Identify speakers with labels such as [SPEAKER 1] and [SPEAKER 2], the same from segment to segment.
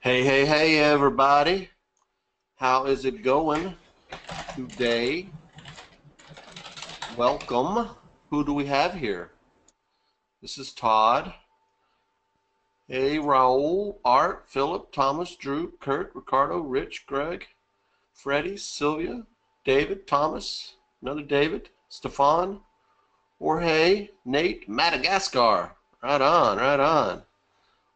[SPEAKER 1] Hey, hey, hey, everybody. How is it going today? Welcome. Who do we have here? This is Todd. Hey, Raul, Art, Philip, Thomas, Drew, Kurt, Ricardo, Rich, Greg, Freddie, Sylvia, David, Thomas, another David, Stefan, Jorge, Nate, Madagascar. Right on, right on.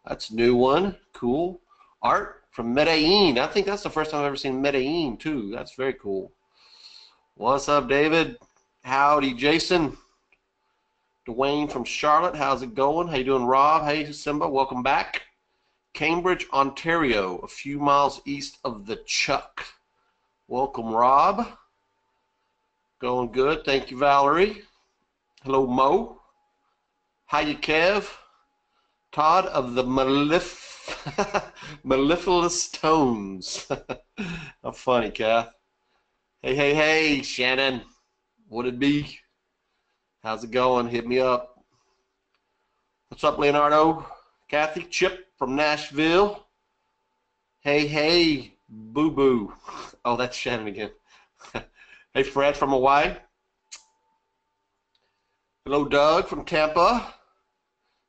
[SPEAKER 1] That's a new one. Cool. Art from Medellin. I think that's the first time I've ever seen Medellin, too. That's very cool. What's up, David? Howdy, Jason. Dwayne from Charlotte. How's it going? How you doing, Rob? Hey, Simba. Welcome back. Cambridge, Ontario, a few miles east of the Chuck. Welcome, Rob. Going good. Thank you, Valerie. Hello, Mo. How you, Kev? Todd of the mellifluous tones. How funny, Kath. Hey, hey, hey, Shannon. Would it be? How's it going? Hit me up. What's up, Leonardo? Kathy, Chip from Nashville. Hey, hey, Boo Boo. Oh, that's Shannon again. Hey, Fred from Hawaii. Hello, Doug from Tampa.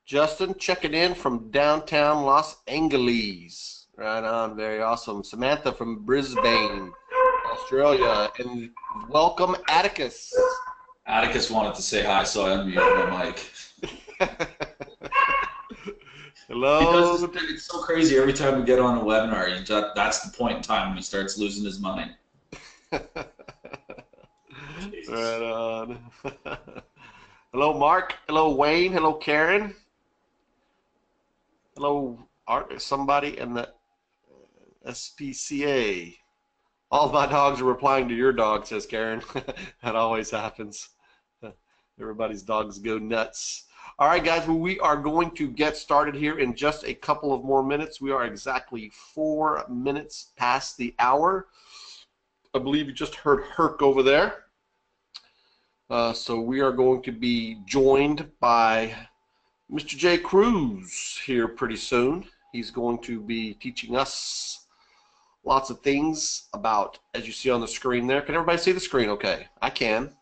[SPEAKER 1] Justin checking in from downtown Los Angeles. Right on, very awesome. Samantha from Brisbane, Australia. And welcome, Atticus.
[SPEAKER 2] Atticus wanted to say hi, so I unmuted my mic.
[SPEAKER 1] Hello.
[SPEAKER 2] He does this thing. It's so crazy. Every time we get on a webinar, that's the point in time when he starts losing his mind.
[SPEAKER 1] Right on. Hello, Mark. Hello, Wayne. Hello, Karen. Hello, Art. Somebody in the SPCA. All my dogs are replying to your dog, says Karen. That always happens. Everybody's dogs go nuts. All right, guys, well, we are going to get started here in just a couple of more minutes. We are exactly 4 minutes past the hour. I believe you just heard Herc over there. So we are going to be joined by Mr. J. Cruiz here pretty soon. He's going to be teaching us lots of things about, as you see on the screen there. Can everybody see the screen okay? I can.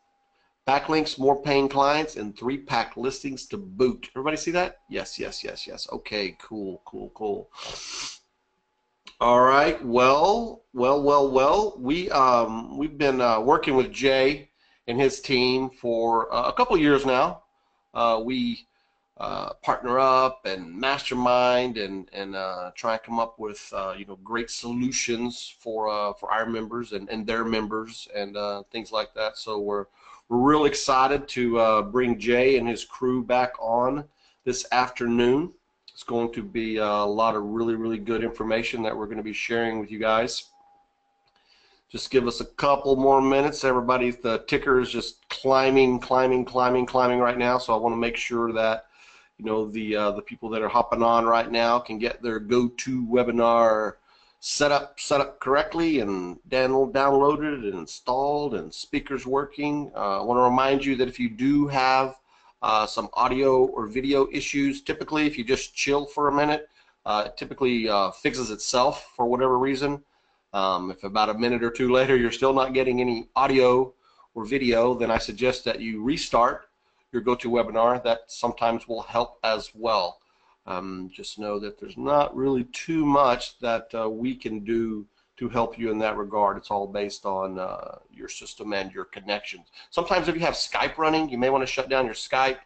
[SPEAKER 1] Backlinks, more paying clients, and 3-pack listings to boot. Everybody see that? Yes, yes, yes, yes. Okay, cool, cool, cool. All right, well. We've been working with Jay and his team for a couple years now. We partner up and mastermind and try and come up with great solutions for our members and their members and things like that. So we're real excited to bring Jay and his crew back on this afternoon. It's going to be a lot of really good information that we're going to be sharing with you guys. Just give us a couple more minutes. Everybody, the ticker is just climbing right now. So I want to make sure that the people that are hopping on right now can get their go-to webinar set up correctly and downloaded and installed and speakers working. I want to remind you that if you do have some audio or video issues, typically if you just chill for a minute, it typically fixes itself for whatever reason. If about a minute or two later you're still not getting any audio or video, then I suggest that you restart your GoToWebinar. That sometimes will help as well. Just know that there's not really too much that we can do to help you in that regard. It's all based on your system and your connections. Sometimes if you have Skype running, you may want to shut down your Skype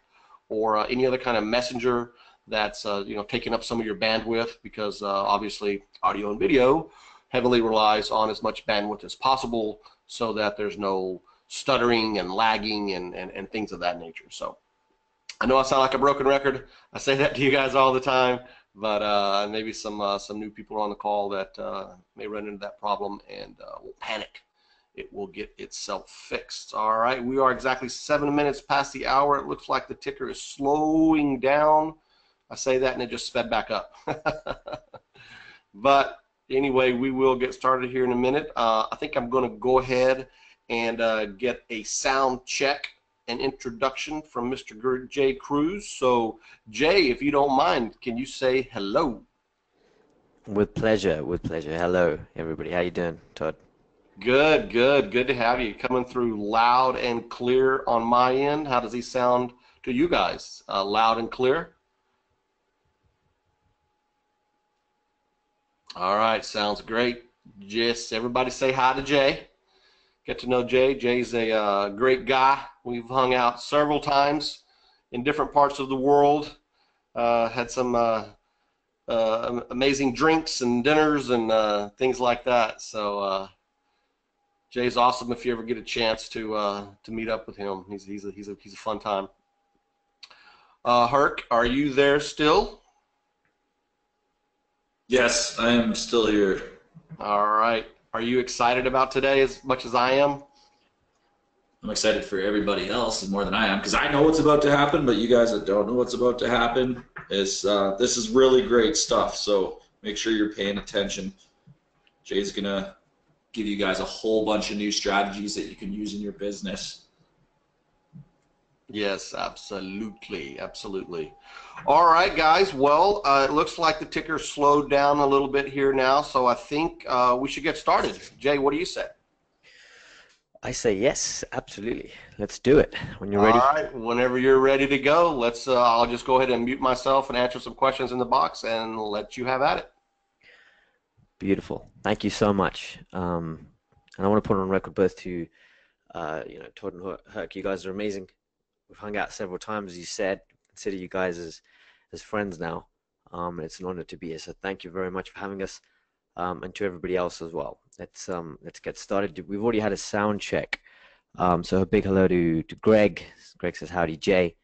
[SPEAKER 1] or any other kind of messenger that's taking up some of your bandwidth, because obviously audio and video heavily relies on as much bandwidth as possible so that there's no stuttering and lagging and things of that nature. So I know I sound like a broken record. I say that to you guys all the time, but maybe some new people are on the call that may run into that problem and will panic. It will get itself fixed. All right, we are exactly 7 minutes past the hour. It looks like the ticker is slowing down. I say that and it just sped back up. But anyway, we will get started here in a minute. I think I'm going to go ahead and get a sound check and introduction from Mr. Jay Cruiz. So, Jay, if you don't mind, can you say hello?
[SPEAKER 3] With pleasure, with pleasure. Hello, everybody. How you doing, Todd?
[SPEAKER 1] Good, good, good to have you. Coming through loud and clear on my end. How does he sound to you guys? Loud and clear? All right, sounds great. Just everybody say hi to Jay. Get to know Jay. Jay's a great guy. We've hung out several times in different parts of the world. Had some amazing drinks and dinners and things like that. So Jay's awesome if you ever get a chance to meet up with him. He's a fun time. Herc, are you there still?
[SPEAKER 2] Yes, I am still here.
[SPEAKER 1] All right. Are you excited about today as much as I am?
[SPEAKER 2] I'm excited for everybody else more than I am because I know what's about to happen, but you guys that don't know what's about to happen is this is really great stuff. So make sure you're paying attention. Jay's gonna give you guys a whole bunch of new strategies that you can use in your business.
[SPEAKER 1] Yes, absolutely, absolutely. All right, guys. Well, it looks like the ticker slowed down a little bit here now, so I think we should get started. Jay, what do you say?
[SPEAKER 3] I say yes, absolutely. Let's do it. When you're
[SPEAKER 1] All
[SPEAKER 3] ready.
[SPEAKER 1] right, whenever you're ready to go, let's. I'll just go ahead and mute myself and answer some questions in the box and let you have at it.
[SPEAKER 3] Beautiful. Thank you so much. And I want to put on record both to, Todd and Herc. You guys are amazing. We've hung out several times, as you said. Consider you guys as friends now. It's an honor to be here. So thank you very much for having us, and to everybody else as well. Let's get started. We've already had a sound check. So a big hello to Greg. Greg says howdy, Jay.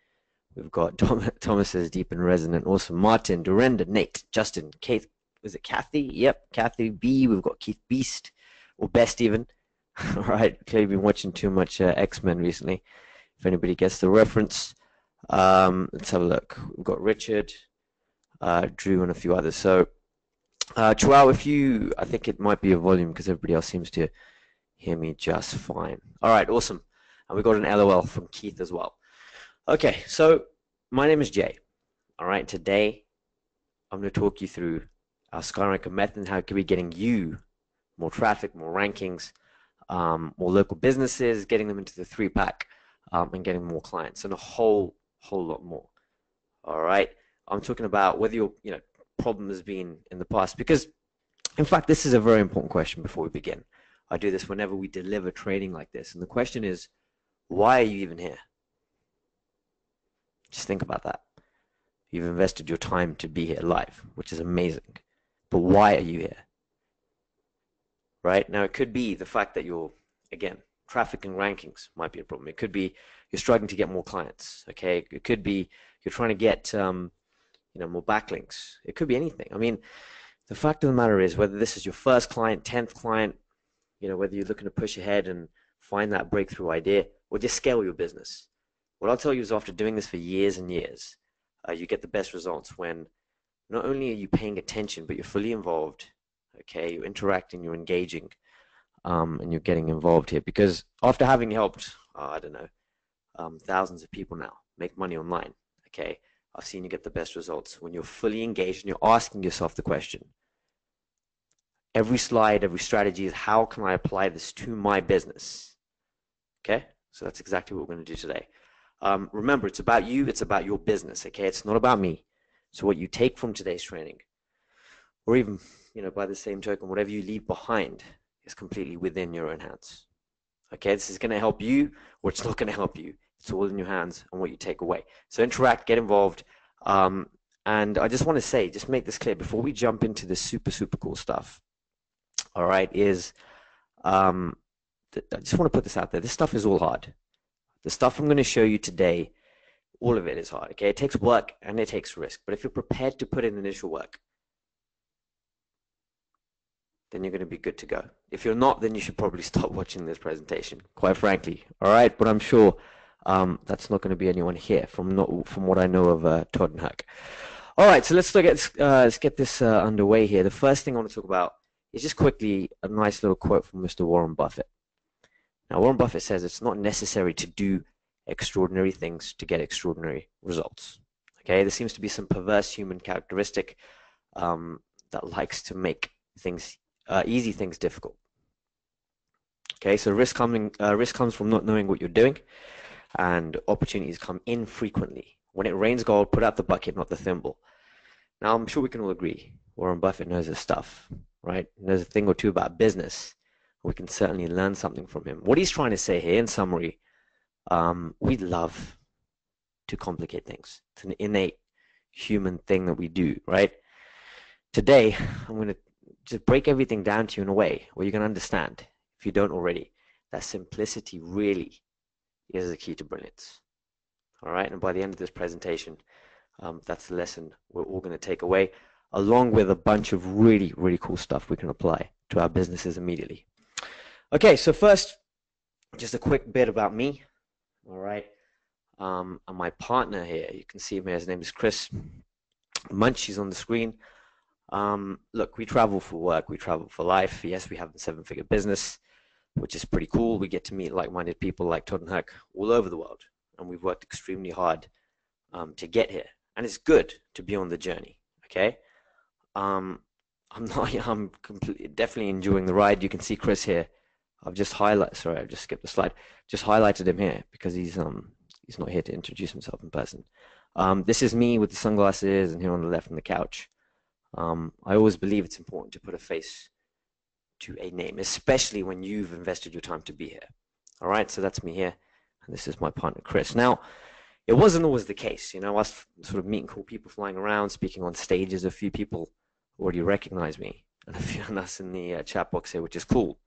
[SPEAKER 3] We've got Thomas says deep and resonant. Awesome. Martin, Durenda, Nate, Justin, Kate. Was it Kathy? Yep, Kathy B. We've got Keith Beast, or Best even. All right. Clearly been watching too much X-Men recently. If anybody gets the reference, let's have a look. We've got Richard, Drew, and a few others. So, Chihuahua, I think it might be a volume because everybody else seems to hear me just fine. All right, awesome. And we got an LOL from Keith as well. Okay, so my name is Jay. All right, today I'm going to talk you through our SkyRanker method and how it can be getting you more traffic, more rankings, more local businesses, getting them into the three-pack, and getting more clients, and a whole lot more. All right, I'm talking about whether your problem has been in the past, because in fact this is a very important question before we begin. I do this whenever we deliver training like this, and the question is, why are you even here? Just think about that. You've invested your time to be here live, which is amazing. But why are you here? Right? Now, it could be the fact that again, traffic and rankings might be a problem. It could be you're struggling to get more clients. Okay? It could be you're trying to get more backlinks. It could be anything. I mean, the fact of the matter is, whether this is your first client, 10th client, whether you're looking to push ahead and find that breakthrough idea or just scale your business. What I'll tell you is, after doing this for years and years, you get the best results when not only are you paying attention, but you're fully involved. Okay, you're interacting, you're engaging, and you're getting involved here. Because after having helped, I don't know, thousands of people now make money online, okay, I've seen you get the best results when you're fully engaged and you're asking yourself the question. Every slide, every strategy is, how can I apply this to my business? Okay, so that's exactly what we're going to do today. Remember, it's about you, it's about your business, okay? It's not about me. So what you take from today's training, or even, by the same token, whatever you leave behind is completely within your own hands. Okay, this is going to help you, or it's not going to help you. It's all in your hands and what you take away. So interact, get involved. And I just want to say, just make this clear before we jump into this super, super cool stuff. All right, I just want to put this out there. This stuff is all hard. The stuff I'm going to show you today, all of it is hard. Okay, it takes work and it takes risk. But if you're prepared to put in initial work, then you're going to be good to go. If you're not, then you should probably stop watching this presentation, quite frankly. All right, but I'm sure that's not going to be anyone here from what I know of Todd and Huck. All right, so let's get this underway here. The first thing I want to talk about is just quickly a nice little quote from Mr. Warren Buffett. Now, Warren Buffett says it's not necessary to do extraordinary things to get extraordinary results. Okay, there seems to be some perverse human characteristic that likes to make things easy things difficult. Okay, so risk comes from not knowing what you're doing, and opportunities come infrequently. When it rains gold, put out the bucket, not the thimble. Now, I'm sure we can all agree Warren Buffett knows his stuff, right? He knows a thing or two about business. We can certainly learn something from him. What he's trying to say here, in summary, we love to complicate things. It's an innate human thing that we do, right? Today, I'm going to just break everything down to you in a way where you can understand, if you don't already, that simplicity really is the key to brilliance. All right, and by the end of this presentation, that's the lesson we're all going to take away, along with a bunch of really, really cool stuff we can apply to our businesses immediately. Okay, so first, just a quick bit about me. All right, and my partner here, you can see him here, his name is Chris Munch, he's on the screen. Look, we travel for work, we travel for life. Yes, we have a 7-figure business, which is pretty cool. We get to meet like-minded people like Todd and Huck all over the world, and we've worked extremely hard to get here. And it's good to be on the journey, okay? I'm definitely enjoying the ride. You can see Chris here. I've just skipped the slide. Just highlighted him here because he's not here to introduce himself in person. This is me with the sunglasses, and here on the left on the couch. I always believe it's important to put a face to a name, especially when you've invested your time to be here. All right, so that's me here, and this is my partner, Chris. Now, it wasn't always the case. You know, I was sort of meeting cool people flying around, speaking on stages. A few people already recognize me, and a few of us in the chat box here, which is cool.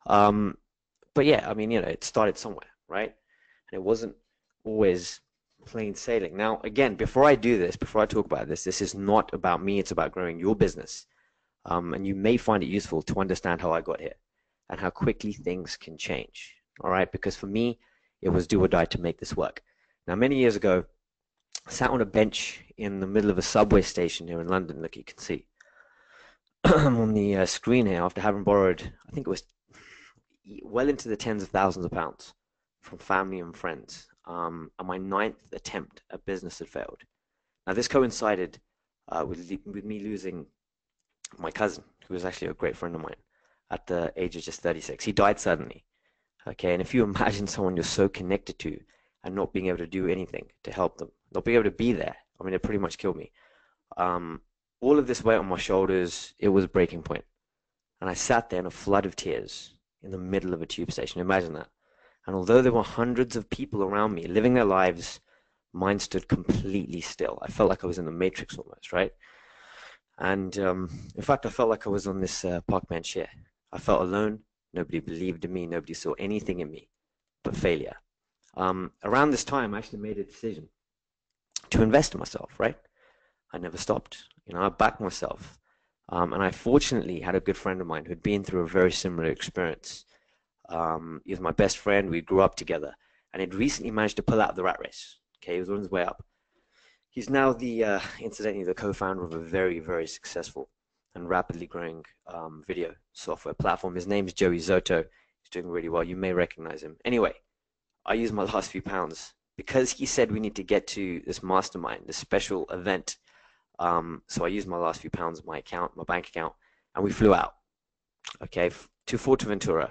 [SPEAKER 3] But yeah, I mean, you know, it started somewhere, right? And it wasn't always plain sailing. Now, again, before I talk about this, this is not about me. It's about growing your business. And you may find it useful to understand how I got here and how quickly things can change. All right, because for me, it was do or die to make this work. Now, many years ago, I sat on a bench in the middle of a subway station here in London. Look, you can see on the screen here, after having borrowed, I think it was well into the tens of thousands of pounds from family and friends. And my 9th attempt at business had failed. Now, this coincided with me losing my cousin, who was actually a great friend of mine, at the age of just 36. He died suddenly. Okay, and if you imagine someone you're so connected to and not being able to do anything to help them, not being able to be there, I mean, it pretty much killed me. All of this weight on my shoulders, it was a breaking point. And I sat there in a flood of tears in the middle of a tube station. Imagine that. And although there were hundreds of people around me living their lives, mine stood completely still. I felt like I was in the Matrix almost, right? And in fact, I felt like I was on this park bench here. I felt alone. Nobody believed in me. Nobody saw anything in me but failure. Around this time, I actually made a decision to invest in myself, right? I never stopped. You know, I backed myself. And I fortunately had a good friend of mine who'd been through a very similar experience. He was my best friend. We grew up together. And he'd recently managed to pull out of the rat race. Okay, he was on his way up. He's now incidentally, the co-founder of a very, very successful and rapidly growing video software platform. His name is Joey Zotto. He's doing really well. You may recognize him. Anyway, I used my last few pounds because he said we need to get to this mastermind, this special event. So I used my last few pounds of my bank account, and we flew out, okay, to Fuerteventura,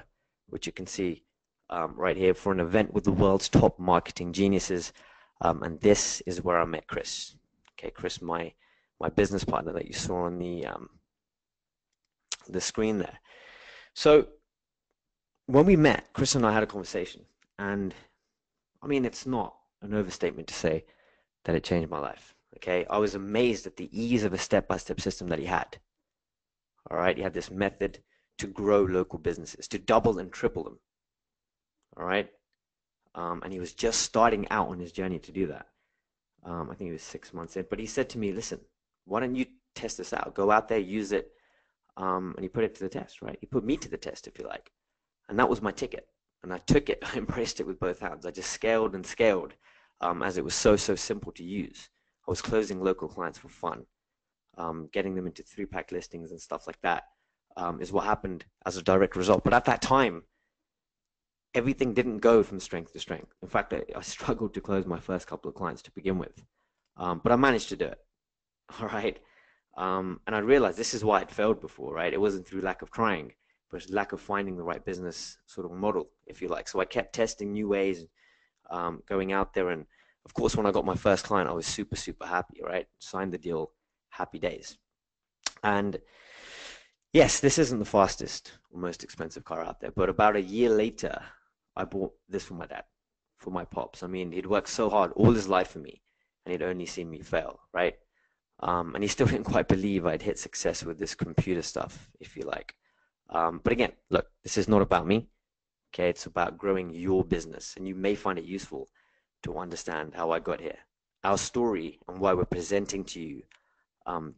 [SPEAKER 3] which you can see right here, for an event with the world's top marketing geniuses. And this is where I met Chris. Okay, Chris, my business partner that you saw on the screen there. So when we met, Chris and I had a conversation, and I mean, it's not an overstatement to say that it changed my life. Okay, I was amazed at the ease of a step-by-step system that he had. All right, he had this method to grow local businesses, to double and triple them. All right, and he was just starting out on his journey to do that. I think he was 6 months in, but he said to me, "Listen, why don't you test this out? Go out there, use it." And he put it to the test, right? He put me to the test, if you like, and that was my ticket. And I took it, I embraced it with both hands. I just scaled and scaled, as it was so simple to use. I was closing local clients for fun, getting them into 3-pack listings and stuff like that, is what happened as a direct result. But at that time, everything didn't go from strength to strength. In fact, I struggled to close my first couple of clients to begin with, but I managed to do it. All right. And I realized this is why it failed before, right? It wasn't through lack of trying, but it's lack of finding the right business sort of model, if you like. So I kept testing new ways, going out there. And of course, when I got my first client, I was super, super happy, right? Signed the deal, happy days. And yes, this isn't the fastest or most expensive car out there, but about a year later, I bought this for my dad, for my pops. I mean, he'd worked so hard all his life for me, and he'd only seen me fail, right? And he still didn't quite believe I'd hit success with this computer stuff, if you like. But again, look, this is not about me. Okay, it's about growing your business, and you may find it useful to understand how I got here, our story, and why we're presenting to you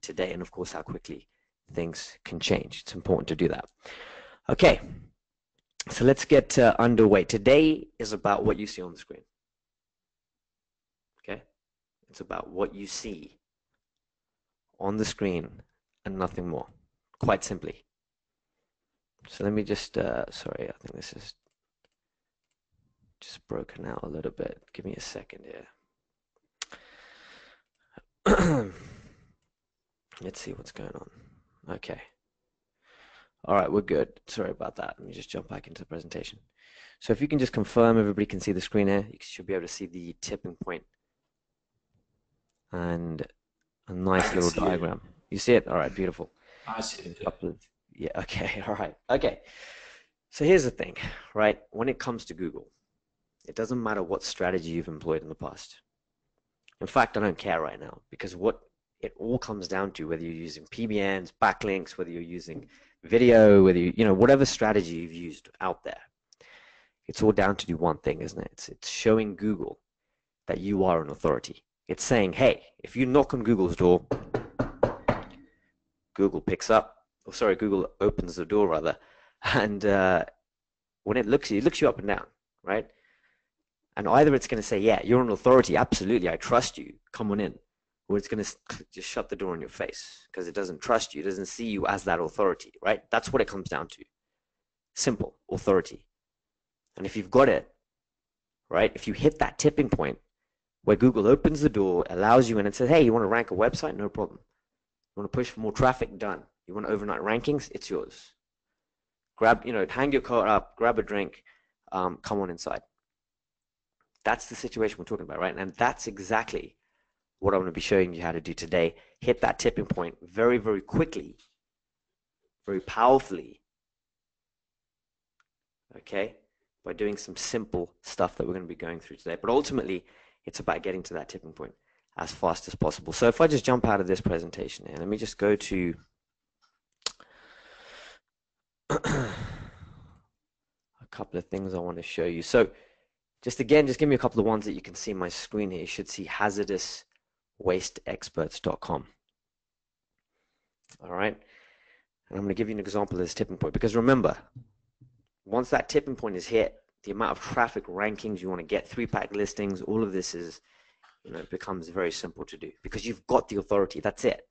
[SPEAKER 3] today, and of course, how quickly things can change. It's important to do that. Okay, so let's get underway. Today is about what you see on the screen. Okay, it's about what you see on the screen and nothing more, quite simply. So let me just, sorry, I think this is just broken out a little bit. Give me a second here. Let's see what's going on. Okay. All right, we're good. Sorry about that. Let me just jump back into the presentation. So if you can just confirm everybody can see the screen here, you should be able to see the tipping point and a nice little diagram. You see it? All right, beautiful.
[SPEAKER 2] I see it.
[SPEAKER 3] Yeah, okay, all right. Okay. So here's the thing, right? When it comes to Google, it doesn't matter what strategy you've employed in the past. In fact, I don't care right now, because what it all comes down to, whether you're using PBNs, backlinks, whether you're using video, whether you know, whatever strategy you've used out there, it's all down to do one thing, isn't it? It's showing Google that you are an authority. It's saying, hey, if you knock on Google's door, Google picks up, or sorry, Google opens the door rather, and when it looks you up and down, right? And either it's going to say, yeah, you're an authority, absolutely, I trust you, come on in, or it's going to just shut the door in your face because it doesn't trust you, it doesn't see you as that authority, right? That's what it comes down to. Simple, authority. And if you've got it, right, if you hit that tipping point where Google opens the door, allows you in and says, hey, you want to rank a website? No problem. You want to push for more traffic? Done. You want overnight rankings? It's yours. Grab, hang your coat up, grab a drink, come on inside. That's the situation we're talking about, right? And that's exactly what I'm going to be showing you how to do today. Hit that tipping point very, very quickly, very powerfully, okay, by doing some simple stuff that we're going to be going through today. But ultimately, it's about getting to that tipping point as fast as possible. So if I just jump out of this presentation here, let me just go to a couple of things I want to show you. So just give me a couple of ones that you can see on my screen here. You should see hazardouswasteexperts.com. All right. And I'm going to give you an example of this tipping point, because remember, once that tipping point is hit, the amount of traffic rankings you want to get, 3-pack listings, all of this is, it becomes very simple to do because you've got the authority. That's it,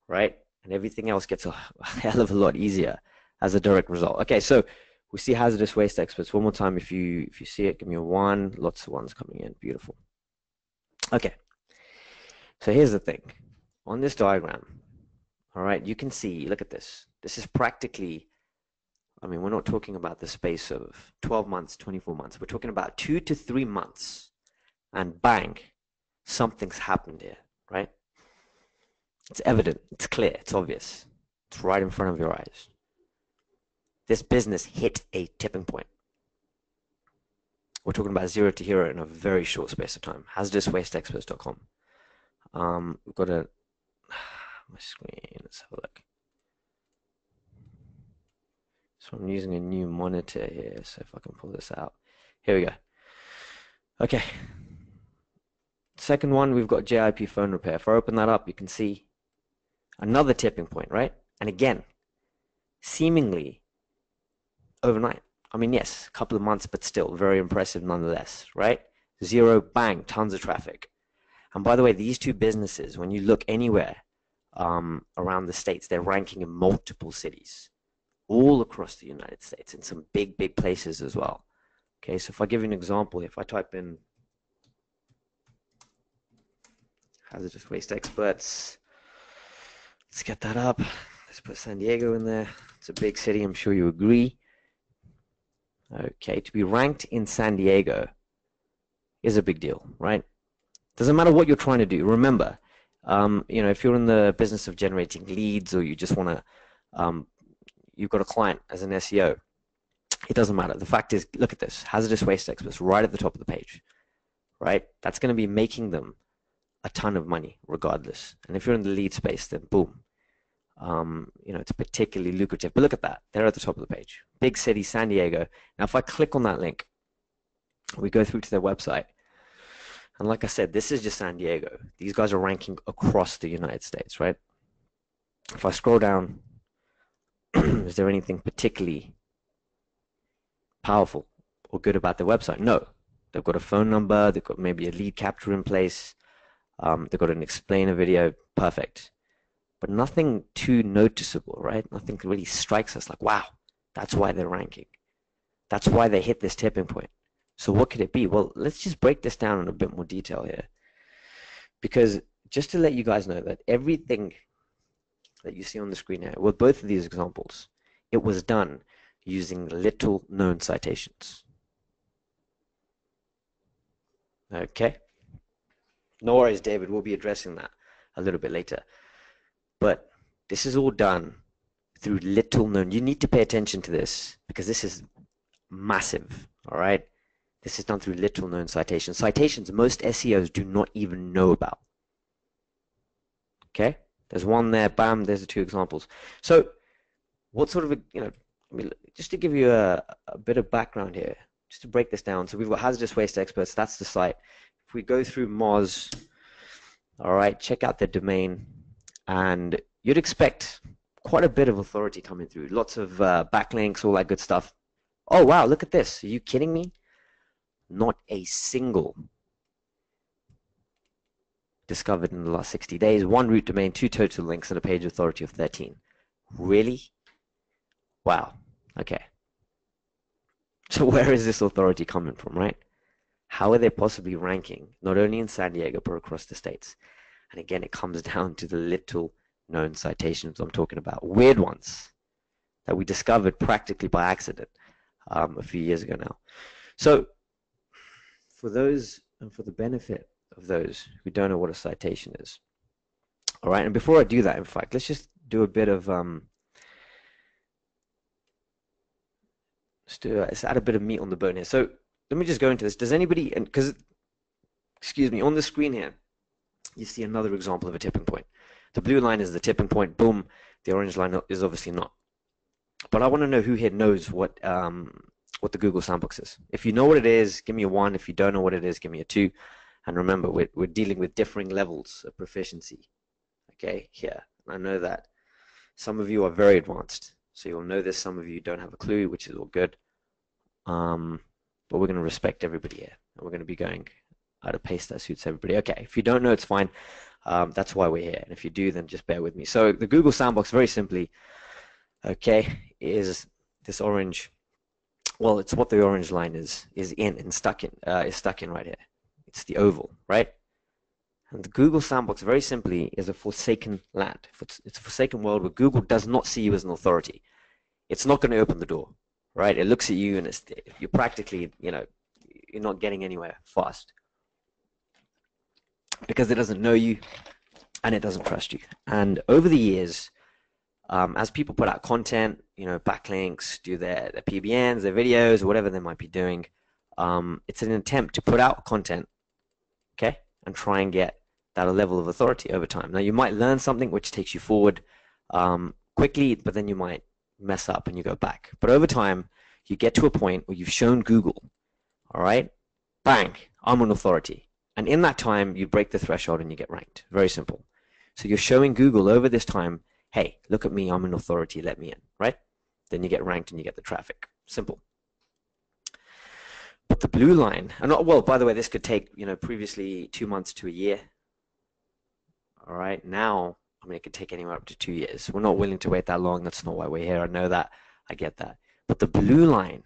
[SPEAKER 3] right? And everything else gets a hell of a lot easier as a direct result. Okay, so we see hazardous waste experts. One more time, if you see it, give me a 1. Lots of ones coming in. Beautiful. Okay, so here's the thing. On this diagram, all right, you can see, look at this. This is practically, I mean, we're not talking about the space of 12 months, 24 months. We're talking about 2 to 3 months, and bang, something's happened here, right? It's evident, it's clear, it's obvious. It's right in front of your eyes. This business hit a tipping point. We're talking about 0 to hero in a very short space of time. hazardouswasteexperts.com. We've got my screen, let's have a look. So I'm using a new monitor here, so if I can pull this out. Here we go. Okay. Second one, we've got JIP phone repair. If I open that up, you can see another tipping point, right? And again, seemingly overnight. I mean, yes, a couple of months, but still very impressive nonetheless, right? 0, bang, tons of traffic. And by the way, these two businesses, when you look anywhere around the States, they're ranking in multiple cities, all across the United States, in some big, big places as well. Okay, so if I give you an example, if I type in hazardous waste experts, Let's get that up. Let's put San Diego in there. It's a big city, I'm sure you agree. Okay, to be ranked in San Diego is a big deal, right? Doesn't matter what you're trying to do. Remember, if you're in the business of generating leads, or you just want to, you've got a client as an SEO, it doesn't matter. The fact is, look at this, hazardous waste experts right at the top of the page, right? That's going to be making them a ton of money regardless. And if you're in the lead space, then boom, it's particularly lucrative. But look at that, they're at the top of the page. Big city, San Diego. Now, if I click on that link, we go through to their website. And like I said, this is just San Diego. These guys are ranking across the United States, right? If I scroll down, is there anything particularly powerful or good about their website? No. They've got a phone number. They've got maybe a lead capture in place. They've got an explainer video. Perfect. But nothing too noticeable, right? Nothing really strikes us like, wow, that's why they're ranking. That's why they hit this tipping point. So what could it be? Well, let's just break this down in a bit more detail here. Because just to let you guys know that everything that you see on the screen here, with both of these examples, it was done using little known citations. Okay? No worries, David. We'll be addressing that a little bit later. But this is all done through little known. You need to pay attention to this because this is massive, all right? This is done through little known citations. Citations most SEOs do not even know about. Okay? There's one there, bam, there's the two examples. So what sort of, just to give you a bit of background here, just to break this down. So we've got hazardous waste experts, that's the site. If we go through Moz, all right, check out their domain, and you'd expect quite a bit of authority coming through. Lots of backlinks, all that good stuff. Oh, wow, look at this. Are you kidding me? Not a single discovered in the last 60 days. One root domain, 2 total links, and a page authority of 13. Really? Wow. Okay. So where is this authority coming from, right? How are they possibly ranking, not only in San Diego, but across the states? And again, it comes down to the little known citations I'm talking about. Weird ones that we discovered practically by accident a few years ago now. So for those, and for the benefit of those who don't know what a citation is, all right, and before I do that, in fact, let's just do a bit of, let's add a bit of meat on the bone here. So let me just go into this. Does anybody, and because, excuse me, on the screen here, you see another example of a tipping point. The blue line is the tipping point, boom. The orange line is obviously not. But I want to know who here knows what the Google Sandbox is. If you know what it is, give me a 1. If you don't know what it is, give me a 2. And remember, we're dealing with differing levels of proficiency. Okay, here. I know that some of you are very advanced, so you'll know this. Some of you don't have a clue, which is all good. But we're going to respect everybody here, and we're going to be going at a pace that suits everybody. Okay, if you don't know, it's fine. That's why we're here. And if you do, then just bear with me. So the Google Sandbox, very simply, okay, is this orange. Well, it's what the orange line is in and stuck in right here. It's the oval, right? And the Google Sandbox, very simply, is a forsaken land. It's a forsaken world where Google does not see you as an authority. It's not going to open the door, right? It looks at you and you're practically, you're not getting anywhere fast because it doesn't know you and it doesn't trust you. And over the years, as people put out content, backlinks, do their PBNs, their videos, or whatever they might be doing, it's an attempt to put out content, okay, and try and get that level of authority over time. Now, you might learn something which takes you forward quickly, but then you might mess up and you go back. But over time, you get to a point where you've shown Google, all right, bang, I'm an authority. And in that time, you break the threshold and you get ranked. Very simple. So you're showing Google over this time, hey, look at me, I'm an authority, let me in, right? Then you get ranked and you get the traffic. Simple. But the blue line, and well, by the way, this could take, previously 2 months to a year. All right, now, it could take anywhere up to 2 years. We're not willing to wait that long. That's not why we're here. I know that. I get that. But the blue line,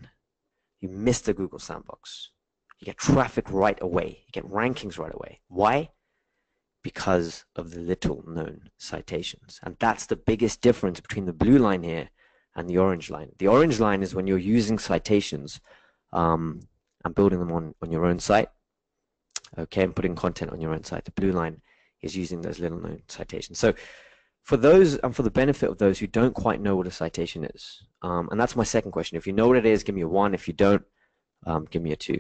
[SPEAKER 3] you miss the Google Sandbox. You get traffic right away. You get rankings right away. Why? because of the little known citations. And that's the biggest difference between the blue line here and the orange line. The orange line is when you're using citations and building them on your own site, okay, and putting content on your own site. The blue line is using those little known citations. So for those, and for the benefit of those who don't quite know what a citation is, and that's my second question. If you know what it is, give me a 1. If you don't, give me a 2.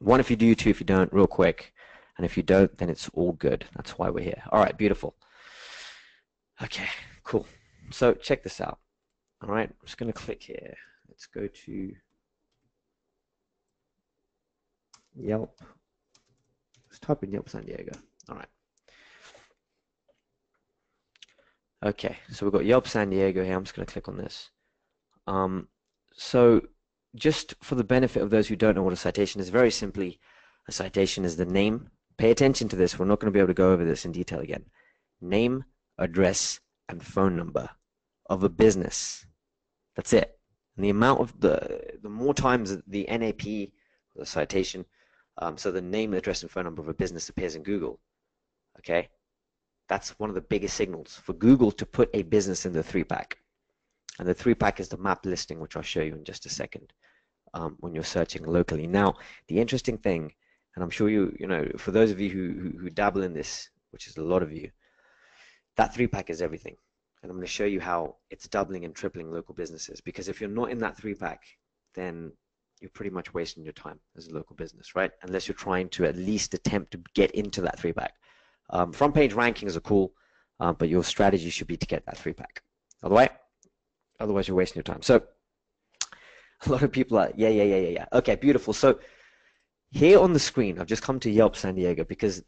[SPEAKER 3] 1 if you do, 2 if you don't, real quick. And if you don't, then it's all good. That's why we're here. All right, beautiful. Okay, cool. So check this out. All right, I'm just going to click here. Let's go to Yelp. Let's type in Yelp San Diego. All right. Okay, so we've got Yelp San Diego here. I'm just going to click on this. So just for the benefit of those who don't know what a citation is, very simply, a citation is the name. Pay attention to this. We're not going to be able to go over this in detail again. Name, address, and phone number of a business. That's it. And the amount of the more times the NAP, the citation, so the name, address, and phone number of a business appears in Google, okay? That's one of the biggest signals for Google to put a business in the 3-pack. And the 3-pack is the map listing, which I'll show you in just a second when you're searching locally. Now, the interesting thing, and I'm sure you know, for those of you who dabble in this, which is a lot of you, that 3-pack is everything. And I'm going to show you how it's doubling and tripling local businesses. Because if you're not in that 3-pack, then you're pretty much wasting your time as a local business, right? Unless you're trying to at least attempt to get into that 3-pack. Front page rankings are cool, but your strategy should be to get that 3-pack. Otherwise you're wasting your time. So a lot of people are, yeah. Okay, beautiful. So here on the screen, I've just come to Yelp San Diego because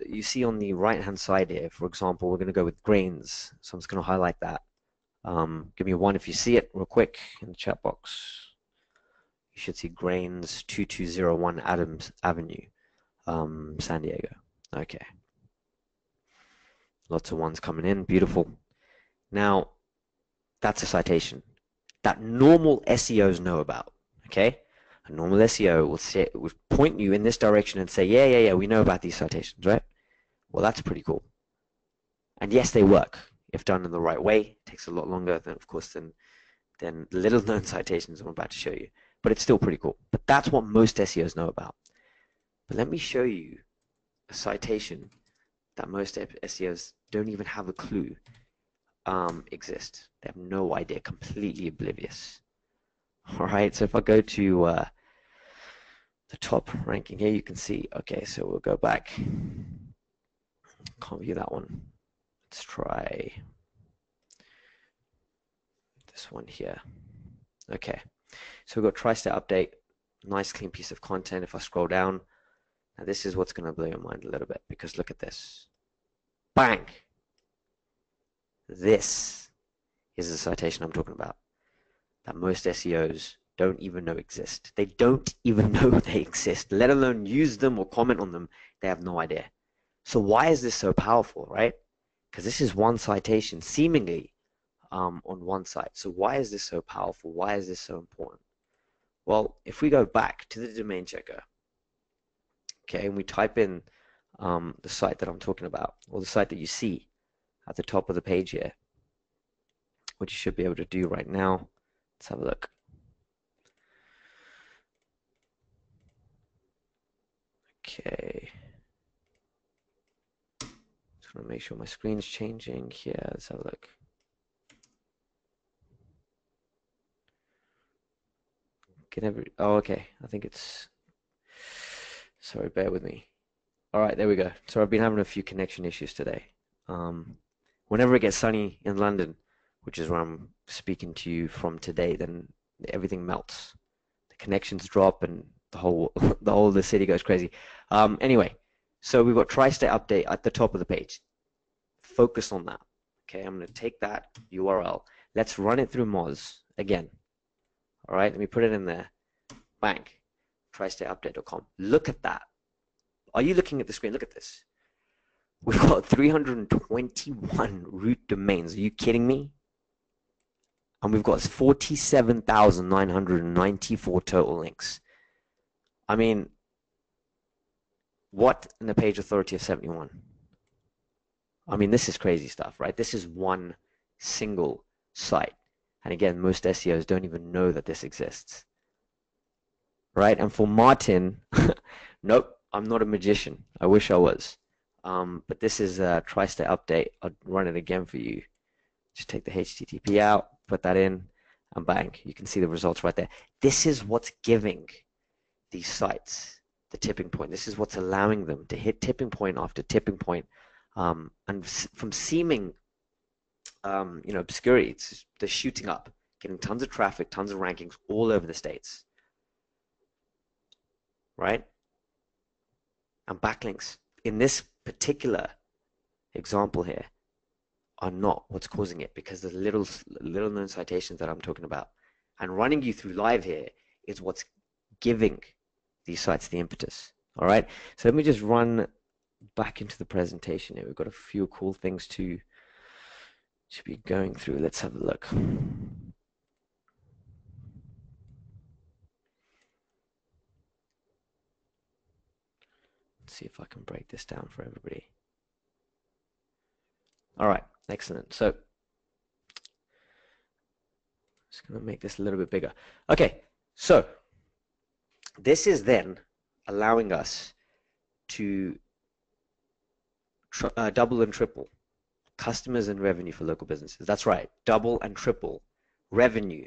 [SPEAKER 3] you see on the right-hand side here, for example, we're going to go with grains. So I'm just going to highlight that. Give me a 1 if you see it real quick in the chat box. You should see grains 2201 Adams Avenue, San Diego. Okay. Lots of ones coming in. Beautiful. Now, that's a citation that normal SEOs know about. Okay? A normal SEO will point you in this direction and say, yeah, we know about these citations, right? Well, that's pretty cool. And yes, they work. If done in the right way, it takes a lot longer than, of course, than the little known citations I'm about to show you. But it's still pretty cool. But that's what most SEOs know about. But let me show you a citation that most SEOs don't even have a clue exist. They have no idea, completely oblivious. All right, so if I go to the top ranking here, you can see, okay, so we'll go back. Can't view that one. Let's try this one here. Okay, so we've got Tri-State Update, nice clean piece of content. If I scroll down, now this is what's going to blow your mind a little bit, because look at this. Bang! This is the citation I'm talking about, that most SEOs don't even know exist. They don't even know they exist, let alone use them or comment on them. They have no idea. So why is this so powerful, right? Because this is one citation, seemingly on one site. So why is this so powerful? Why is this so important? Well, if we go back to the domain checker, okay, and we type in the site that I'm talking about, or the site that you see at the top of the page here, which you should be able to do right now. Let's have a look. Okay. Just want to make sure my screen's changing here. Let's have a look. Oh, okay. I think it's, sorry, bear with me. All right, there we go. So I've been having a few connection issues today. Whenever it gets sunny in London, which is where I'm speaking to you from today, then everything melts. The connections drop and the whole of the city goes crazy. Anyway, so we've got Tri-State Update at the top of the page. Focus on that. Okay, I'm going to take that URL. Let's run it through Moz again. All right, let me put it in there. Bang. TriStateUpdate.com. Look at that. Are you looking at the screen? Look at this. We've got 321 root domains. Are you kidding me? And we've got 47,994 total links. I mean, What in the page authority of 71? I mean, this is crazy stuff, right? This is one single site. And again, most SEOs don't even know that this exists, right? And for Martin, nope, I'm not a magician. I wish I was. But this is a tri-state update. I'll run it again for you. Just take the HTTP out, put that in, and bang, you can see the results right there. This is what's giving these sites the tipping point. This is what's allowing them to hit tipping point after tipping point. And from seeming, obscurity, they're shooting up, getting tons of traffic, tons of rankings all over the States, right? And backlinks in this particular example here are not what's causing it, because the little known citations that I'm talking about and running you through live here is what's giving these sites the impetus. All right, so let me just run back into the presentation here. We've got a few cool things to be going through. Let's have a look. Let's see if I can break this down for everybody. All right, excellent. So just going to make this a little bit bigger. Okay, so this is then allowing us to double and triple customers and revenue for local businesses. That's right, double and triple revenue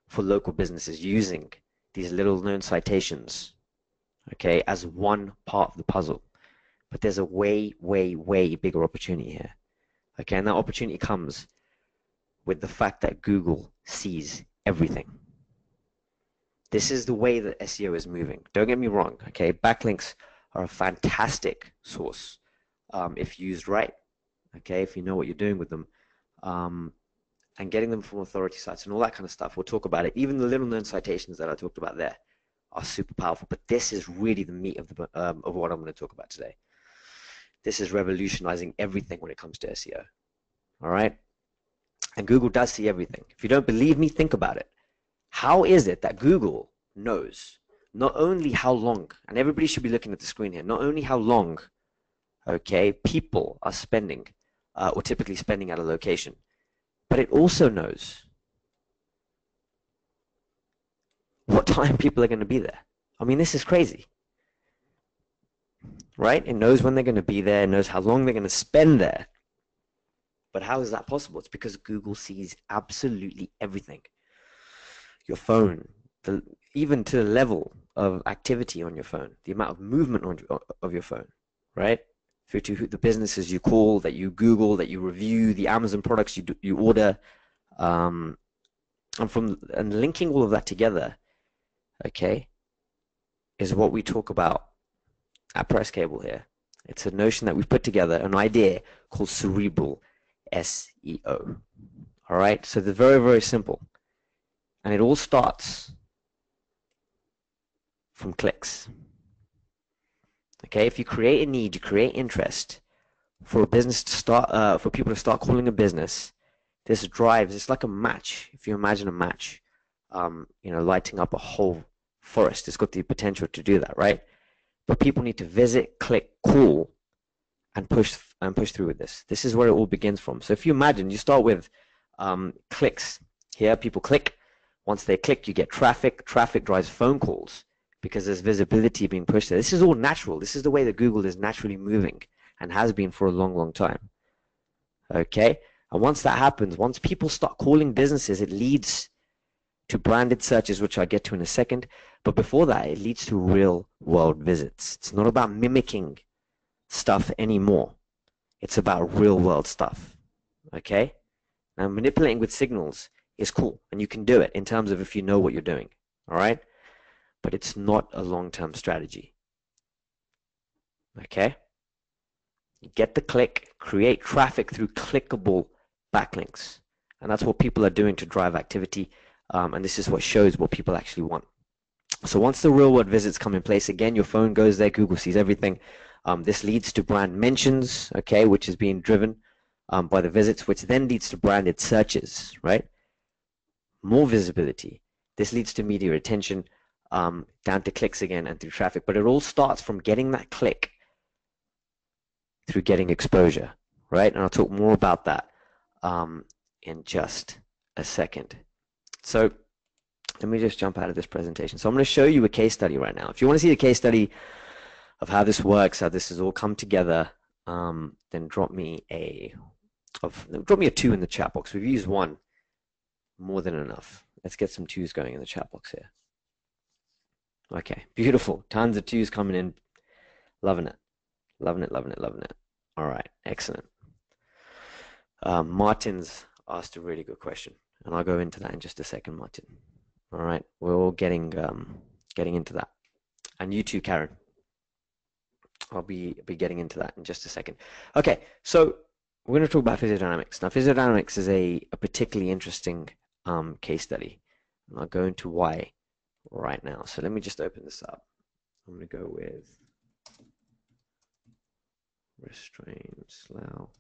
[SPEAKER 3] for local businesses using these little known citations, okay, as one part of the puzzle. But there's a way, way, way bigger opportunity here. Okay, and that opportunity comes with the fact that Google sees everything. This is the way that SEO is moving. Don't get me wrong, okay? Backlinks are a fantastic source if used right, okay? If you know what you're doing with them. And getting them from authority sites and all that kind of stuff, we'll talk about it. Even the little known citations that I talked about there are super powerful, but this is really the meat of what I'm going to talk about today. This is revolutionizing everything when it comes to SEO, all right? And Google does see everything. If you don't believe me, think about it. How is it that Google knows not only how long, and everybody should be looking at the screen here, not only how long, okay, people are spending or typically spending at a location, but it also knows what time people are going to be there. I mean, this is crazy, right? It knows when they're going to be there, it knows how long they're going to spend there. But how is that possible? It's because Google sees absolutely everything. Your phone, even to the level of activity on your phone, the amount of movement of your phone, right? Through to the businesses you call, that you Google, that you review, the Amazon products you order, and linking all of that together, okay, is what we talk about at Press Cable here. It's a notion that we've put together, an idea called cerebral SEO. All right, so they're very, very simple. And it all starts from clicks. Okay, if you create a need, you create interest for a business to start, for people to start calling a business, this drives, it's like a match. If you imagine a match, lighting up a whole forest, it's got the potential to do that, right? But people need to visit, click, call, and push through with this. This is where it all begins from. So if you imagine, you start with clicks. Here, people click. Once they click, you get traffic. Traffic drives phone calls because there's visibility being pushed there. This is all natural. This is the way that Google is naturally moving and has been for a long, long time. Okay? And once that happens, once people start calling businesses, it leads to branded searches, which I'll get to in a second. But before that, it leads to real-world visits. It's not about mimicking stuff anymore. It's about real-world stuff. Okay? Now, manipulating with signals is cool, and you can do it in terms of if you know what you're doing. All right? But it's not a long-term strategy. Okay? Get the click, create traffic through clickable backlinks. And that's what people are doing to drive activity. And this is what shows what people actually want. So once the real-world visits come in place, again, your phone goes there, Google sees everything. This leads to brand mentions, okay, which is being driven by the visits, which then leads to branded searches, right? More visibility. This leads to media attention, down to clicks again and through traffic. But it all starts from getting that click through getting exposure, right? And I'll talk more about that in just a second. So let me just jump out of this presentation. So I'm going to show you a case study right now. If you want to see the case study of how this works, how this has all come together, then drop me a 2 in the chat box. We've used 1 more than enough. Let's get some 2s going in the chat box here. Okay, beautiful. Tons of 2s coming in. Loving it. Loving it, loving it, loving it. All right, excellent. Martin's asked a really good question, and I'll go into that in just a second, Martin. All right, we're all getting into that. And you too, Karen. I'll be getting into that in just a second. Okay, so we're going to talk about physiodynamics. Now, physiodynamics is a particularly interesting case study, and I'll go into why right now. So let me just open this up. I'm going to go with restraint slough.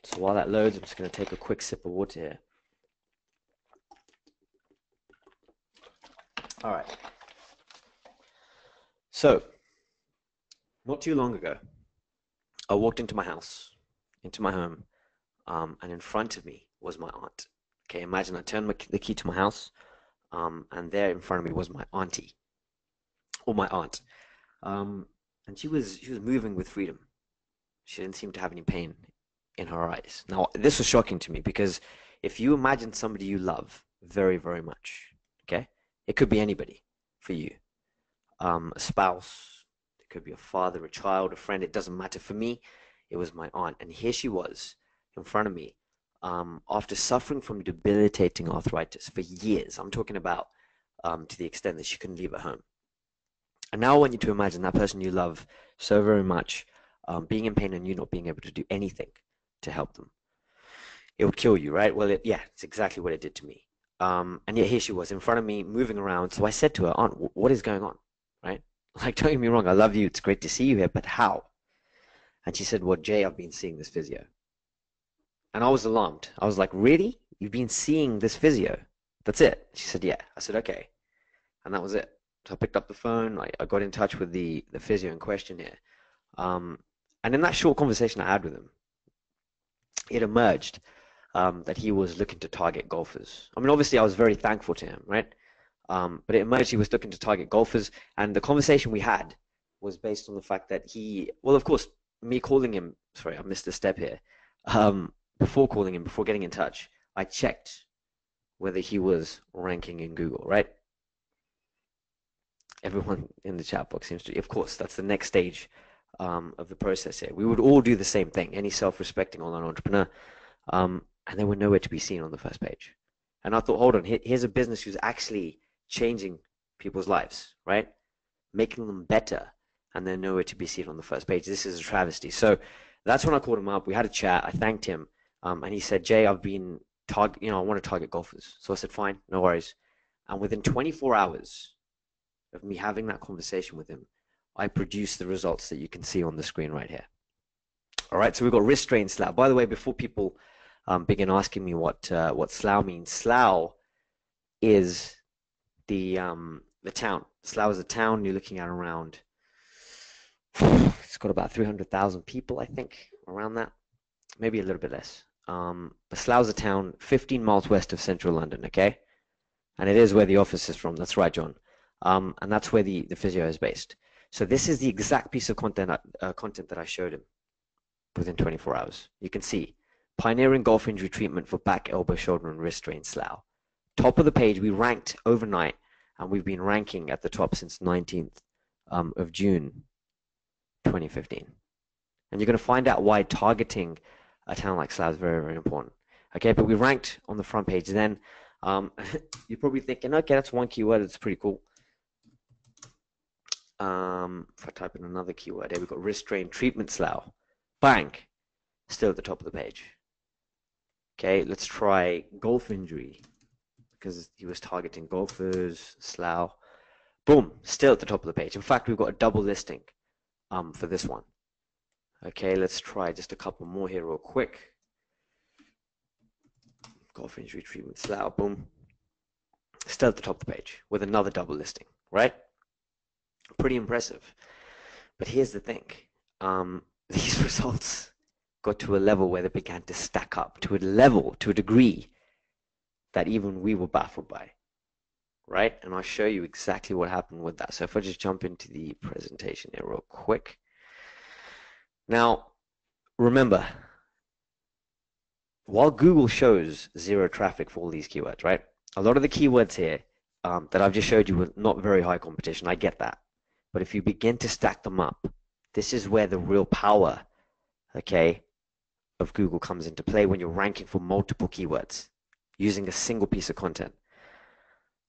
[SPEAKER 3] So while that loads, I'm just going to take a quick sip of water here. All right. So, not too long ago, I walked into my house, into my home, and in front of me was my aunt. Okay, imagine I turned the key to my house, and there in front of me was my auntie, or my aunt, and she was moving with freedom. She didn't seem to have any pain in her eyes. Now, this was shocking to me because if you imagine somebody you love very, very much, okay, it could be anybody for you, a spouse, it could be a father, a child, a friend, it doesn't matter. For me, it was my aunt, and here she was in front of me after suffering from debilitating arthritis for years. I'm talking about to the extent that she couldn't leave her home. And now I want you to imagine that person you love so very much being in pain and you not being able to do anything to help them. It would kill you, right? Well, yeah, it's exactly what it did to me. And yet here she was in front of me, moving around. So I said to her, Aunt, what is going on, right? Like, don't get me wrong, I love you. It's great to see you here, but how? And she said, well, Jay, I've been seeing this physio. And I was alarmed. I was like, really? You've been seeing this physio? That's it? She said, yeah. I said, okay. And that was it. So I picked up the phone. I got in touch with the physio in question here. And in that short conversation I had with him, it emerged that he was looking to target golfers. I mean, obviously, I was very thankful to him, right? But it emerged he was looking to target golfers. And the conversation we had was based on the fact that well, of course, me calling him, sorry, I missed a step here. Before calling him, before getting in touch, I checked whether he was ranking in Google, right? Everyone in the chat box seems to, of course, that's the next stage of the process here. We would all do the same thing, any self-respecting online entrepreneur, and they were nowhere to be seen on the first page. And I thought, hold on, here's a business who's actually changing people's lives, right? Making them better, and they're nowhere to be seen on the first page. This is a travesty. So that's when I called him up. We had a chat. I thanked him, and he said, Jay, I've been I want to target golfers. So I said, fine, no worries. And within 24 hours of me having that conversation with him, I produced the results that you can see on the screen right here. All right, so we've got restrained slough. By the way, before people begin asking me what slough means, slough is the town. Slough is a town. You're looking at around, it's got about 300,000 people, I think, around that, maybe a little bit less. But Slough is a town 15 miles west of central London, okay? And it is where the office is from. That's right, John. And that's where the physio is based. So this is the exact piece of content that I showed him within 24 hours. You can see, pioneering golf injury treatment for back, elbow, shoulder, and wrist strain slough. Top of the page, we ranked overnight, and we've been ranking at the top since 19th of June 2015. And you're going to find out why targeting a town like Slough is very, very important. Okay, but we ranked on the front page. Then you're probably thinking, okay, that's one keyword. It's pretty cool. If I type in another keyword, here we've got wrist strain treatment slough. Bang, still at the top of the page. Okay, let's try golf injury, because he was targeting golfers, slough. Boom, still at the top of the page. In fact, we've got a double listing for this one. Okay, let's try just a couple more here real quick. Golf injury treatment slough, boom. Still at the top of the page with another double listing, right? Pretty impressive. But here's the thing. These results got to a level where they began to stack up to a level, to a degree that even we were baffled by, right? And I'll show you exactly what happened with that. So if I just jump into the presentation here real quick. Now, remember, while Google shows zero traffic for all these keywords, right? A lot of the keywords here that I've just showed you were not very high competition. I get that. But if you begin to stack them up, this is where the real power, okay, of Google comes into play when you're ranking for multiple keywords using a single piece of content.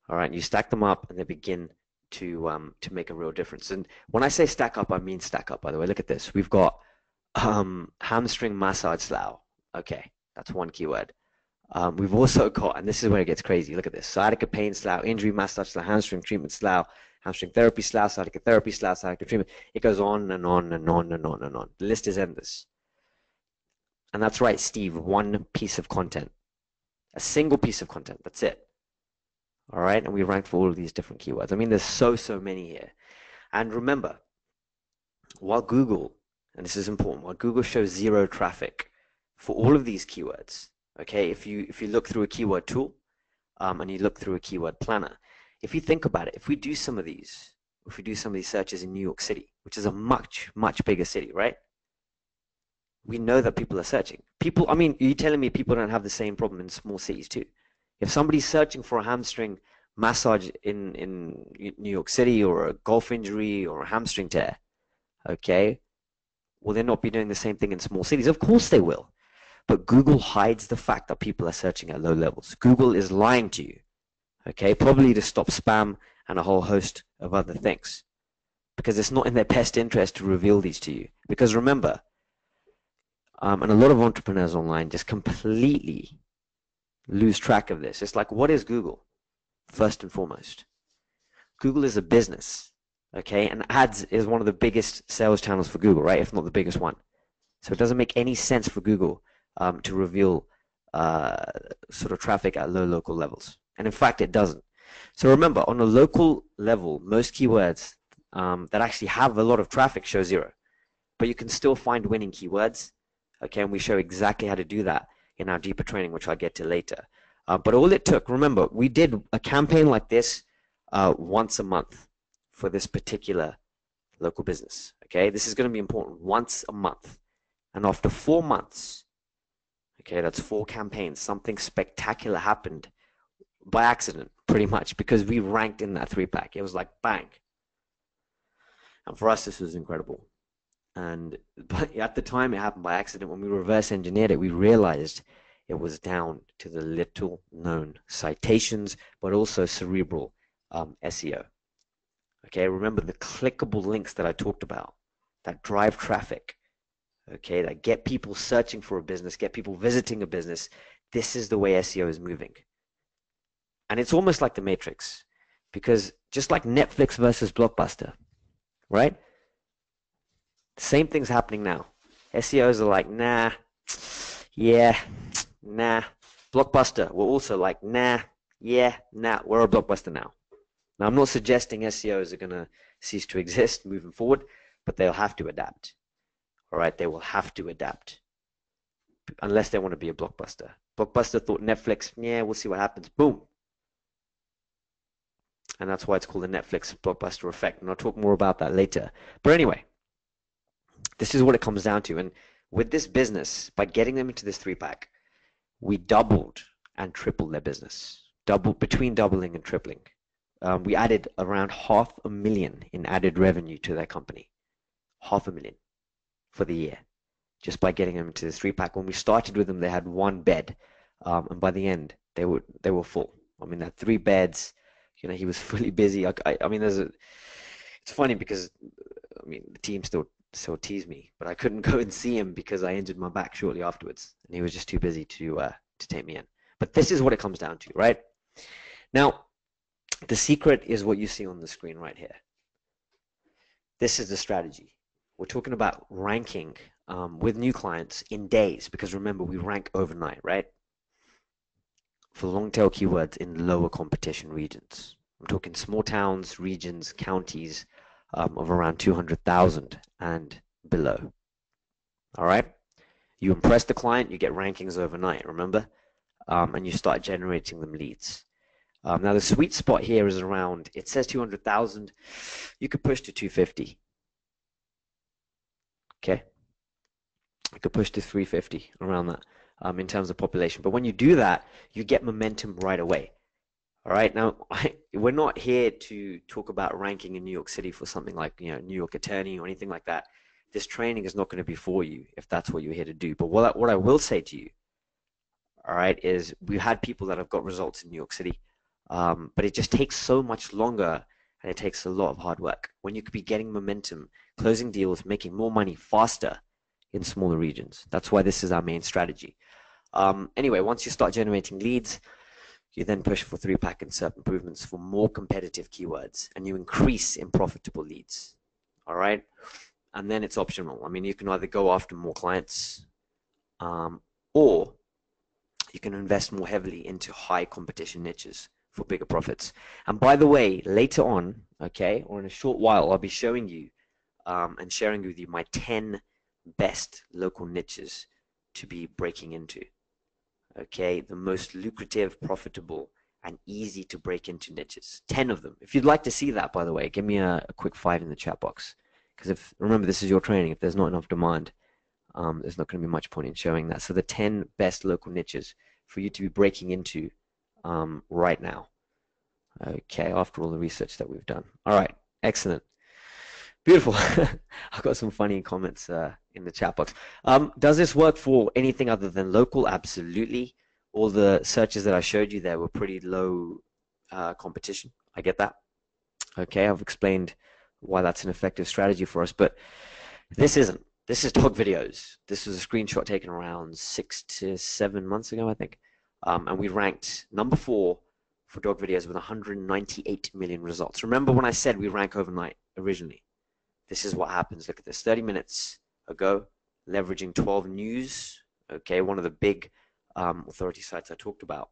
[SPEAKER 3] All right, you stack them up and they begin to make a real difference. And when I say stack up, I mean stack up, by the way. Look at this. We've got hamstring massage slough. Okay, that's one keyword. We've also got, and this is where it gets crazy. Look at this: sciatica pain slough, injury massage slough, hamstring treatment slough, hamstring therapy slough, sciatica therapy slough, sciatica treatment. It goes on and on and on and on and on. The list is endless. And that's right, Steve. One piece of content, a single piece of content. That's it. All right, and we ranked for all of these different keywords. I mean, there's so many here. And remember, while Google, and this is important, while Google shows zero traffic for all of these keywords, okay, if you look through a keyword tool and you look through a keyword planner, if you think about it, if we do some of these searches in New York City, which is a much bigger city, right? We know that people are searching. People, I mean, are you telling me people don't have the same problem in small cities too? If somebody's searching for a hamstring massage in New York City, or a golf injury or a hamstring tear, okay, will they not be doing the same thing in small cities? Of course they will. But Google hides the fact that people are searching at low levels. Google is lying to you, okay, probably to stop spam and a whole host of other things, because it's not in their best interest to reveal these to you. Because remember, and a lot of entrepreneurs online just completely lose track of this. It's like, what is Google? First and foremost, Google is a business, okay? And ads is one of the biggest sales channels for Google, right? If not the biggest one. So it doesn't make any sense for Google to reveal sort of traffic at low local levels. And in fact, it doesn't. So remember, on a local level, most keywords that actually have a lot of traffic show zero. But you can still find winning keywords, okay? And we show exactly how to do that in our deeper training, which I'll get to later. But all it took, remember, we did a campaign like this once a month for this particular local business, okay? This is going to be important, once a month. And after 4 months, okay, that's 4 campaigns, something spectacular happened by accident, pretty much, because we ranked in that 3-pack. It was like bang. And for us, this was incredible. But at the time, it happened by accident. When we reverse engineered it, we realized it was down to the little known citations, but also cerebral SEO. Okay, remember the clickable links that I talked about that drive traffic, okay, that get people searching for a business, get people visiting a business. This is the way SEO is moving. And it's almost like the Matrix, because just like Netflix versus Blockbuster, right? Same thing's happening now. SEOs are like, nah, yeah, nah. Blockbuster, we're also like, nah, yeah, nah. We're a Blockbuster now. Now, I'm not suggesting SEOs are going to cease to exist moving forward, but they'll have to adapt. All right, they will have to adapt, unless they want to be a Blockbuster. Blockbuster thought Netflix, yeah, we'll see what happens. Boom. And that's why it's called the Netflix Blockbuster effect. And I'll talk more about that later. But anyway, this is what it comes down to. And with this business, by getting them into this 3-pack, we doubled and tripled their business. Between doubling and tripling. We added around $500,000 in added revenue to their company. $500,000 for the year, just by getting them into this 3-pack. When we started with them, they had 1 bed. And by the end, they were full. I mean, they had 3 beds. You know, he was fully busy. I mean, it's funny because, I mean, the team still tease me, but I couldn't go and see him because I injured my back shortly afterwards, and he was just too busy to take me in. But this is what it comes down to, right? Now, the secret is what you see on the screen right here. This is the strategy. We're talking about ranking with new clients in days, because remember, we rank overnight, right? For long tail keywords in lower competition regions. I'm talking small towns, regions, counties, of around 200,000 and below. All right. You impress the client, you get rankings overnight, remember? And you start generating them leads. Now the sweet spot here is around, it says 200,000, you could push to 250. Okay. You could push to 350 around that in terms of population. But when you do that, you get momentum right away. All right. Now, we're not here to talk about ranking in New York City for something like, New York Attorney or anything like that. This training is not going to be for you if that's what you're here to do. But what I will say to you, all right, is we've had people that have got results in New York City, but it just takes so much longer and it takes a lot of hard work when you could be getting momentum, closing deals, making more money faster in smaller regions. That's why this is our main strategy. Anyway, once you start generating leads, you then push for 3-pack and SERP improvements for more competitive keywords, and you increase in profitable leads. All right, and then it's optional. I mean, you can either go after more clients, or you can invest more heavily into high competition niches for bigger profits. And by the way, later on, okay, or in a short while, I'll be showing you and sharing with you my 10 best local niches to be breaking into. Okay, the most lucrative, profitable, and easy to break into niches. 10 of them. If you'd like to see that, by the way, give me a quick 5 in the chat box. Because remember, this is your training. If there's not enough demand, there's not going to be much point in showing that. So the 10 best local niches for you to be breaking into right now. Okay, after all the research that we've done. All right, excellent. Beautiful. I've got some funny comments in the chat box. Does this work for anything other than local? Absolutely. All the searches that I showed you there were pretty low competition. I get that. Okay, I've explained why that's an effective strategy for us, but this isn't. This is dog videos. This was a screenshot taken around 6 to 7 months ago, I think. And we ranked number 4 for dog videos with 198 million results. Remember when I said we rank overnight originally? This is what happens. Look at this. 30 minutes ago, leveraging 12 News, okay, one of the big authority sites I talked about,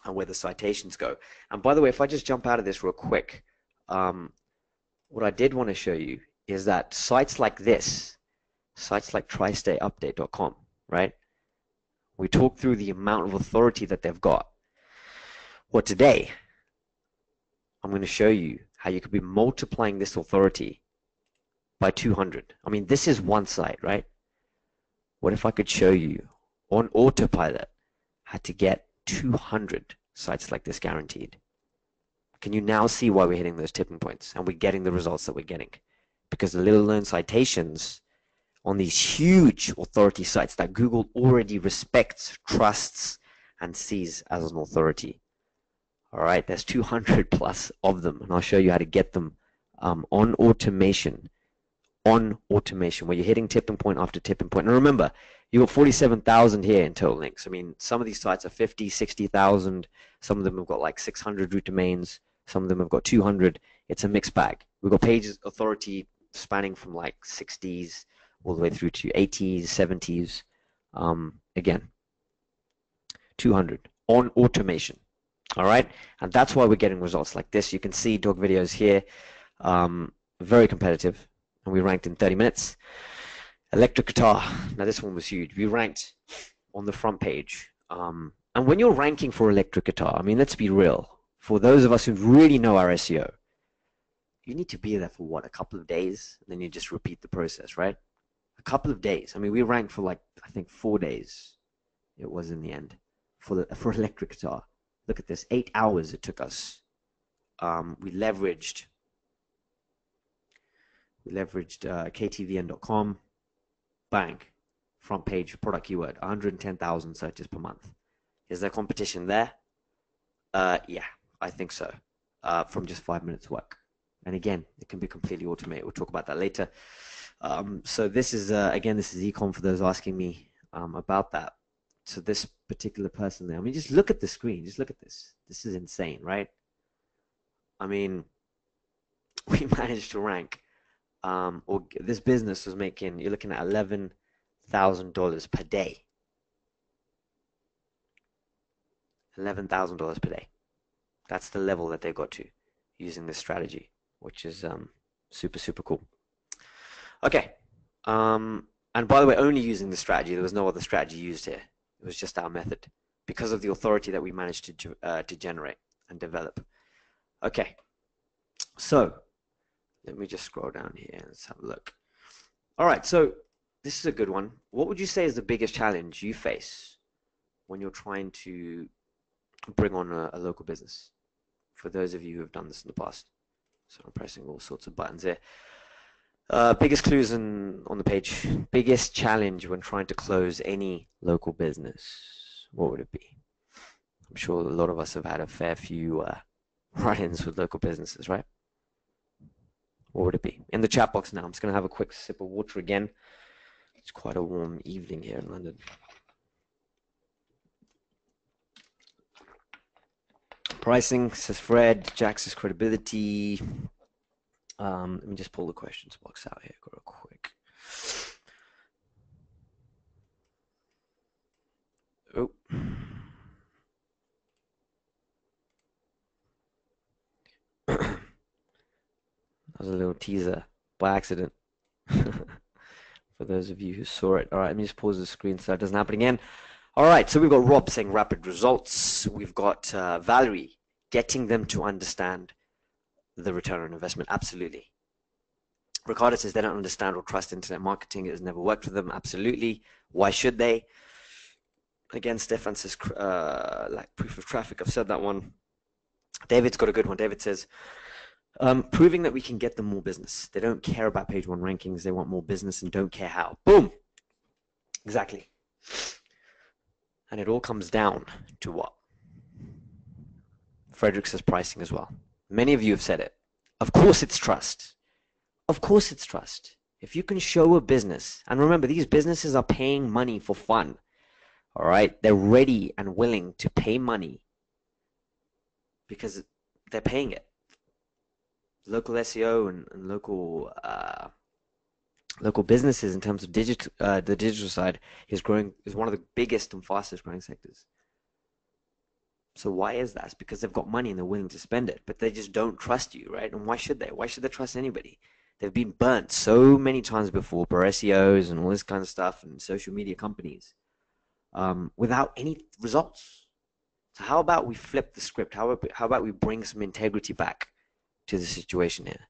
[SPEAKER 3] and where the citations go. And by the way, if I just jump out of this real quick, what I did want to show you is that sites like this, sites like tristateupdate.com, right? We talked through the amount of authority that they've got. Well, today, I'm going to show you how you could be multiplying this authority by 200. I mean, this is one site, right? What if I could show you on autopilot how to get 200 sites like this guaranteed? Can you now see why we're hitting those tipping points and we're getting the results that we're getting? Because the little known citations on these huge authority sites that Google already respects, trusts, and sees as an authority. All right, there's 200 plus of them, and I'll show you how to get them on automation. On automation, where you're hitting tipping point after tipping point. And remember, you got 47,000 here in total links. I mean, some of these sites are 50, 60,000. Some of them have got like 600 root domains. Some of them have got 200. It's a mixed bag. We've got pages authority spanning from like 60s all the way through to 80s, 70s. Again, 200 on automation. All right, and that's why we're getting results like this. You can see dog videos here, very competitive, and we ranked in 30 minutes. Electric guitar, now this one was huge. We ranked on the front page. And when you're ranking for electric guitar, I mean, let's be real. For those of us who really know our SEO, you need to be there for what, a couple of days, and then you just repeat the process, right? A couple of days. I mean, we ranked for like, I think 4 days. It was in the end for electric guitar. Look at this, 8 hours it took us. We leveraged ktvn.com, bang, front page, product keyword, 110,000 searches per month. Is there competition there? Yeah, I think so, from just 5 minutes work. And again, it can be completely automated. We'll talk about that later. So this is, again, this is ecom for those asking me about that. So this particular person there, I mean, just look at the screen. Just look at this. This is insane, right? I mean, we managed to rank, or this business was making, you're looking at $11,000 per day. $11,000 per day. That's the level that they got to using this strategy, which is Super, super cool. Okay. And by the way, only using the strategy. There was no other strategy used here. It was just our method because of the authority that we managed to generate and develop. Okay. So let me just scroll down here and let's have a look. All right. So this is a good one. What would you say is the biggest challenge you face when you're trying to bring on a local business? For those of you who have done this in the past. So I'm pressing all sorts of buttons here. Biggest clues on the page. Biggest challenge when trying to close any local business. What would it be? I'm sure a lot of us have had a fair few run-ins with local businesses, right? What would it be? In the chat box now. I'm just going to have a quick sip of water again. It's quite a warm evening here in London. Pricing, says Fred. Jack says credibility. Let me just pull the questions box out here real quick. Oh. That was a little teaser by accident. For those of you who saw it. All right, let me just pause the screen so that doesn't happen again. All right, so we've got Rob saying rapid results. We've got Valerie getting them to understand the return on investment. Absolutely. Ricardo says they don't understand or trust internet marketing. It has never worked for them. Absolutely. Why should they? Again, Stefan says like proof of traffic. I've said that one. David's got a good one. David says proving that we can get them more business. They don't care about page one rankings. They want more business and don't care how. Boom. Exactly. And it all comes down to what? Frederick says pricing as well. Many of you have said it. Of course it's trust. Of course it's trust. If you can show a business, and remember, these businesses are paying money for fun. All right? They're ready and willing to pay money because they're paying it. Local SEO and local businesses in terms of the digital side is one of the biggest and fastest growing sectors. So why is that? It's because they've got money and they're willing to spend it, but they just don't trust you, right? And why should they? Why should they trust anybody? They've been burnt so many times before by SEOs and all this kind of stuff and social media companies without any results. So how about we flip the script? How about we bring some integrity back to the situation here,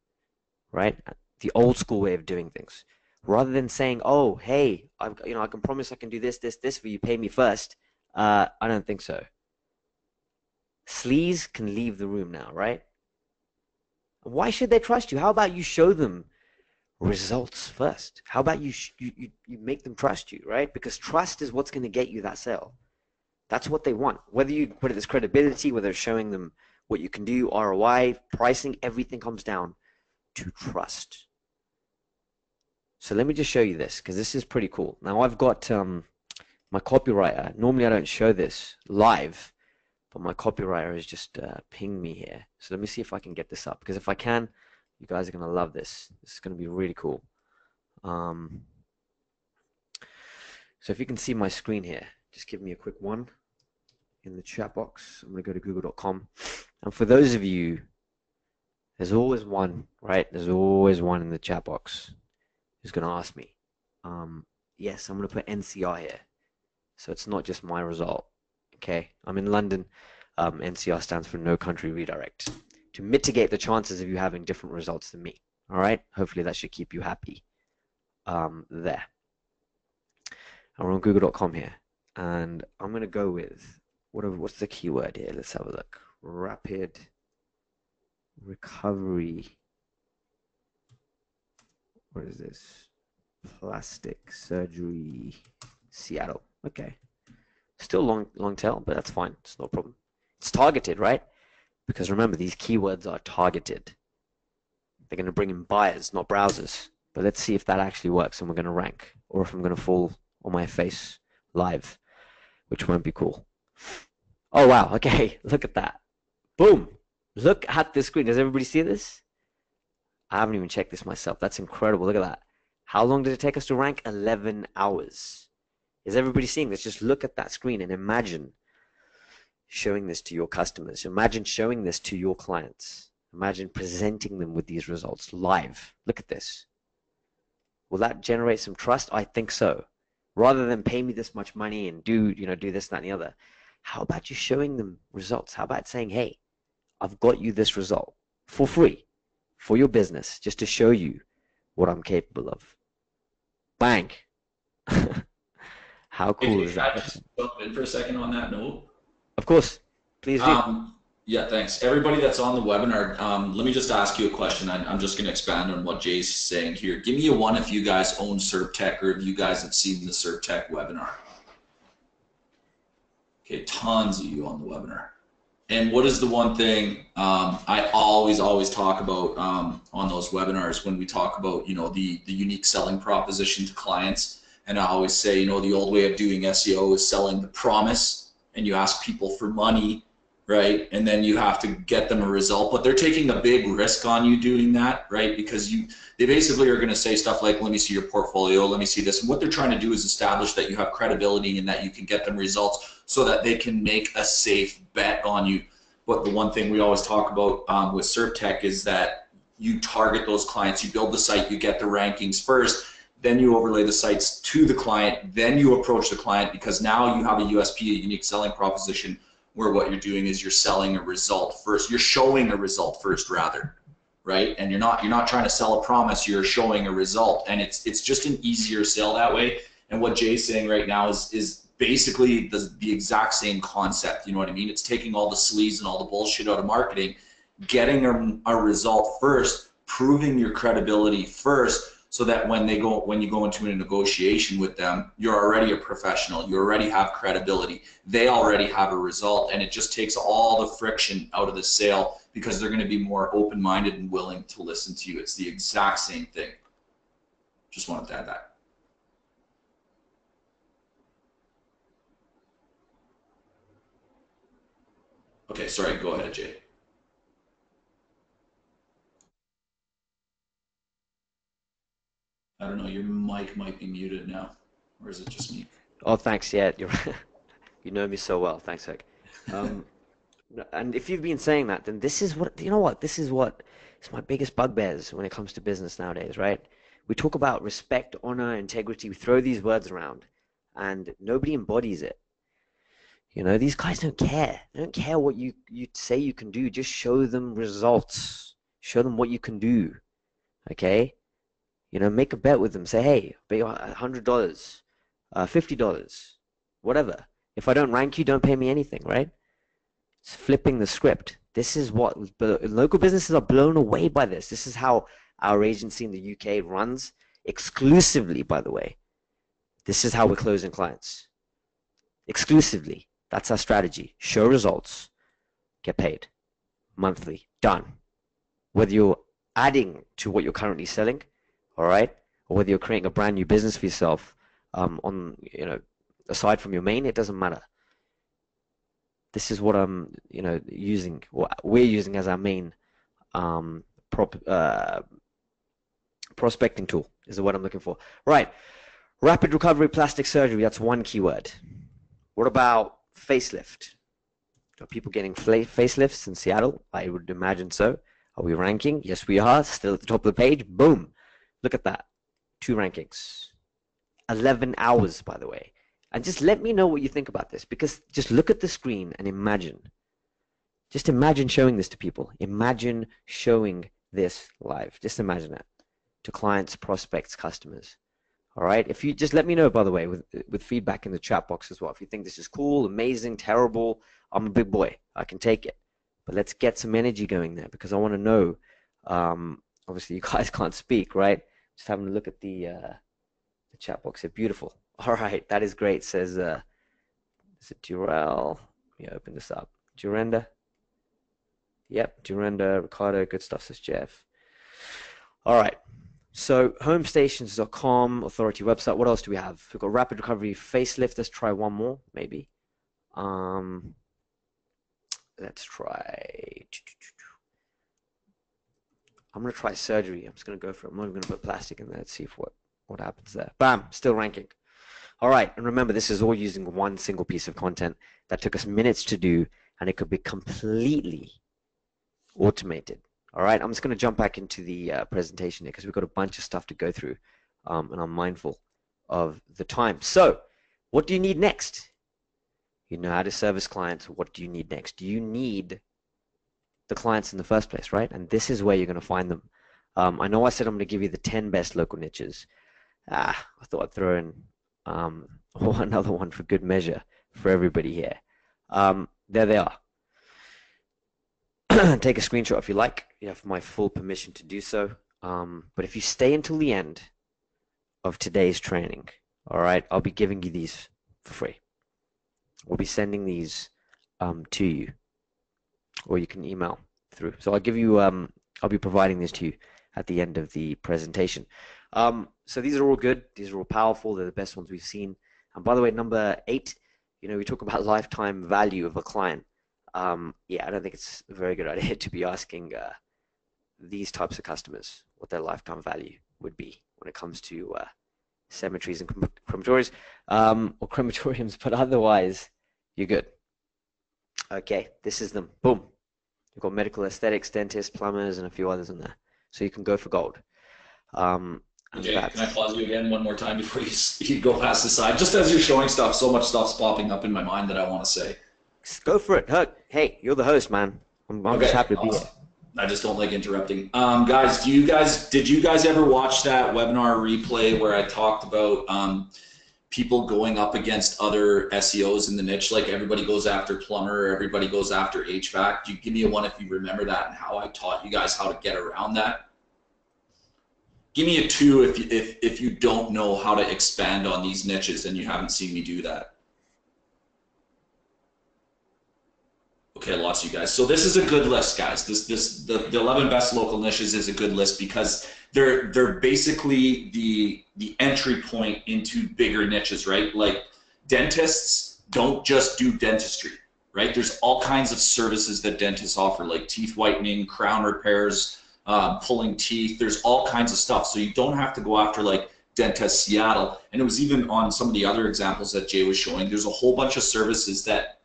[SPEAKER 3] right? The old school way of doing things. Rather than saying, "Oh, hey, I can promise I can do this for you. Pay me first." I don't think so. Sleaze can leave the room now, right? Why should they trust you? How about you show them results first? How about you make them trust you, right? Because trust is what's going to get you that sale. That's what they want. Whether you put it as credibility, whether it's showing them what you can do, ROI, pricing, everything comes down to trust. So let me just show you this because this is pretty cool. Now I've got my copywriter. Normally I don't show this live, but my copywriter has just pinged me here. So let me see if I can get this up because if I can, you guys are going to love this. This is going to be really cool. So if you can see my screen here, just give me a quick one in the chat box. I'm going to go to google.com. And for those of you, there's always one, right? There's always one in the chat box who's going to ask me. Yes, I'm going to put NCR here. So it's not just my result. Okay, I'm in London. NCR stands for No Country Redirect. To mitigate the chances of you having different results than me. All right, hopefully that should keep you happy there. And we're on google.com here. And I'm going to go with, what's the keyword here? Let's have a look. Rapid recovery. What is this? Plastic surgery, Seattle. Okay. Still long tail, but that's fine. It's no problem. It's targeted, right? Because remember, these keywords are targeted. They're going to bring in buyers, not browsers. But let's see if that actually works and we're going to rank, or if I'm going to fall on my face live, which won't be cool. Oh, wow. Okay, look at that. Boom. Look at the screen. Does everybody see this? I haven't even checked this myself. That's incredible. Look at that. How long did it take us to rank? 11 hours. Is everybody seeing this? Just look at that screen and imagine showing this to your customers. Imagine showing this to your clients. Imagine presenting them with these results live. Look at this. Will that generate some trust? I think so. Rather than pay me this much money and do this, that, and the other. How about you showing them results? How about saying, hey, I've got you this result for free for your business, just to show you what I'm capable of. Bang. How cool
[SPEAKER 2] Hey,
[SPEAKER 3] is
[SPEAKER 2] can I
[SPEAKER 3] that?
[SPEAKER 2] just jump in for a second on that note?
[SPEAKER 3] Of course. Please do.
[SPEAKER 2] Yeah, thanks. Everybody that's on the webinar, let me just ask you a question. I'm just going to expand on what Jay's saying here. Give me a one if you guys own ServTech or if you guys have seen the ServTech webinar. Okay, tons of you on the webinar. And what is the one thing I always talk about on those webinars when we talk about, the unique selling proposition to clients? And I always say, the old way of doing SEO is selling the promise, and you ask people for money, right? And then you have to get them a result, but they're taking a big risk on you doing that, right? Because they basically are going to say stuff like, let me see your portfolio, let me see this. And what they're trying to do is establish that you have credibility and that you can get them results so that they can make a safe bet on you. But the one thing we always talk about with ServTech is that you target those clients, you build the site, you get the rankings first, then you overlay the sites to the client, then you approach the client, because now you have a USP, a unique selling proposition, where what you're doing is you're selling a result first. You're showing a result first, rather, right? And you're not trying to sell a promise. You're showing a result, and it's just an easier sale that way. And what Jay's saying right now is basically the exact same concept. You know what I mean? It's taking all the sleaze and all the bullshit out of marketing, getting a result first, proving your credibility first, so that when you go into a negotiation with them, you're already a professional, you already have credibility, they already have a result, and it just takes all the friction out of the sale because they're going to be more open-minded and willing to listen to you. It's the exact same thing. Just wanted to add that. Okay, sorry, go ahead, Jay. I don't know, your mic might be muted now, or is it just me?
[SPEAKER 3] Oh, thanks. Yeah, you know me so well. Thanks, Hook. And if you've been saying that, then this is what this is what is my biggest bugbears when it comes to business nowadays, right? We talk about respect, honor, integrity. We throw these words around, and nobody embodies it. These guys don't care. They don't care what you say you can do. Just show them results. Show them what you can do. Okay? Make a bet with them. Say, hey, bet you $100, $50, whatever. If I don't rank you, don't pay me anything, right? It's flipping the script. This is what local businesses are blown away by this. This is how our agency in the UK runs exclusively, by the way. This is how we're closing clients. Exclusively. That's our strategy. Show results, get paid monthly, done. Whether you're adding to what you're currently selling, all right, or whether you're creating a brand new business for yourself, aside from your main, it doesn't matter. This is what I'm, using, what we're using as our main prospecting tool is the word I'm looking for. Right, rapid recovery plastic surgery, that's one keyword. What about facelift? Are people getting facelifts in Seattle? I would imagine so. Are we ranking? Yes, we are. Still at the top of the page. Boom. Look at that. 2 rankings. 11 hours, by the way. And just let me know what you think about this, because just look at the screen and imagine. Just imagine showing this to people. Imagine showing this live. Just imagine it to clients, prospects, customers. All right. If you just let me know, by the way, with feedback in the chat box as well. If you think this is cool, amazing, terrible, I'm a big boy. I can take it. But let's get some energy going there, because I want to know. Obviously, you guys can't speak, right? Just having a look at the chat box here. Beautiful. All right, that is great. Says, is it Durell? Let me open this up. Durenda. Yep, Durenda, Ricardo. Good stuff, says Jeff. All right. So homestations.com, authority website. What else do we have? We've got rapid recovery facelift. Let's try one more, maybe. Let's try. I'm going to try surgery. I'm just going to go for it. I'm not even going to put plastic in there. Let's see what happens there. Bam, still ranking. All right, and remember, this is all using one single piece of content that took us minutes to do, and it could be completely automated. All right, I'm just going to jump back into the presentation here because we've got a bunch of stuff to go through, and I'm mindful of the time. So, what do you need next? You know how to service clients. What do you need next? Do you need the clients in the first place, right? And this is where you're going to find them. I know I said I'm going to give you the 10 best local niches. I thought I'd throw in another one for good measure for everybody here. There they are. Take a screenshot if you like. You have my full permission to do so. But if you stay until the end of today's training, all right, I'll be giving you these for free. We'll be sending these to you, or you can email through. So I'll give you, I'll be providing this to you at the end of the presentation. So these are all good. These are all powerful. They're the best ones we've seen. And by the way, number 8, you know, we talk about lifetime value of a client. Yeah, I don't think it's a very good idea to be asking these types of customers what their lifetime value would be when it comes to cemeteries and crematoriums, or crematoriums, but otherwise, you're good. Okay, this is them. Boom. You've got medical aesthetics, dentists, plumbers, and a few others in there. So you can go for gold.
[SPEAKER 2] Jay, can I pause you again one more time before you go past the side? Just as you're showing stuff, so much stuff's popping up in my mind that I want to say.
[SPEAKER 3] Go for it. Hey, you're the host, man. I'm okay, just happy to be here.
[SPEAKER 2] I just don't like interrupting. Guys, did you guys ever watch that webinar replay where I talked about people going up against other SEOs in the niche? Like everybody goes after plumber, everybody goes after HVAC. Do you give me a one if you remember that and how I taught you guys how to get around that? Give me a 2 if you don't know how to expand on these niches and you haven't seen me do that. Okay, lots of you guys. So this is a good list, guys. The 11 best local niches is a good list because they're basically the entry point into bigger niches, right? Like dentists don't just do dentistry, right? There's all kinds of services that dentists offer, like teeth whitening, crown repairs, pulling teeth. There's all kinds of stuff. So you don't have to go after like Dentist Seattle. And it was even on some of the other examples that Jay was showing. There's a whole bunch of services that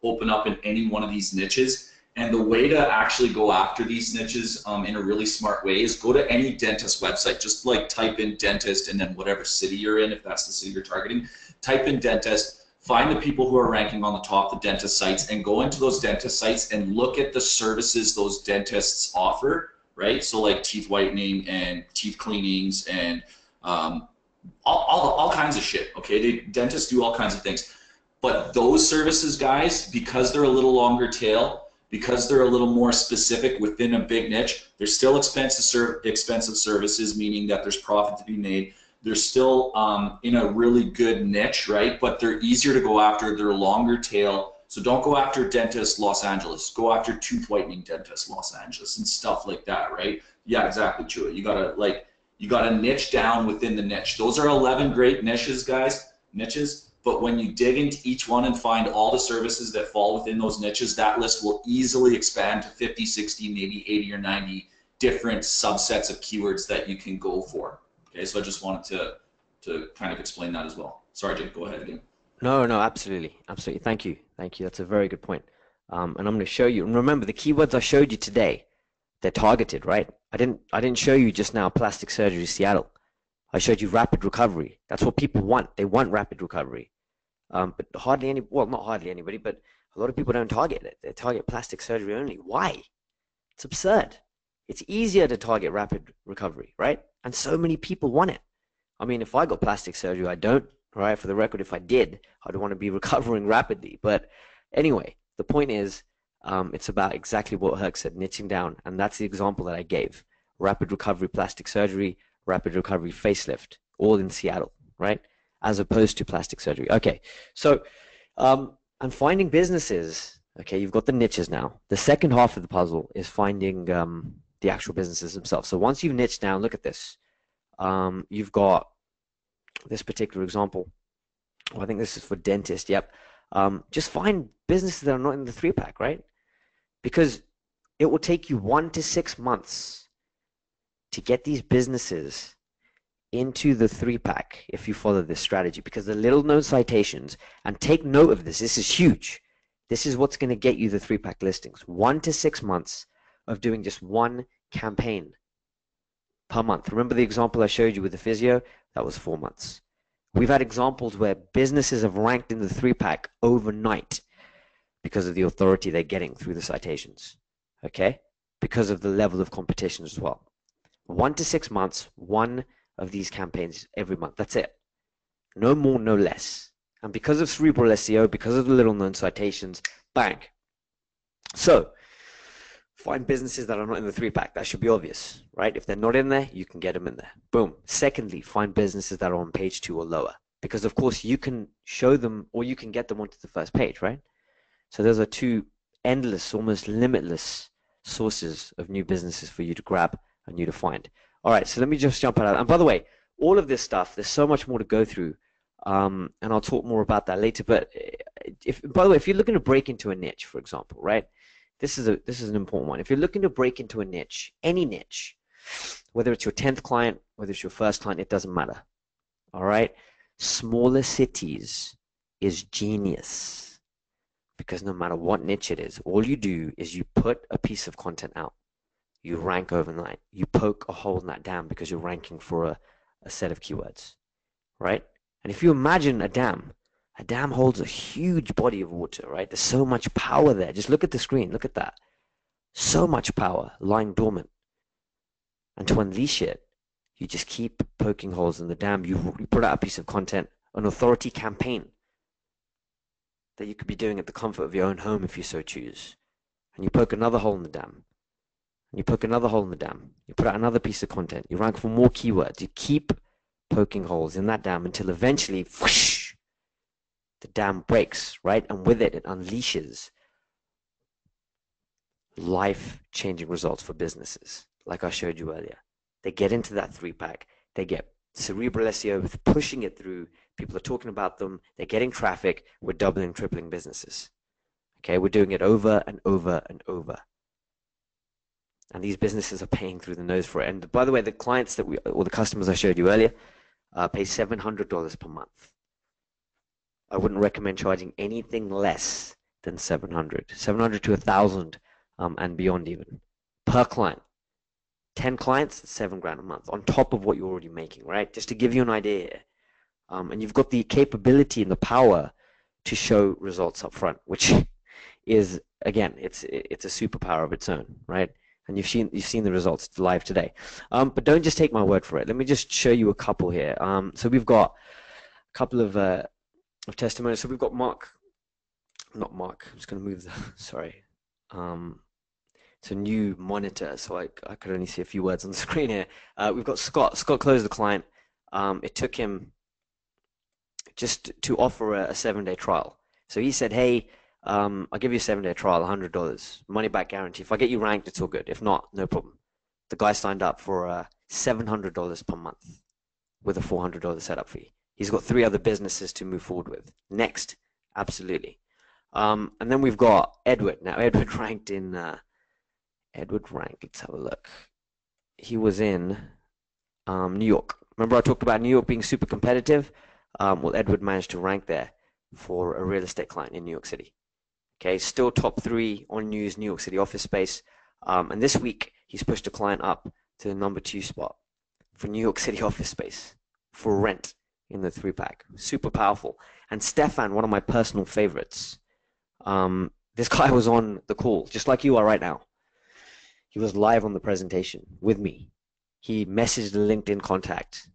[SPEAKER 2] open up in any one of these niches. And the way to actually go after these niches in a really smart way is go to any dentist website. Just like type in dentist and then whatever city you're in, if that's the city you're targeting, type in dentist, find the people who are ranking on the top, the dentist sites, and go into those dentist sites and look at the services those dentists offer, right? So like teeth whitening and teeth cleanings and all kinds of shit, okay? Dentists do all kinds of things. But those services, guys, because they're a little longer tail, because they're a little more specific within a big niche, they're still expensive services, meaning that there's profit to be made. They're still in a really good niche, right? But they're easier to go after. They're longer tail. So don't go after dentist Los Angeles. Go after tooth whitening dentist Los Angeles and stuff like that, right? Yeah, exactly, Chua. You gotta niche down within the niche. Those are 11 great niches, guys. Niches. But when you dig into each one and find all the services that fall within those niches, that list will easily expand to 50, 60, maybe 80 or 90 different subsets of keywords that you can go for. Okay, so I just wanted to kind of explain that as well. Sorry, Jake, go ahead again.
[SPEAKER 3] No, absolutely. Thank you. That's a very good point. And I'm going to show you. And remember, the keywords I showed you today, they're targeted, right? I didn't show you just now plastic surgery Seattle. I showed you rapid recovery. That's what people want. They want rapid recovery. But not hardly anybody, but a lot of people don't target it. They target plastic surgery only. Why? It's absurd. It's easier to target rapid recovery, right? And so many people want it. I mean, if I got plastic surgery, I don't, right? For the record, if I did, I'd want to be recovering rapidly. But anyway, the point is, it's about exactly what Herc said, niching down. And that's the example that I gave. Rapid recovery plastic surgery, rapid recovery facelift, all in Seattle, right? As opposed to plastic surgery. Okay, so, and finding businesses, okay, you've got the niches now. The second half of the puzzle is finding the actual businesses themselves. So once you've niched down, look at this. You've got this particular example. Oh, I think this is for dentist, yep. Just find businesses that are not in the 3-pack, right? Because it will take you 1 to 6 months to get these businesses into the 3-pack if you follow this strategy, because the little known citations, and take note of this, this is huge. This is what's going to get you the 3-pack listings. 1 to 6 months of doing just one campaign per month. Remember the example I showed you with the physio? That was 4 months. We've had examples where businesses have ranked in the 3-pack overnight because of the authority they're getting through the citations, okay? Because of the level of competition as well. 1 to 6 months, one of these campaigns every month. That's it. No more, no less. And because of cerebral SEO, because of the little known citations, bang. So find businesses that are not in the 3-pack. That should be obvious, right? If they're not in there, you can get them in there. Boom. Secondly, find businesses that are on page 2 or lower. Because of course you can show them or you can get them onto the first page, right? So those are 2 endless, almost limitless sources of new businesses for you to grab and you to find. All right, so let me just jump out. And by the way, all of this stuff, there's so much more to go through. And I'll talk more about that later. But by the way, if you're looking to break into a niche, for example, right? This is an important one. If you're looking to break into a niche, any niche, whether it's your 10th client, whether it's your first client, it doesn't matter. All right? Smaller cities is genius. Because no matter what niche it is, all you do is you put a piece of content out. You rank overnight. You poke a hole in that dam because you're ranking for a set of keywords, right? And if you imagine a dam holds a huge body of water, right? There's so much power there. Just look at the screen. Look at that. So much power lying dormant. And to unleash it, you just keep poking holes in the dam. You put out a piece of content, an authority campaign that you could be doing at the comfort of your own home if you so choose. And you poke another hole in the dam. And you poke another hole in the dam. You put out another piece of content. You rank for more keywords. You keep poking holes in that dam until eventually, whoosh, the dam breaks, right? And with it, it unleashes life-changing results for businesses, like I showed you earlier. They get into that 3-pack. They get cerebral SEO with pushing it through. People are talking about them. They're getting traffic. We're doubling, tripling businesses. Okay, we're doing it over and over and over. And these businesses are paying through the nose for it. And by the way, the clients that or the customers I showed you earlier pay $700 per month. I wouldn't recommend charging anything less than $700 to $1,000 and beyond even per client. 10 clients, $7,000 a month on top of what you're already making, right? Just to give you an idea here. And you've got the capability and the power to show results up front, which is, again, it's a superpower of its own, right? And you've seen the results live today. But don't just take my word for it. Let me just show you a couple here. So we've got a couple of testimonials. So we've got Mark. I'm just going to move the, sorry. It's a new monitor, so I could only see a few words on the screen here. We've got Scott. Scott closed the client. It took him just to offer a 7-day trial. So he said, hey, I'll give you a 7-day trial, $100, money back guarantee. If I get you ranked, it's all good. If not, no problem. The guy signed up for $700 per month with a $400 setup fee. He's got 3 other businesses to move forward with. Next, absolutely. And then we've got Edward. Now, Edward ranked, let's have a look. He was in New York. Remember I talked about New York being super competitive? Well, Edward managed to rank there for a real estate client in New York City. Okay, still top 3 on news, New York City office space. And this week, he's pushed a client up to the number 2 spot for New York City office space for rent in the 3-pack. Super powerful. And Stefan, one of my personal favorites. This guy was on the call, just like you are right now. He was live on the presentation with me. He messaged a LinkedIn contact.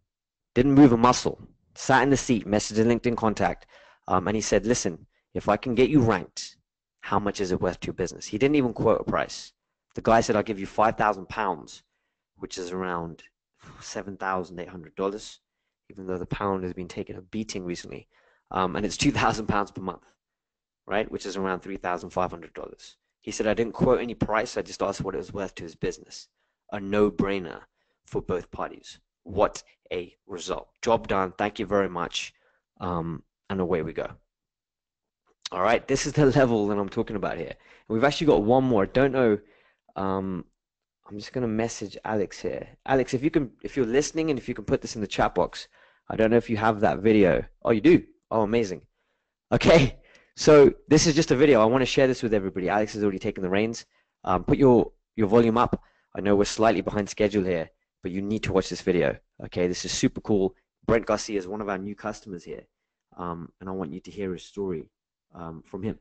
[SPEAKER 3] Didn't move a muscle. Sat in the seat, messaged a LinkedIn contact. And he said, listen, if I can get you ranked, how much is it worth to your business? He didn't even quote a price. The guy said, I'll give you £5,000, which is around $7,800, even though the pound has been taking a beating recently. And it's £2,000 per month, right? Which is around $3,500. He said, I didn't quote any price. I just asked what it was worth to his business. A no-brainer for both parties. What a result. Job done. Thank you very much. And away we go. All right. This is the level that I'm talking about here. And we've actually got one more. I don't know. I'm just going to message Alex here. Alex, if you're listening and if you can put this in the chat box. I don't know if you have that video. Oh, you do? Oh, amazing. Okay. So this is just a video. I want to share this with everybody. Alex has already taken the reins. Put your your volume up. I know we're slightly behind schedule here, but you need to watch this video. Okay, this is super cool. Brent Garcia is one of our new customers here, and I want you to hear his story from him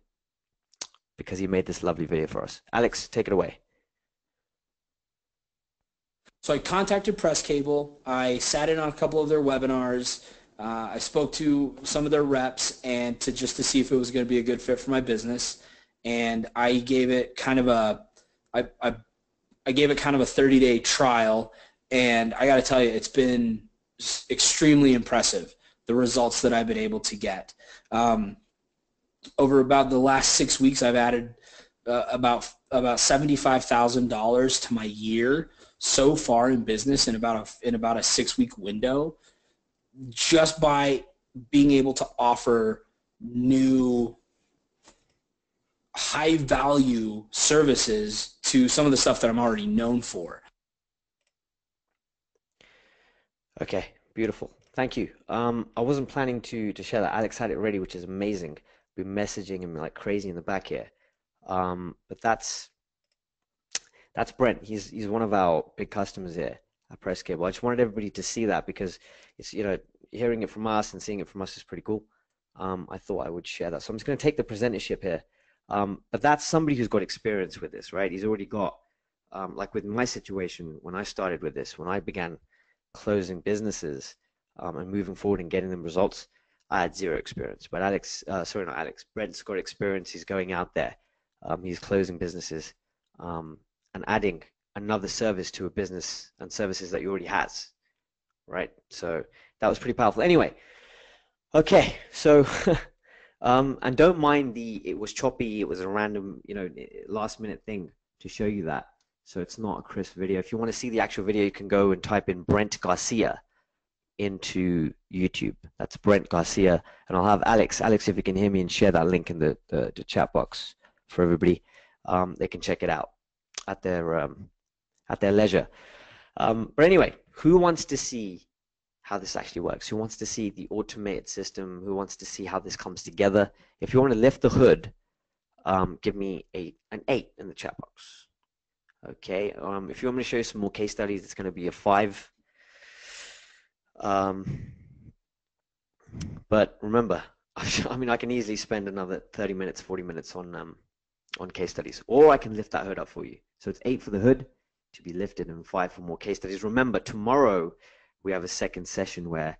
[SPEAKER 3] because he made this lovely video for us. Alex, take it away.
[SPEAKER 4] So I contacted Press Cable. I sat in on a couple of their webinars. I spoke to some of their reps and to see if it was going to be a good fit for my business. And I gave it kind of a I gave it kind of a 30-day trial, and I got to tell you, it's been extremely impressive, the results that I've been able to get. Over about the last 6 weeks, I've added about $75,000 to my year so far in business in about a 6-week window, just by being able to offer new high-value services to some of the stuff that I'm already known for.
[SPEAKER 3] Okay, beautiful. Thank you. I wasn't planning to share that. Alex had it ready, which is amazing. Been messaging him like crazy in the back here. But that's Brent. He's one of our big customers here at Press Cable. I just wanted everybody to see that because it's, you know, hearing it from us and seeing it from us is pretty cool. I thought I would share that. So I'm just going to take the presentership here. But that's somebody who's got experience with this, right? He's already got, like with my situation, when I started with this, when I began closing businesses and moving forward and getting them results, I had zero experience. But Brent's got experience. He's going out there. He's closing businesses and adding another service to a business and services that he already has, right? So that was pretty powerful. Anyway, okay, so and don't mind it was choppy, it was a random, you know, last minute thing to show you that. So it's not a crisp video. If you want to see the actual video, you can go and type in Brent Garcia into YouTube. That's Brent Garcia, and I'll have Alex, if you can hear me, and share that link in the chat box for everybody. They can check it out at their leisure. But anyway, who wants to see how this actually works? Who wants to see the automated system? Who wants to see how this comes together? If you want to lift the hood, give me an 8 in the chat box. Okay. If you want me to show you some more case studies, it's going to be a 5. But remember, I mean, I can easily spend another 30 minutes, 40 minutes on case studies, or I can lift that hood up for you. So it's 8 for the hood to be lifted and 5 for more case studies. Remember, tomorrow we have a second session where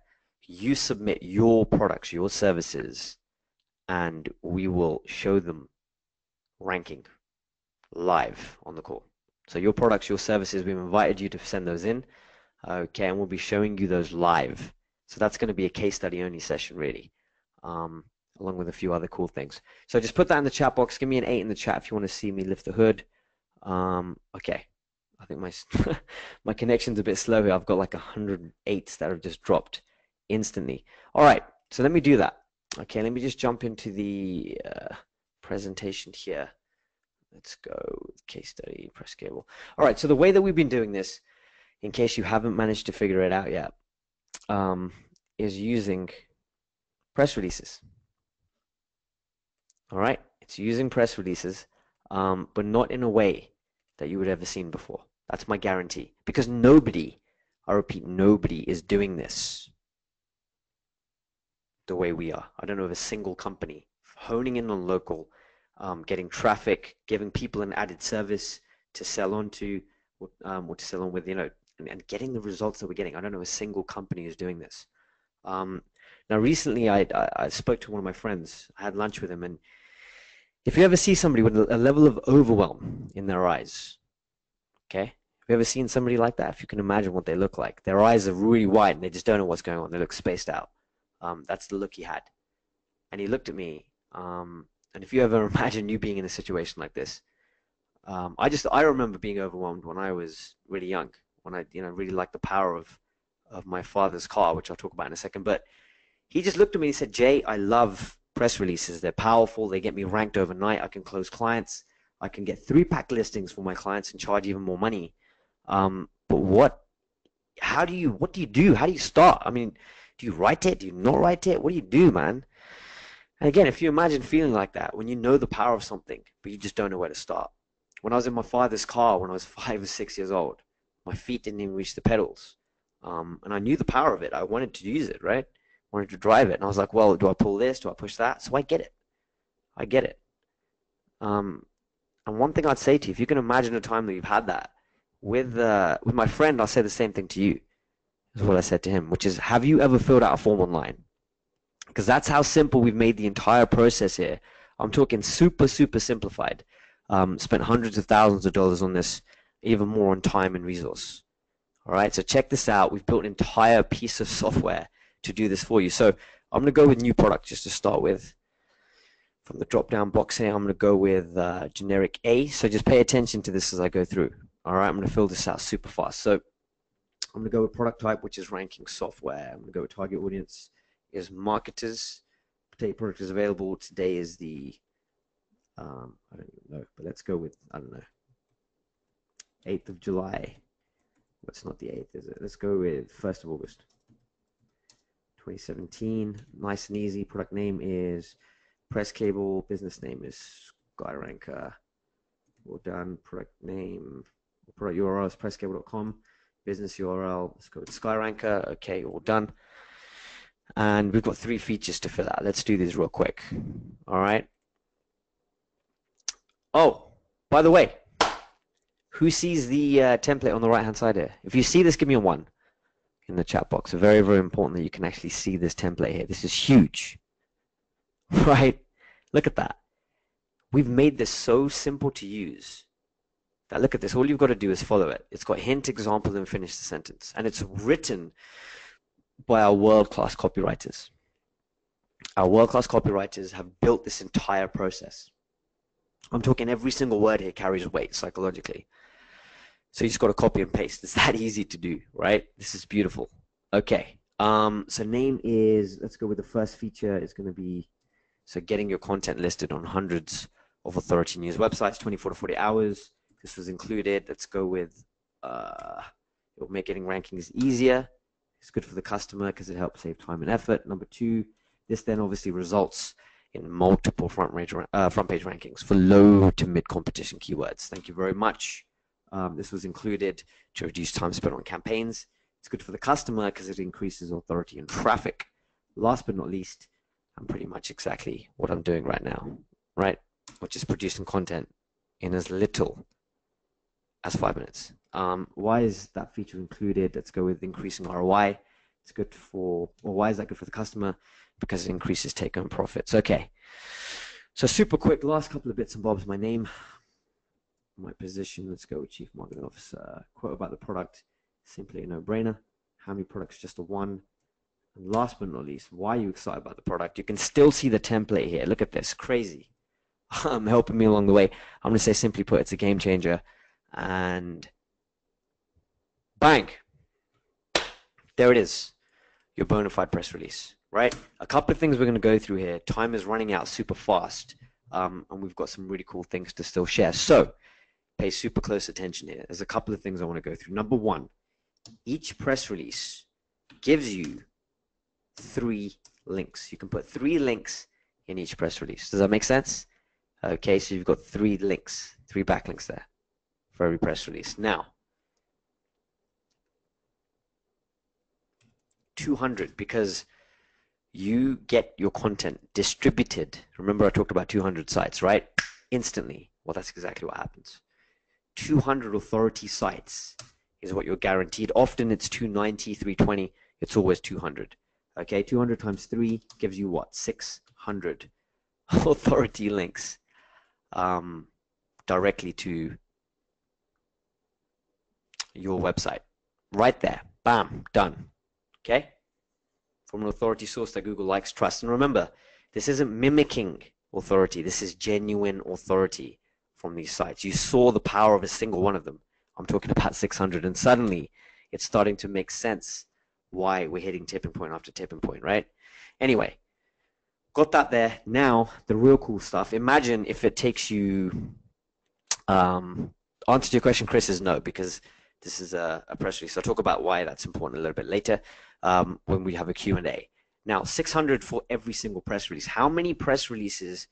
[SPEAKER 3] you submit your products, your services, and we will show them ranking live on the call. So your products, your services, we've invited you to send those in. Okay, and we'll be showing you those live. So that's going to be a case study only session, really, along with a few other cool things. So just put that in the chat box. Give me an 8 in the chat if you want to see me lift the hood. Okay, I think my connection's a bit slow here. I've got like 108 that have just dropped instantly. All right, so let me do that. Okay, let me just jump into the presentation here. Let's go with case study, Press Cable. All right, so the way that we've been doing this, in case you haven't managed to figure it out yet, is using press releases. All right, it's using press releases, but not in a way that you would have ever seen before. That's my guarantee. Because nobody, I repeat, nobody is doing this the way we are. I don't know of a single company honing in on local, getting traffic, giving people an added service to sell on to, or to sell on with, you know, and getting the results that we're getting. I don't know a single company who's doing this. Now, recently, I spoke to one of my friends. I had lunch with him, and if you ever see somebody with a level of overwhelm in their eyes, okay? Have you ever seen somebody like that? If you can imagine what they look like. Their eyes are really wide, and they just don't know what's going on. They look spaced out. That's the look he had. And he looked at me, and if you ever imagine you being in a situation like this, I remember being overwhelmed when I was really young, when I, you know, really liked the power of my father's car, which I'll talk about in a second. But he just looked at me and he said, Jay, I love press releases. They're powerful. They get me ranked overnight. I can close clients. I can get 3-pack listings for my clients and charge even more money. But what do you do? How do you start? I mean, do you write it? Do you not write it? What do you do, man? And again, if you imagine feeling like that, when you know the power of something, but you just don't know where to start, when I was in my father's car when I was 5 or 6 years old. My feet didn't even reach the pedals. And I knew the power of it. I wanted to use it, right? I wanted to drive it. And I was like, well, do I pull this? Do I push that? So I get it. I get it. And one thing I'd say to you, if you can imagine a time that you've had that, with my friend, I'll say the same thing to you, is what I said to him, which is, have you ever filled out a form online? Because that's how simple we've made the entire process here. I'm talking super, super simplified. Spent hundreds of thousands of dollars on this, even more on time and resource. All right, so check this out. We've built an entire piece of software to do this for you. So I'm going to go with new product just to start with. From the drop-down box here, I'm going to go with generic A. So just pay attention to this as I go through. All right, I'm going to fill this out super fast. So I'm going to go with product type, which is ranking software. I'm going to go with target audience is marketers. Today product is available. Today is the, I don't even know, but let's go with, I don't know, 8th of July. What's not the 8th, is it? Let's go with 1st of August, 2017. Nice and easy. Product name is press cable. Business name is SkyRanker. Well done. Product name, product URL is presscable.com. Business URL, let's go with SkyRanker. Okay, all done. And we've got 3 features to fill out. Let's do these real quick. All right. Oh, by the way, who sees the template on the right-hand side here? If you see this, give me a 1 in the chat box. Very, very important that you can actually see this template here. This is huge, right? Look at that. We've made this so simple to use that, look at this. All you've got to do is follow it. It's got hint, example, and finish the sentence. And it's written by our world-class copywriters. Our world-class copywriters have built this entire process. I'm talking every single word here carries weight psychologically. So you just got to copy and paste. It's that easy to do, right? This is beautiful. Okay. So name is, let's go with the first feature. It's going to be, so getting your content listed on hundreds of authority news websites, 24 to 40 hours. This was included. Let's go with, it will make getting rankings easier. It's good for the customer because it helps save time and effort. Number 2, this then obviously results in multiple front page rankings for low to mid competition keywords. Thank you very much. This was included to reduce time spent on campaigns. It's good for the customer because it increases authority and traffic. Last but not least, I'm pretty much exactly what I'm doing right now, right? Which is producing content in as little as 5 minutes. Why is that feature included? Let's go with increasing ROI. It's good for, or why is that good for the customer? Because it increases take-home profits. Okay, so super quick, last couple of bits and bobs. My name, my position, let's go with Chief Marketing Officer. Quote about the product, simply a no-brainer. How many products? Just a 1. And last but not least, why are you excited about the product? You can still see the template here. Look at this, crazy. Helping me along the way. I'm gonna say, simply put, it's a game changer. And bang, there it is, your bona fide press release, right? A couple of things we're going to go through here. Time is running out super fast, and we've got some really cool things to still share. So pay super close attention here. There's a couple of things I want to go through. Number 1, each press release gives you 3 links. You can put 3 links in each press release. Does that make sense? Okay, so you've got 3 links, 3 backlinks there for every press release. Now, 200, because you get your content distributed. Remember I talked about 200 sites, right? Instantly. Well, that's exactly what happens. 200 authority sites is what you're guaranteed. Often it's 290, 320. It's always 200. Okay, 200 times 3 gives you what? 600 authority links directly to your website. Right there. Bam. Done. Okay? From an authority source that Google likes, trust. And remember, this isn't mimicking authority. This is genuine authority from these sites. You saw the power of a single one of them. I'm talking about 600. And suddenly, it's starting to make sense why we're hitting tipping point after tipping point, right? Anyway, got that there. Now, the real cool stuff. Imagine if it takes you... answer to your question, Chris, is no, because this is a press release. I'll talk about why that's important a little bit later when we have a Q&A. Now, 600 for every single press release. How many press releases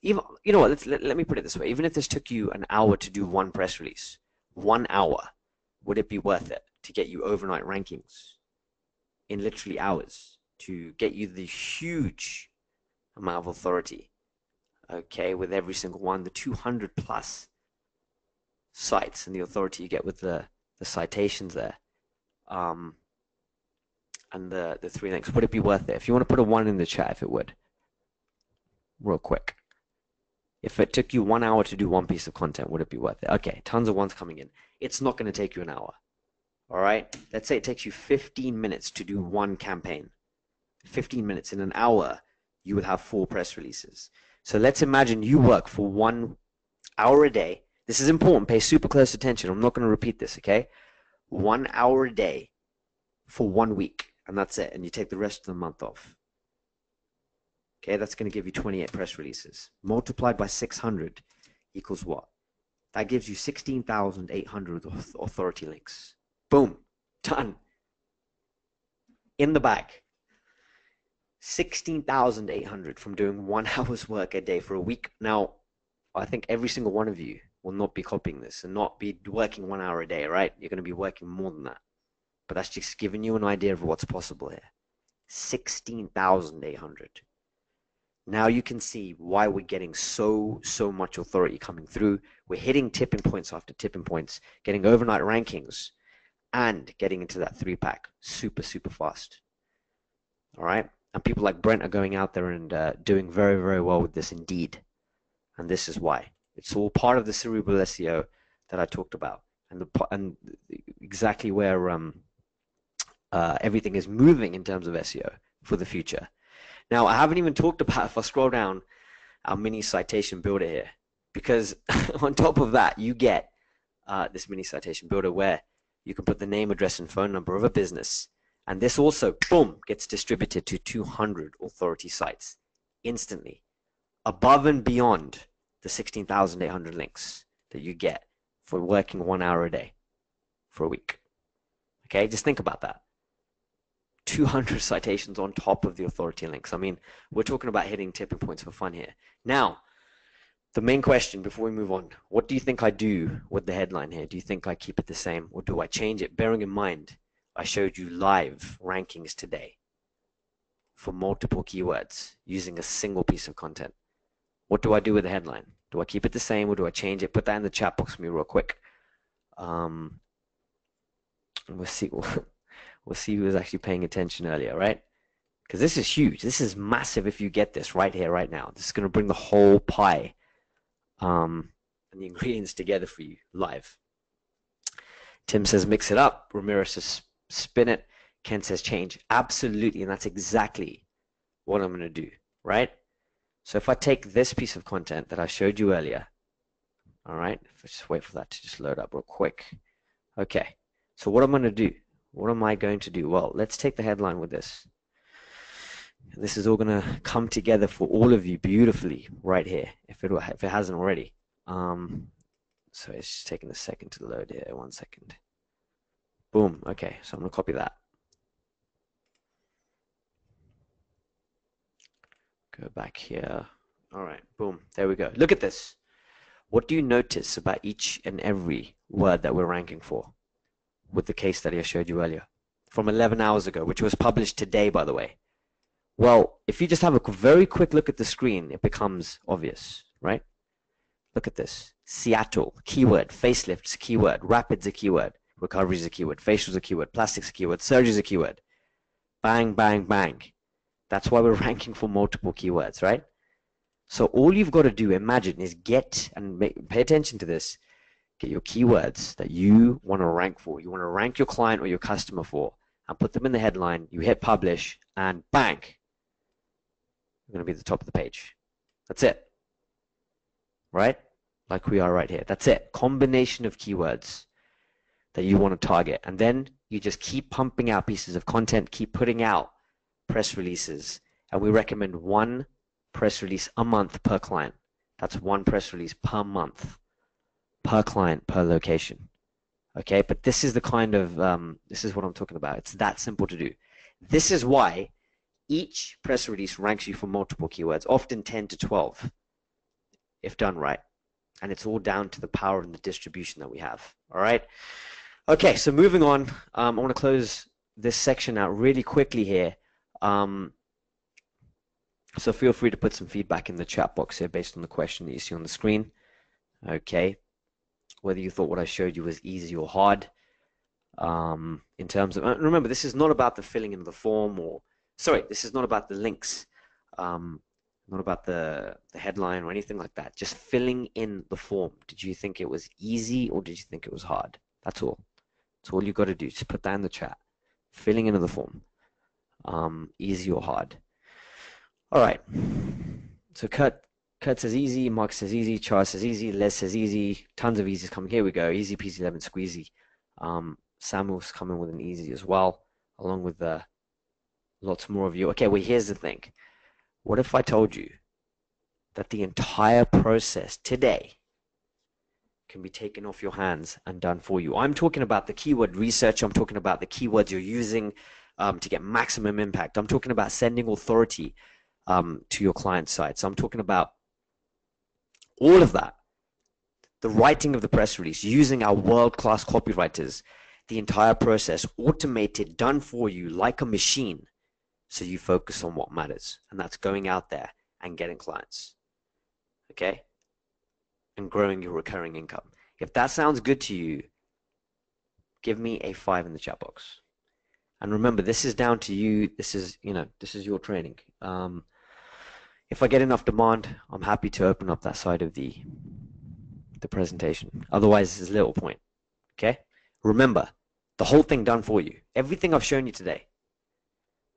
[SPEAKER 3] even, you know what, let me put it this way. Even if this took you an hour to do one press release, 1 hour, would it be worth it to get you overnight rankings in literally hours, to get you the huge amount of authority, okay, with every single one, the 200 plus sites and the authority you get with the citations there, and the 3 links? Would it be worth it? If you want to put a 1 in the chat, if it would, real quick. If it took you 1 hour to do one piece of content, would it be worth it? Okay, tons of ones coming in. It's not going to take you an hour. All right? Let's say it takes you 15 minutes to do one campaign. 15 minutes. In an hour, you would have 4 press releases. So let's imagine you work for 1 hour a day. This is important. Pay super close attention. I'm not going to repeat this, okay? 1 hour a day for 1 week, and that's it. And you take the rest of the month off. Okay, that's going to give you 28 press releases. Multiplied by 600 equals what? That gives you 16,800 authority links. Boom. Done. In the bag. 16,800 from doing 1 hour's work a day for a week. Now, I think every single one of you will not be copying this and not be working 1 hour a day, right? You're going to be working more than that. But that's just giving you an idea of what's possible here. 16,800. Now you can see why we're getting so much authority coming through. We're hitting tipping points after tipping points, getting overnight rankings, and getting into that 3-pack super fast. All right? And people like Brent are going out there and doing very well with this indeed. And this is why. It's all part of the cerebral SEO that I talked about, and exactly where everything is moving in terms of SEO for the future. Now, I haven't even talked about, if I scroll down, our mini citation builder here, because on top of that, you get this mini citation builder where you can put the name, address, and phone number of a business. And this also, boom, gets distributed to 200 authority sites instantly, above and beyond the 16,800 links that you get for working 1 hour a day for a week. Okay, just think about that. 200 citations on top of the authority links. I mean, we're talking about hitting tipping points for fun here. Now, the main question before we move on, what do you think I do with the headline here? Do you think I keep it the same or do I change it? Bearing in mind, I showed you live rankings today for multiple keywords using a single piece of content. What do I do with the headline? Do I keep it the same or do I change it? Put that in the chat box for me real quick. We'll see. We'll see who was actually paying attention earlier, right? Because this is huge. This is massive if you get this right here, right now. This is going to bring the whole pie and the ingredients together for you live. Tim says mix it up. Ramiro says spin it. Ken says change. Absolutely, and that's exactly what I'm going to do, right? So if I take this piece of content that I showed you earlier, all right, just wait for that to just load up real quick. Okay, so what I'm going to do, what am I going to do? Well, let's take the headline with this. This is all going to come together for all of you beautifully right here, if it hasn't already. So it's just taking a second to load here. 1 second. Boom. Okay, so I'm going to copy that. Go back here. All right, boom. There we go. Look at this. What do you notice about each and every word that we're ranking for with the case study I showed you earlier from 11 hours ago, which was published today, by the way? Well, if you just have a very quick look at the screen, it becomes obvious, right? Look at this. Seattle, keyword. Facelifts, keyword. Rapids, a keyword. Recovery is a keyword. Facials, a keyword. Plastics, a keyword. Surgery is a keyword. Bang, bang, bang. That's why we're ranking for multiple keywords, right? So all you've got to do, imagine, is get, and pay attention to this, get your keywords that you want to rank for. You want to rank your client or your customer for, and put them in the headline. You hit publish, and bang, you're going to be at the top of the page. That's it. Right? Like we are right here. That's it. Combination of keywords that you want to target. And then you just keep pumping out pieces of content, keep putting out press releases. And we recommend 1 press release a month per client. That's 1 press release per month, per client, per location. Okay, but this is the kind of, this is what I'm talking about. It's that simple to do. This is why each press release ranks you for multiple keywords, often 10 to 12. if done right. And it's all down to the power and the distribution that we have. All right. Okay, so moving on, I want to close this section out really quickly here. So feel free to put some feedback in the chat box here based on the question that you see on the screen. Okay, whether you thought what I showed you was easy or hard. In terms of, remember, this is not about the filling in the form, or sorry, this is not about the links, not about the headline or anything like that. Just filling in the form. Did you think it was easy or did you think it was hard? That's all. That's all you got to do. Just put that in the chat. Filling into the form. Easy or hard. All right. So Kurt says easy. Mark says easy. Charles says easy. Les says easy. Tons of easies coming. Here we go. Easy peasy lemon squeezy. Samuel's coming with an easy as well, along with lots more of you. Okay, well, here's the thing. What if I told you that the entire process today can be taken off your hands and done for you? I'm talking about the keyword research. I'm talking about the keywords you're using to get maximum impact. I'm talking about sending authority to your client sites. I'm talking about all of that. The writing of the press release, using our world-class copywriters, the entire process, automated, done for you like a machine, so you focus on what matters, and that's going out there and getting clients, okay? And growing your recurring income. If that sounds good to you, give me a 5 in the chat box. And remember, this is down to you. This is, this is your training. If I get enough demand, I'm happy to open up that side of the presentation. Otherwise, there's little point, okay? Remember, the whole thing done for you. Everything I've shown you today.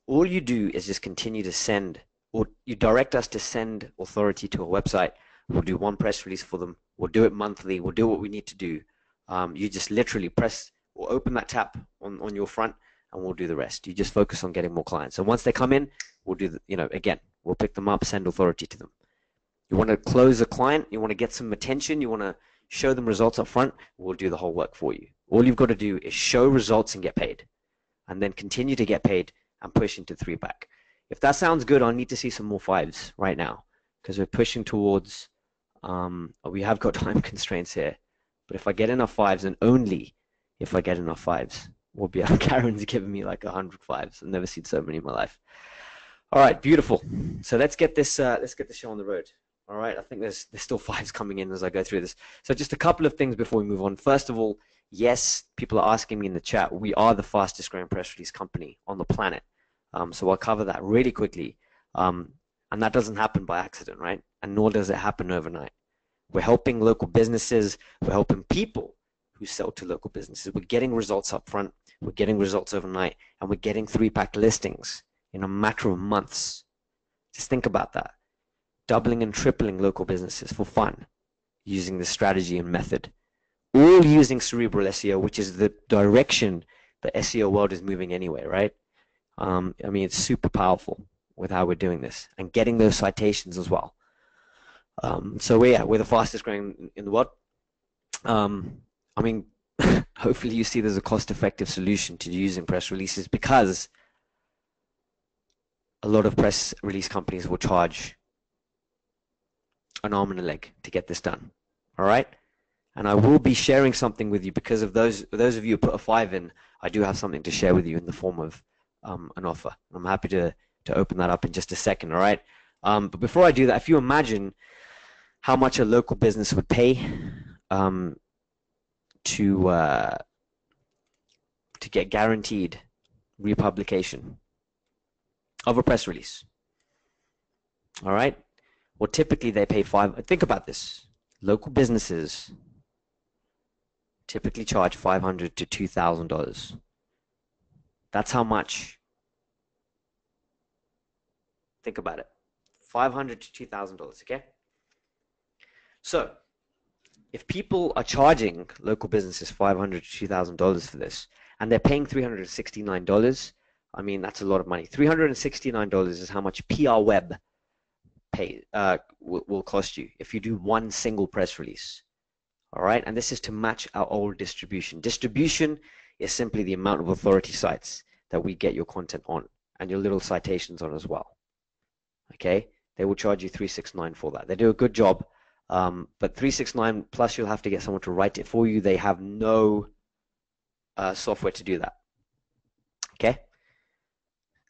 [SPEAKER 3] All you do is just continue to send, or you direct us to send authority to a website. We'll do one press release for them. We'll do it monthly. We'll do what we need to do. You just literally press or open that tab on your front, and we'll do the rest. You just focus on getting more clients. And once they come in, we'll do again, we'll pick them up, send authority to them. You want to close a client, you want to get some attention, you want to show them results up front, we'll do the whole work for you. All you've got to do is show results and get paid, and then continue to get paid and push into 3-pack. If that sounds good, I'll need to see some more 5s right now, because we're pushing towards, we have got time constraints here, but if I get enough 5s, and only if I get enough 5s, we'll be out. Karen's giving me like 100 5s. I've never seen so many in my life. All right, beautiful. So let's get this show on the road. All right, I think there's still 5s coming in as I go through this. So just a couple of things before we move on. First of all, yes, people are asking me in the chat, we are the fastest growing press release company on the planet. So I'll cover that really quickly. And that doesn't happen by accident, right? And nor does it happen overnight. We're helping local businesses. We're helping people who sell to local businesses. We're getting results up front. We're getting results overnight. And we're getting 3-pack listings in a matter of months. Just think about that. Doubling and tripling local businesses for fun using this strategy and method. All using cerebral SEO, which is the direction the SEO world is moving anyway, right? I mean, it's super powerful with how we're doing this and getting those citations as well. So we're the fastest growing in the world. I mean, hopefully you see there's a cost-effective solution to using press releases, because a lot of press release companies will charge an arm and a leg to get this done. All right? And I will be sharing something with you, because of those of you who put a 5 in, I do have something to share with you in the form of an offer. I'm happy to open that up in just a second, all right? But before I do that, if you imagine how much a local business would pay to get guaranteed republication of a press release, all right? Well, typically they pay think about this. Local businesses typically charge $500 to $2,000. That's how much. Think about it. $500 to $2,000, okay? So, if people are charging local businesses $500 to $2,000 for this, and they're paying $369, I mean, that's a lot of money. $369 is how much PR Web will cost you if you do one single press release. All right, and this is to match our old distribution. Distribution is simply the amount of authority sites that we get your content on and your little citations on as well. Okay, they will charge you $369 for that. They do a good job. But 369 plus, you'll have to get someone to write it for you. They have no software to do that. Okay?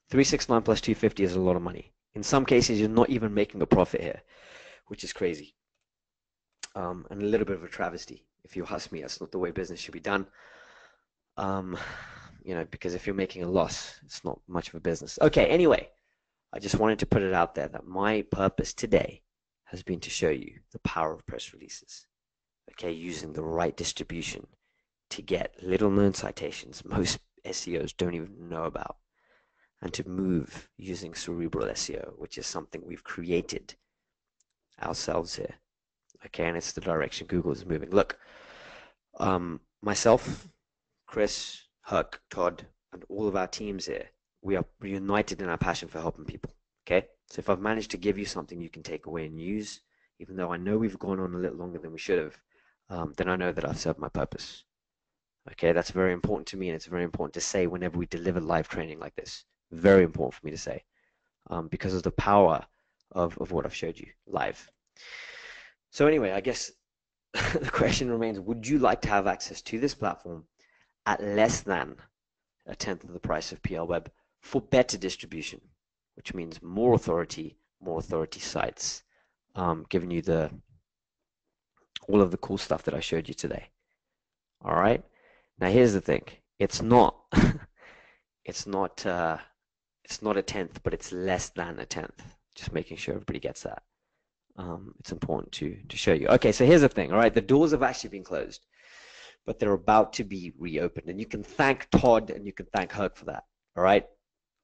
[SPEAKER 3] 369 plus 250 is a lot of money. In some cases, you're not even making a profit here, which is crazy. And a little bit of a travesty. If you ask me, that's not the way business should be done. Because if you're making a loss, it's not much of a business. Okay, anyway, I just wanted to put it out there that my purpose today has been to show you the power of press releases. Okay, using the right distribution to get little-known citations most SEOs don't even know about, and to move using cerebral SEO, which is something we've created ourselves here. Okay, and it's the direction Google is moving. Look, myself, Chris, Huck, Todd, and all of our teams here, we are united in our passion for helping people. Okay, so if I've managed to give you something you can take away and use, even though I know we've gone on a little longer than we should have, then I know that I've served my purpose. Okay, that's very important to me, and it's very important to say whenever we deliver live training like this. Very important for me to say, because of the power of what I've showed you live. So anyway, I guess the question remains, would you like to have access to this platform at less than a tenth of the price of PL Web for better distribution, which means more authority sites, giving you all of the cool stuff that I showed you today. All right. Now here's the thing. It's not a tenth, but it's less than a tenth. Just making sure everybody gets that. It's important to show you. Okay, so here's the thing. All right, the doors have actually been closed, but they're about to be reopened, and you can thank Todd and you can thank Herc for that. All right,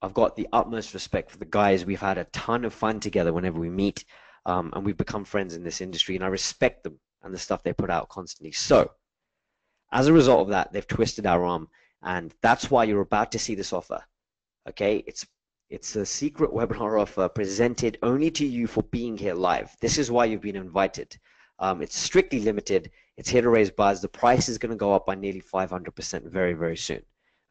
[SPEAKER 3] I've got the utmost respect for the guys. We've had a ton of fun together whenever we meet, and we've become friends in this industry, and I respect them and the stuff they put out constantly. So as a result of that, they've twisted our arm, and that's why you're about to see this offer. Okay, it's a secret webinar offer presented only to you for being here live. This is why you've been invited. It's strictly limited. It's here to raise buzz. The price is going to go up by nearly 500% very, very soon.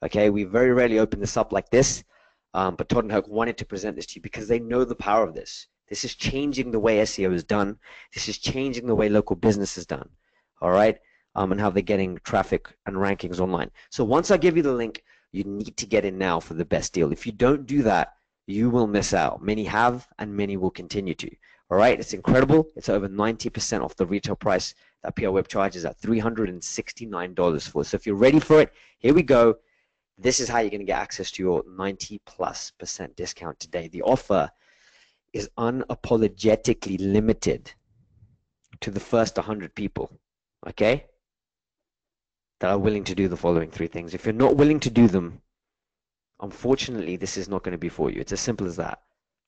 [SPEAKER 3] Okay, we very rarely open this up like this, but Todd and Herc wanted to present this to you because they know the power of this. This is changing the way SEO is done. This is changing the way local business is done. All right, and how they're getting traffic and rankings online. So once I give you the link, you need to get in now for the best deal. If you don't do that, you will miss out. Many have, and many will continue to. All right, it's incredible. It's over 90% off the retail price that PL Web charges at $369 for. So if you're ready for it, here we go. This is how you're going to get access to your 90+% discount today. The offer is unapologetically limited to the first 100 people, okay, that are willing to do the following three things. If you're not willing to do them, unfortunately, this is not going to be for you. It's as simple as that.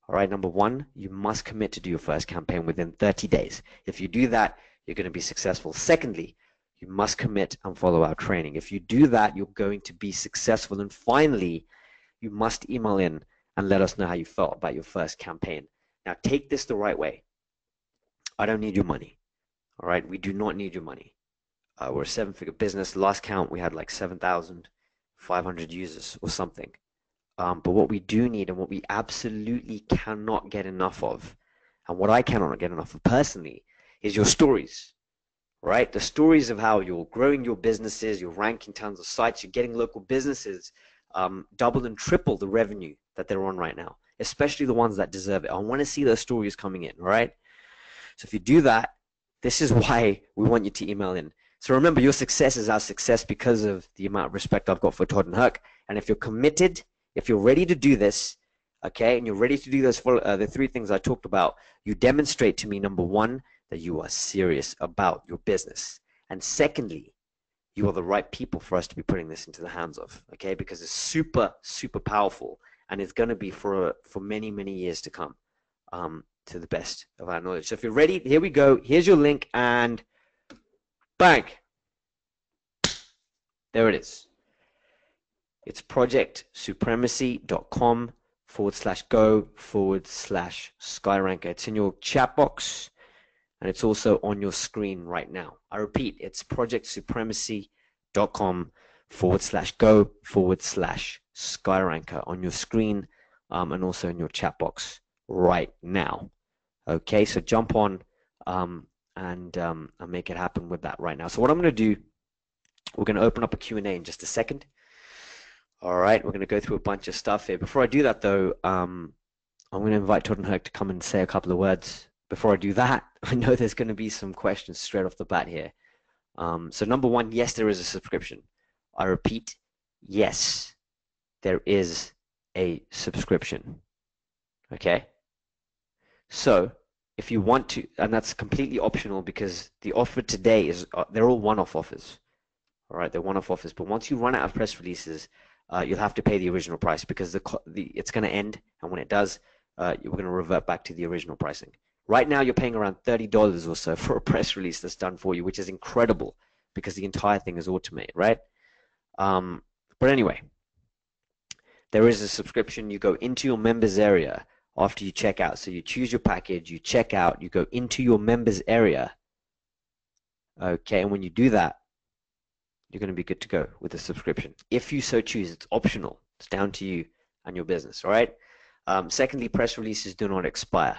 [SPEAKER 3] All right, number one, you must commit to do your first campaign within 30 days. If you do that, you're going to be successful. Secondly, you must commit and follow our training. If you do that, you're going to be successful. And finally, you must email in and let us know how you felt about your first campaign. Now, take this the right way. I don't need your money. All right, we do not need your money. We're a 7-figure business. Last count, we had like 7,500 users or something. But what we do need and what we absolutely cannot get enough of, and what I cannot get enough of personally, is your stories, right? The stories of how you're growing your businesses, you're ranking tons of sites, you're getting local businesses double and triple the revenue that they're on right now, especially the ones that deserve it. I want to see those stories coming in, all right? So if you do that, this is why we want you to email in. So remember, your success is our success because of the amount of respect I've got for Todd and Herc. And if you're committed, if you're ready to do this, okay, and you're ready to do those the three things I talked about, you demonstrate to me, number one, that you are serious about your business. And secondly, you are the right people for us to be putting this into the hands of, okay, because it's super, super powerful, and it's going to be for many, many years to come, to the best of our knowledge. So if you're ready, here we go. Here's your link, and bang, there it is. It's projectsupremacy.com/go/SkyRanker. It's in your chat box, and it's also on your screen right now. I repeat, it's projectsupremacy.com/go/SkyRanker on your screen, and also in your chat box right now. Okay, so jump on and make it happen with that right now. So what I'm going to do, we're going to open up a Q&A in just a second. All right, we're going to go through a bunch of stuff here. Before I do that, though, I'm going to invite Todd and Herc to come and say a couple of words. Before I do that, I know there's going to be some questions straight off the bat here. So number one, yes, there is a subscription. I repeat, yes, there is a subscription. Okay? So if you want to, and that's completely optional because the offer today is, they're all one-off offers. All right, they're one-off offers. But once you run out of press releases, you'll have to pay the original price because it's going to end, and when it does, we're going to revert back to the original pricing. Right now, you're paying around $30 or so for a press release that's done for you, which is incredible because the entire thing is automated, right? But anyway, there is a subscription. You go into your members area after you check out. So you choose your package, you check out, you go into your members area. Okay, and when you do that, you're going to be good to go with the subscription. If you so choose, it's optional. It's down to you and your business, all right? Secondly, press releases do not expire.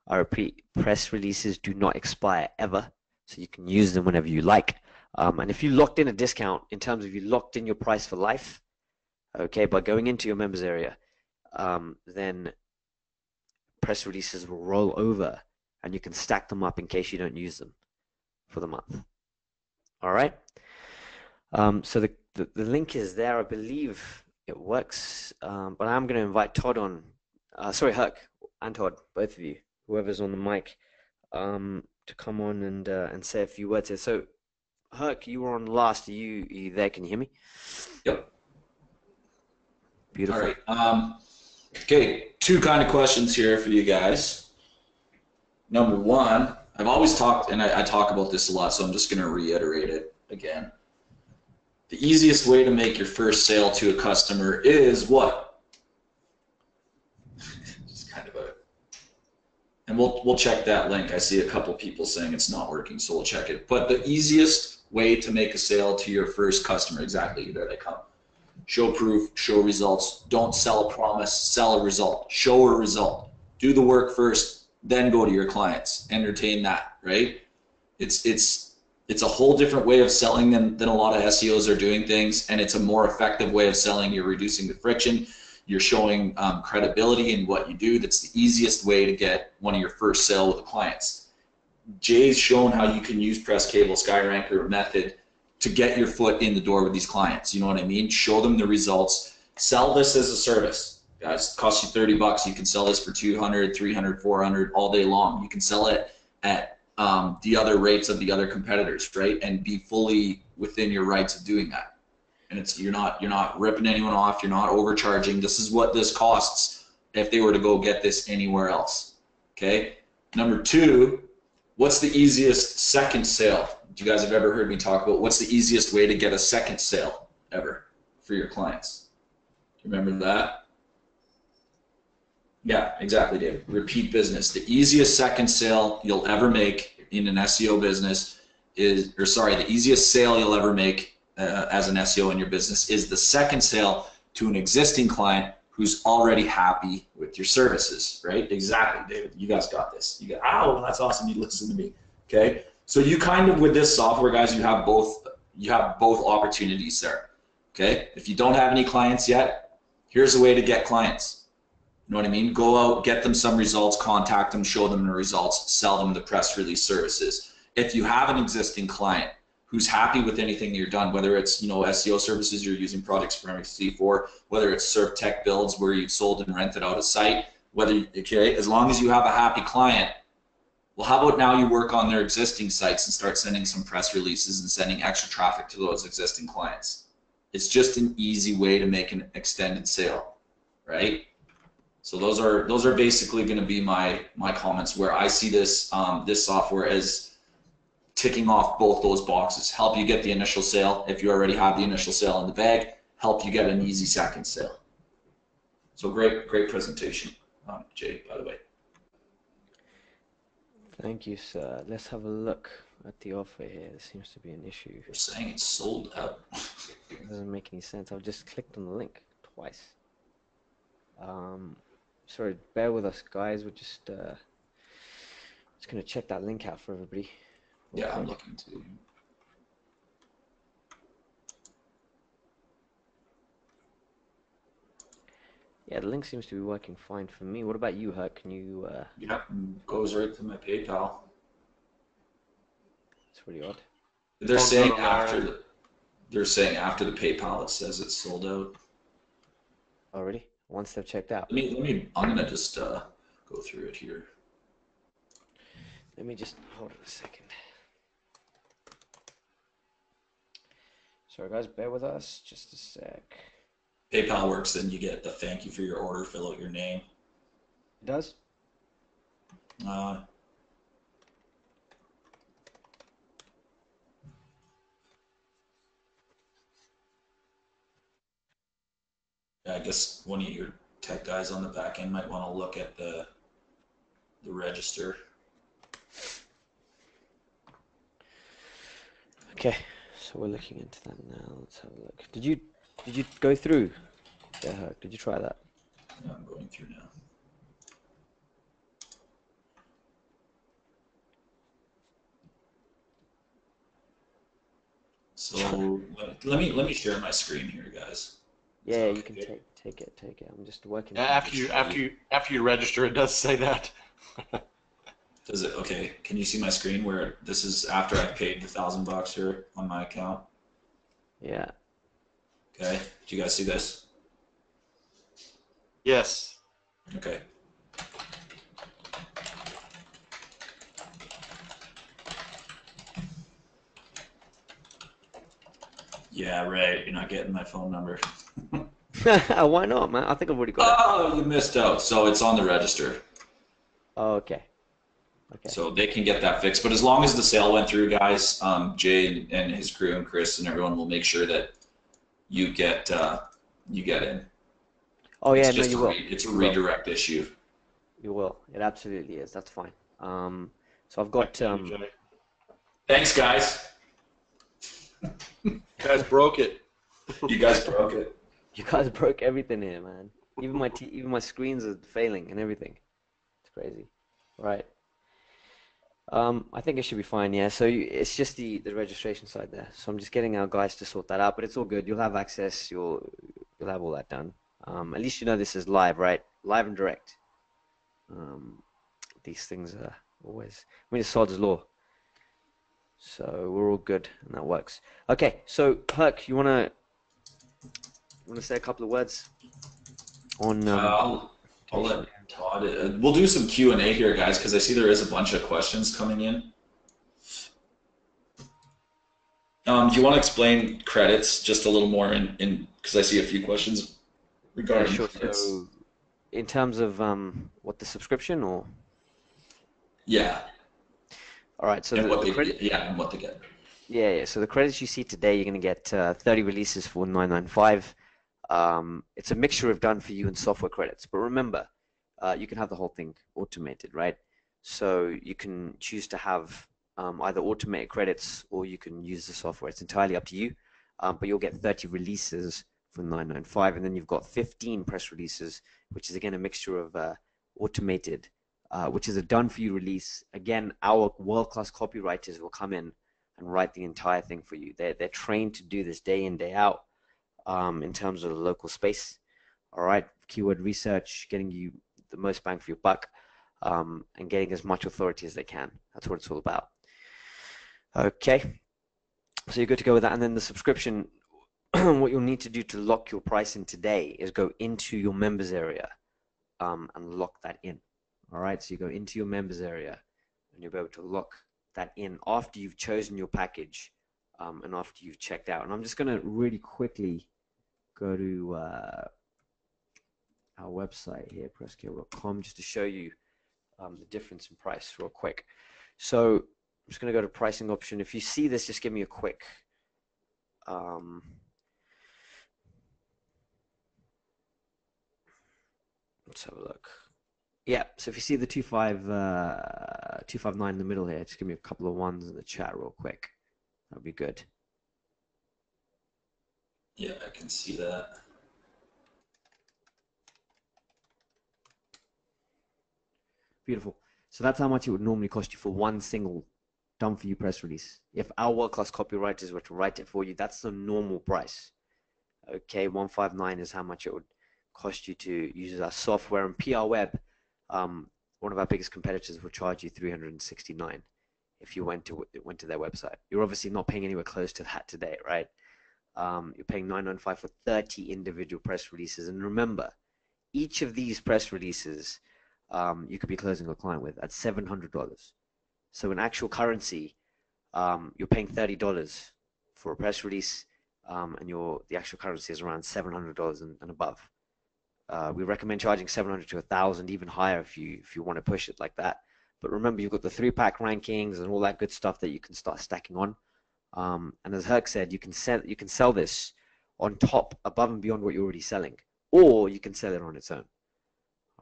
[SPEAKER 3] I repeat, press releases do not expire ever, so you can use them whenever you like. And if you locked in a discount, in terms of you locked in your price for life, okay, by going into your members area, then press releases will roll over and you can stack them up in case you don't use them for the month. All right? So the link is there. I believe it works, but I'm going to invite Todd on. Sorry, Herc and Todd, both of you, whoever's on the mic, to come on and say a few words here. So, Herc, you were on last. Are you there? Can you hear me?
[SPEAKER 2] Yep.
[SPEAKER 3] Beautiful.
[SPEAKER 2] All right. Okay, two kind of questions here for you guys. Number one, I've always talked, and I talk about this a lot, so I'm just going to reiterate it again. The easiest way to make your first sale to a customer is what? Just kind of a, and we'll check that link. I see a couple people saying it's not working, so we'll check it. But the easiest way to make a sale to your first customer, exactly, there they come. Show proof, show results. Don't sell a promise, sell a result. Show a result. Do the work first, then go to your clients. Entertain that, right? It's a whole different way of selling than a lot of SEOs are doing things, and it's a more effective way of selling. You're reducing the friction. You're showing credibility in what you do. That's the easiest way to get one of your first sale with the clients. Jay's shown how you can use press cable, SkyRanker method to get your foot in the door with these clients. You know what I mean? Show them the results. Sell this as a service. Guys, it costs you $30. You can sell this for $200, $300, $400 all day long. You can sell it at the other rates of the other competitors, right? And be fully within your rights of doing that. And you're not ripping anyone off. You're not overcharging. This is what this costs if they were to go get this anywhere else. Okay. Number two, what's the easiest second sale? You guys have ever heard me talk about what's the easiest way to get a second sale ever for your clients? Do you remember that? Yeah, exactly, David. Repeat business. The easiest second sale you'll ever make in an SEO business is, or sorry, the easiest sale you'll ever make as an SEO in your business is the second sale to an existing client who's already happy with your services, right? Exactly, David. You guys got this. You got, oh, that's awesome. You listen to me. Okay. So you kind of, with this software, guys, you have both opportunities there. Okay. If you don't have any clients yet, here's a way to get clients. You know what I mean? Go out, get them some results, contact them, show them the results, sell them the press release services. If you have an existing client who's happy with anything that you're done, whether it's, you know, SEO services you're using Project Supremacy for, whether it's Surf Tech builds where you've sold and rented out a site, whether, okay, as long as you have a happy client, well, how about now you work on their existing sites and start sending some press releases and sending extra traffic to those existing clients. It's just an easy way to make an extended sale, right? So those are basically going to be my comments where I see this this software as ticking off both those boxes. Help you get the initial sale if you already have the initial sale in the bag. Help you get an easy second sale. So great presentation, Jay, by the way.
[SPEAKER 3] Thank you, sir. Let's have a look at the offer here. There seems to be an issue.
[SPEAKER 2] They're saying it's sold out.
[SPEAKER 3] It doesn't make any sense. I've just clicked on the link twice. Sorry, bear with us, guys. We're just going to check that link out for everybody.
[SPEAKER 2] Yeah, I'm looking too.
[SPEAKER 3] Yeah, the link seems to be working fine for me. What about you, Herc? Can you?
[SPEAKER 2] Yeah, goes right to my PayPal.
[SPEAKER 3] It's really odd.
[SPEAKER 2] They're
[SPEAKER 1] All
[SPEAKER 2] saying
[SPEAKER 1] good on our
[SPEAKER 2] after
[SPEAKER 1] end.
[SPEAKER 2] after the PayPal it says it's sold out.
[SPEAKER 3] Already? Once they've checked out.
[SPEAKER 2] I'm gonna just go through it here.
[SPEAKER 3] Let me just hold it a second. Sorry, guys, bear with us just a sec.
[SPEAKER 2] PayPal works, then you get the thank you for your order, fill out your name.
[SPEAKER 3] It does?
[SPEAKER 2] Uh, yeah, I guess one of your tech guys on the back end might want to look at the register.
[SPEAKER 3] Okay, so we're looking into that now. Let's have a look. Did you go through? Yeah, Herc, did you try that?
[SPEAKER 2] Yeah, I'm going through now. So let me share my screen here, guys.
[SPEAKER 3] Yeah,
[SPEAKER 2] So,
[SPEAKER 3] you can take it. I'm just working.
[SPEAKER 1] Yeah, after you register, it does say that.
[SPEAKER 2] Does it? Okay. Can you see my screen where this is after I paid the $1,000 here on my account?
[SPEAKER 3] Yeah.
[SPEAKER 2] Okay. Do you guys see this?
[SPEAKER 1] Yes.
[SPEAKER 2] Okay. Yeah, right. You're not getting my phone number.
[SPEAKER 3] Why not, man? I think I've already got it.
[SPEAKER 2] Oh, you missed out. So it's on the register.
[SPEAKER 3] Oh, okay. Okay.
[SPEAKER 2] So they can get that fixed. But as long as the sale went through, guys, Jay and his crew and Chris and everyone will make sure that you get in.
[SPEAKER 3] Oh yeah,
[SPEAKER 2] It's
[SPEAKER 3] no,
[SPEAKER 2] just
[SPEAKER 3] you will.
[SPEAKER 2] it's a
[SPEAKER 3] You will.
[SPEAKER 2] redirect issue.
[SPEAKER 3] You will. It absolutely is. That's fine. So I've got
[SPEAKER 1] Thank you, Jay.
[SPEAKER 2] Thanks, guys.
[SPEAKER 1] You guys broke it.
[SPEAKER 2] You guys broke it.
[SPEAKER 3] you guys broke everything here, man. Even my screens are failing and everything. It's crazy. Right. I think it should be fine, yeah. So it's just the registration side there. So I'm just getting our guys to sort that out, but it's all good. You'll have access. You'll have all that done. At least you know this is live, right? Live and direct. These things are always. I mean, it's Sod's law. So we're all good, and that works. Okay, so Herc, you wanna say a couple of words on?
[SPEAKER 2] I'll let Todd. We'll do some Q&A here, guys, because I see there is a bunch of questions coming in. Do you want to explain credits just a little more in because I see a few questions regarding
[SPEAKER 3] Sure.
[SPEAKER 2] credits.
[SPEAKER 3] So in terms of what the subscription or?
[SPEAKER 2] Yeah.
[SPEAKER 3] All right. So
[SPEAKER 2] And what
[SPEAKER 3] the
[SPEAKER 2] they
[SPEAKER 3] credit.
[SPEAKER 2] and what they get.
[SPEAKER 3] Yeah. So the credits you see today, you're going to get 30 releases for $995. It's a mixture of done for you and software credits. But remember, you can have the whole thing automated, right? So you can choose to have either automated credits or you can use the software. It's entirely up to you. But you'll get 30 releases for $995, and then you've got 15 press releases, which is again a mixture of automated, which is a done for you release. Again, our world-class copywriters will come in and write the entire thing for you. They're trained to do this day in, day out. In terms of the local space, all right, keyword research, getting you the most bang for your buck, and getting as much authority as they can. That's what it's all about. Okay, so you're good to go with that. And then the subscription, what you'll need to do to lock your price in today is go into your members area and lock that in. All right, so you go into your members area and you'll be able to lock that in after you've chosen your package and after you've checked out. And I'm just going to really quickly go to our website here, presscable.com, just to show you the difference in price real quick. So I'm just going to go to pricing option. If you see this, just give me a quick let's have a look. Yeah, so if you see the 259 in the middle here, just give me a couple of ones in the chat real quick. That'd be good.
[SPEAKER 2] Yeah, I can see that.
[SPEAKER 3] Beautiful. So that's how much it would normally cost you for one single done for you press release. If our world-class copywriters were to write it for you, that's the normal price. Okay, 159 is how much it would cost you to use our software. And PR Web, one of our biggest competitors, will charge you 369 if you went to their website. You're obviously not paying anywhere close to that today, right? You're paying 995 for 30 individual press releases. And remember, each of these press releases you could be closing a client with at $700. So in actual currency, you're paying $30 for a press release, and the actual currency is around $700 and above. We recommend charging 700 to 1,000, even higher if you want to push it like that. But remember, you've got the 3-pack rankings and all that good stuff that you can start stacking on. And as Herc said, you can sell this on top, above and beyond what you're already selling, or you can sell it on its own.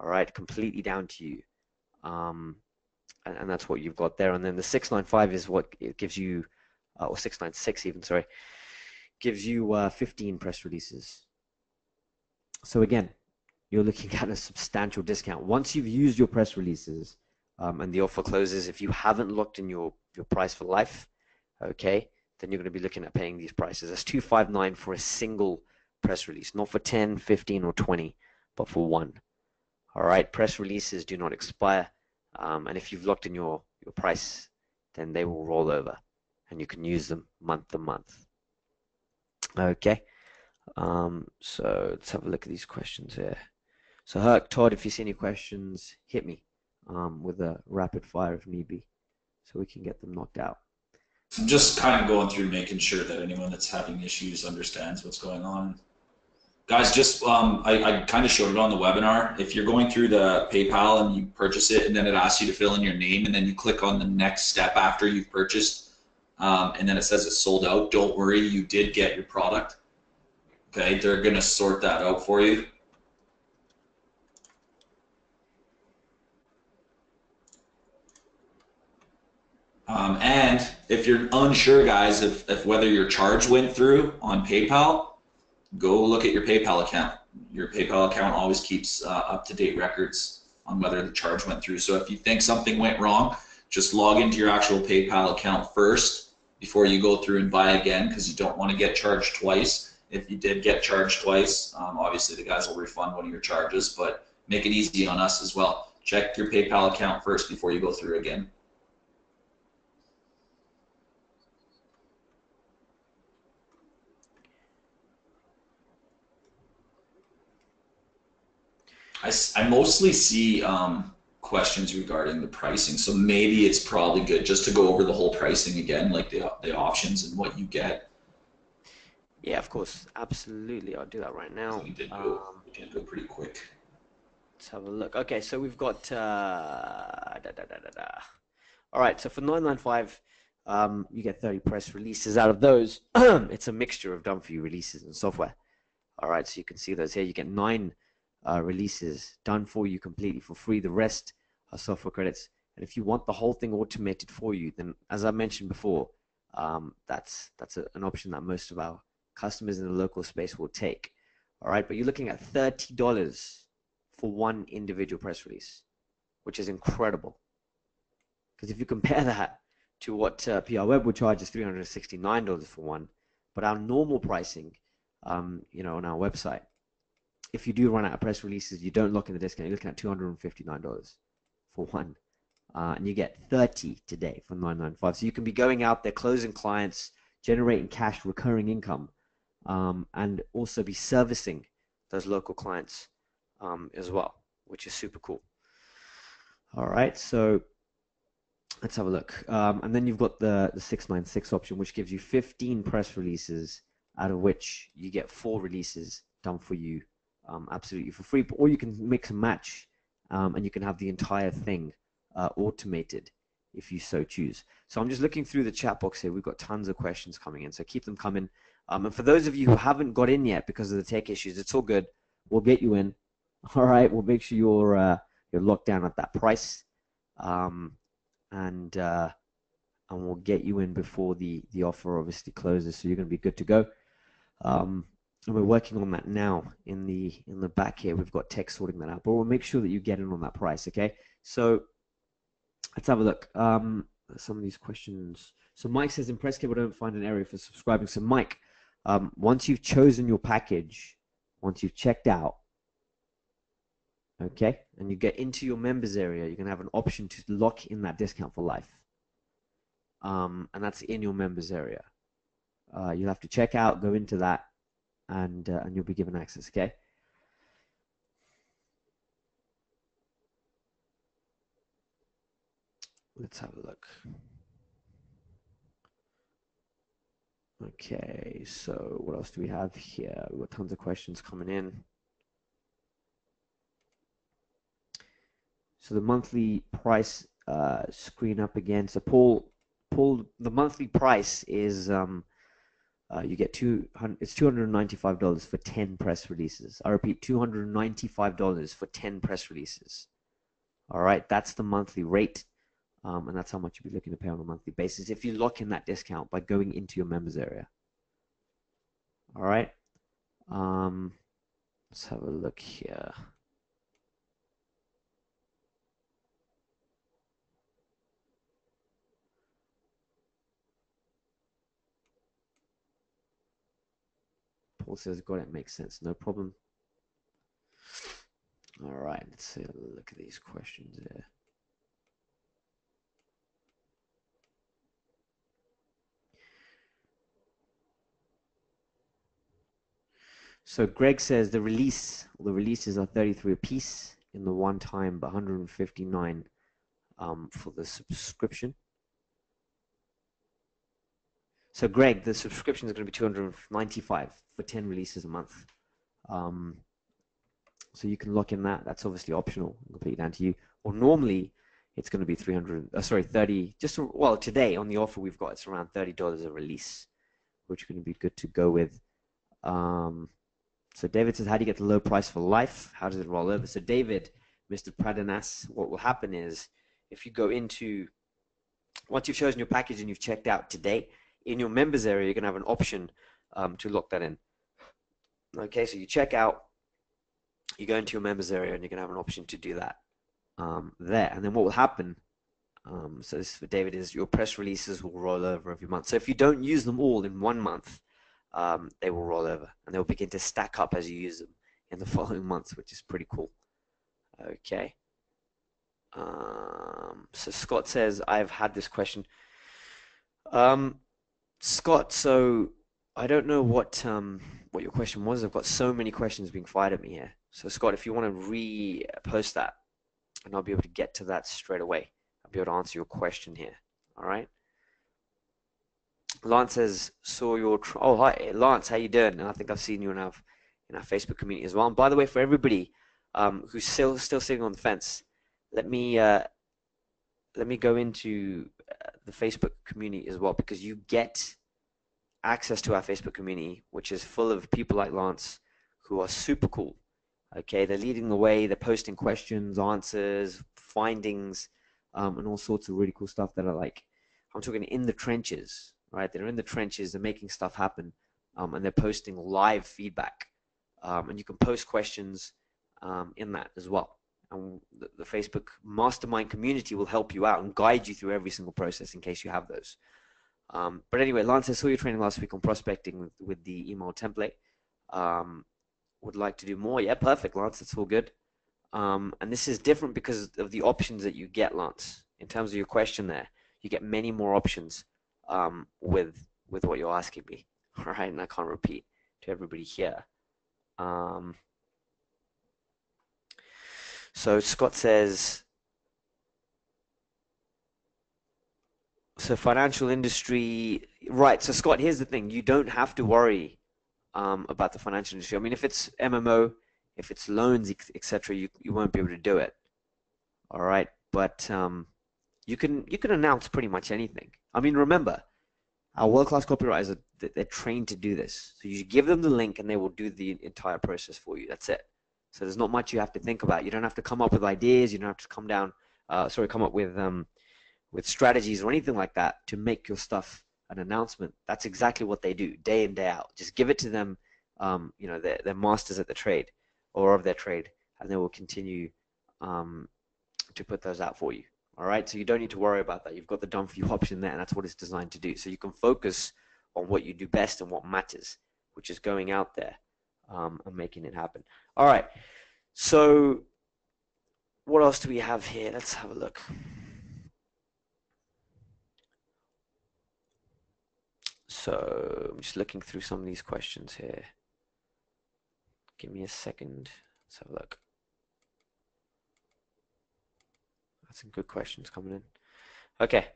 [SPEAKER 3] All right, completely down to you. And that's what you've got there. And then the 695 is what it gives you, or 696 even, sorry, gives you 15 press releases. So again, you're looking at a substantial discount. Once you've used your press releases and the offer closes, if you haven't locked in your price for life, okay, then you're going to be looking at paying these prices. That's 259 for a single press release, not for 10, 15, or 20, but for one. All right, press releases do not expire. And if you've locked in your price, then they will roll over and you can use them month to month. Okay, so let's have a look at these questions here. So Herc, Todd, if you see any questions, hit me with a rapid fire if need be, so we can get them knocked out.
[SPEAKER 2] I'm just kind of going through making sure that anyone that's having issues understands what's going on. Guys, just I kind of showed it on the webinar. If you're going through the PayPal and you purchase it and then it asks you to fill in your name and then you click on the next step after you've purchased and then it says it's sold out, don't worry, you did get your product. Okay, they're going to sort that out for you. And if you're unsure, guys, if whether your charge went through on PayPal, go look at your PayPal account. Your PayPal account always keeps up-to-date records on whether the charge went through. So if you think something went wrong, just log into your actual PayPal account first before you go through and buy again, because you don't want to get charged twice. If you did get charged twice, obviously the guys will refund one of your charges, but make it easy on us as well. Check your PayPal account first before you go through again. I mostly see questions regarding the pricing, so maybe it's probably good just to go over the whole pricing again, like the options and what you get.
[SPEAKER 3] Yeah, of course, absolutely. I'll do that right now.
[SPEAKER 2] We did go pretty quick.
[SPEAKER 3] Let's have a look. Okay, so we've got all right, so for 995, you get 30 press releases. Out of those, it's a mixture of done for you releases and software. All right, so you can see those here. You get 9 releases done for you completely for free. The rest are software credits. And if you want the whole thing automated for you, then as I mentioned before, that's an option that most of our customers in the local space will take. All right, but you're looking at $30 for one individual press release, which is incredible. Because if you compare that to what PR Web would charge is $369 for one, but our normal pricing, you know, on our website, if you do run out of press releases, you don't lock in the discount, you're looking at $259 for one. And you get 30 today for $995. So you can be going out there, closing clients, generating cash, recurring income, and also be servicing those local clients as well, which is super cool. All right, so let's have a look. And then you've got the 696 option, which gives you 15 press releases, out of which you get 4 releases done for you absolutely for free. Or you can mix and match, and you can have the entire thing automated if you so choose. So I'm just looking through the chat box here. We've got tons of questions coming in, so keep them coming. And for those of you who haven't got in yet because of the tech issues, it's all good. We'll get you in. All right, we'll make sure you're locked down at that price, and we'll get you in before the offer obviously closes. So you're going to be good to go. And we're working on that now in the back here. We've got tech sorting that out, but we'll make sure that you get in on that price. Okay, so Let's have a look. Some of these questions. So Mike says in press cable don't find an area for subscribing. So Mike, once you've chosen your package, once you've checked out, okay, and you get into your members area, you're gonna have an option to lock in that discount for life. And that's in your members area. You'll have to check out, go into that, and you'll be given access. Okay. Let's have a look. Okay, so what else do we have here? We've got tons of questions coming in. So the monthly price screen up again. So Paul, the monthly price is you get it's $295 for 10 press releases. I repeat, $295 for 10 press releases. All right, that's the monthly rate. And that's how much you'll be looking to pay on a monthly basis if you lock in that discount by going into your members area. All right. Let's have a look here. Paul says, got it, makes sense, no problem. All right, let's see, look at these questions there. So Greg says the releases are 33 a piece in the one time, but 159 for the subscription. So Greg, the subscription is going to be 295 for 10 releases a month. So you can lock in that. That's obviously optional, completely down to you. Or normally it's going to be 30. Well, today on the offer we've got, it's around $30 a release, which is going to be good to go with. So David says, how do you get the low price for life? How does it roll over? So David, Mr. Pradanas, what will happen is if you go into, once you've chosen your package and you've checked out today, in your members area, you're going to have an option to lock that in. Okay, so you check out, you go into your members area and you're going to have an option to do that there. And then what will happen, so this for David, is your press releases will roll over every month. So if you don't use them all in 1 month, they will roll over and they'll begin to stack up as you use them in the following months, which is pretty cool. Okay. So Scott says, I've had this question. Scott, so I don't know what your question was. I've got so many questions being fired at me here. So Scott, if you want to repost that, and I'll be able to get to that straight away. I'll be able to answer your question here. All right. Lance says, saw your, oh, hi, Lance, how you doing? And I think I've seen you in our Facebook community as well. And by the way, for everybody who's still sitting on the fence, let me go into the Facebook community as well, because you get access to our Facebook community, which is full of people like Lance who are super cool. Okay, they're leading the way, they're posting questions, answers, findings, and all sorts of really cool stuff that are like, I'm talking in the trenches. Right, they're in the trenches, they're making stuff happen, and they're posting live feedback, and you can post questions in that as well. And the Facebook mastermind community will help you out and guide you through every single process in case you have those. But anyway, Lance, I saw your training last week on prospecting with the email template. Would like to do more? Yeah, perfect, Lance. That's all good. And this is different because of the options that you get, Lance. In terms of your question there, you get many more options. With what you're asking me, all right, and I can't repeat to everybody here. So Scott says, so financial industry, right? So Scott, here's the thing: you don't have to worry about the financial industry. I mean, if it's MMO, if it's loans, etc., you won't be able to do it. All right, but you can announce pretty much anything. I mean, remember, our world-class copywriters, they're trained to do this. So you give them the link and they will do the entire process for you. That's it. So there's not much you have to think about. You don't have to come up with ideas. You don't have to come up with strategies or anything like that to make your stuff an announcement. That's exactly what they do day in, day out. Just give it to them. They're masters at the trade or of their trade, and they will continue to put those out for you. All right, so you don't need to worry about that. You've got the done for you option there, and that's what it's designed to do. So you can focus on what you do best and what matters, which is going out there and making it happen. All right, so what else do we have here? Let's have a look. So I'm just looking through some of these questions here. Give me a second. Let's have a look. That's some good questions coming in. Okay.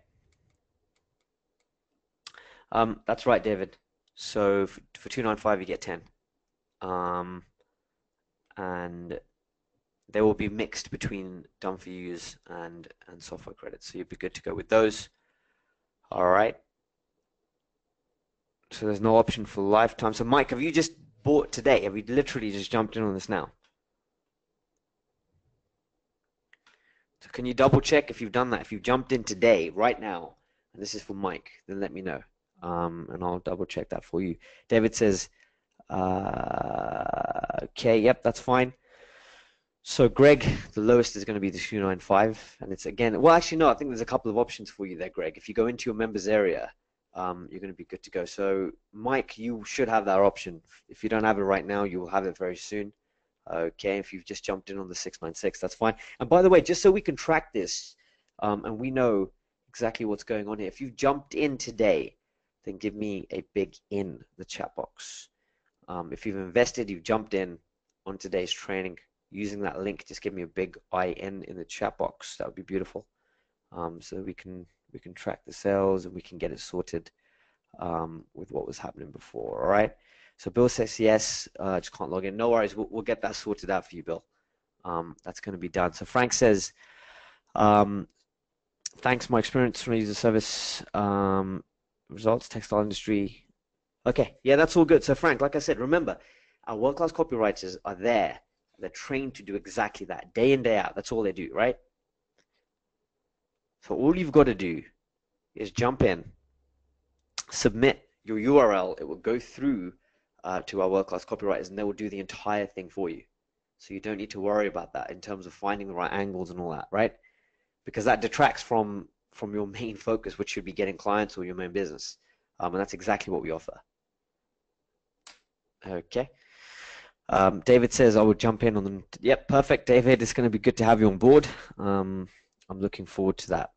[SPEAKER 3] That's right, David. So for 295 you get 10. And they will be mixed between done for yous and software credits. So you'll be good to go with those. All right. So there's no option for lifetime. So Mike, have you just bought today? Have you literally just jumped in on this now? So can you double check if you've done that? If you've jumped in today, right now, and this is for Mike, then let me know. And I'll double check that for you. David says, okay, yep, that's fine. So Greg, the lowest is going to be the 295, and it's again, well, actually, no, I think there's a couple of options for you there, Greg. If you go into your members area, you're going to be good to go. So Mike, you should have that option. If you don't have it right now, you will have it very soon. Okay, if you've just jumped in on the 696, that's fine. And by the way, just so we can track this, and we know exactly what's going on here, if you've jumped in today, then give me a big in the chat box. If you've invested, you've jumped in on today's training using that link, just give me a big IN in the chat box. That would be beautiful. So we can track the sales and we can get it sorted with what was happening before. All right. So Bill says yes, just can't log in. No worries, we'll get that sorted out for you, Bill. That's going to be done. So Frank says, thanks, my experience from user service results, textile industry. Okay, yeah, that's all good. So Frank, like I said, remember, our world-class copywriters are there. They're trained to do exactly that, day in, day out. That's all they do, right? So all you've got to do is jump in, submit your URL. It will go through to our world-class copywriters, and they will do the entire thing for you. So you don't need to worry about that in terms of finding the right angles and all that, right? Because that detracts from your main focus, which should be getting clients or your main business. And that's exactly what we offer. Okay. David says I would jump in on them. Yep, perfect, David. It's going to be good to have you on board. I'm looking forward to that,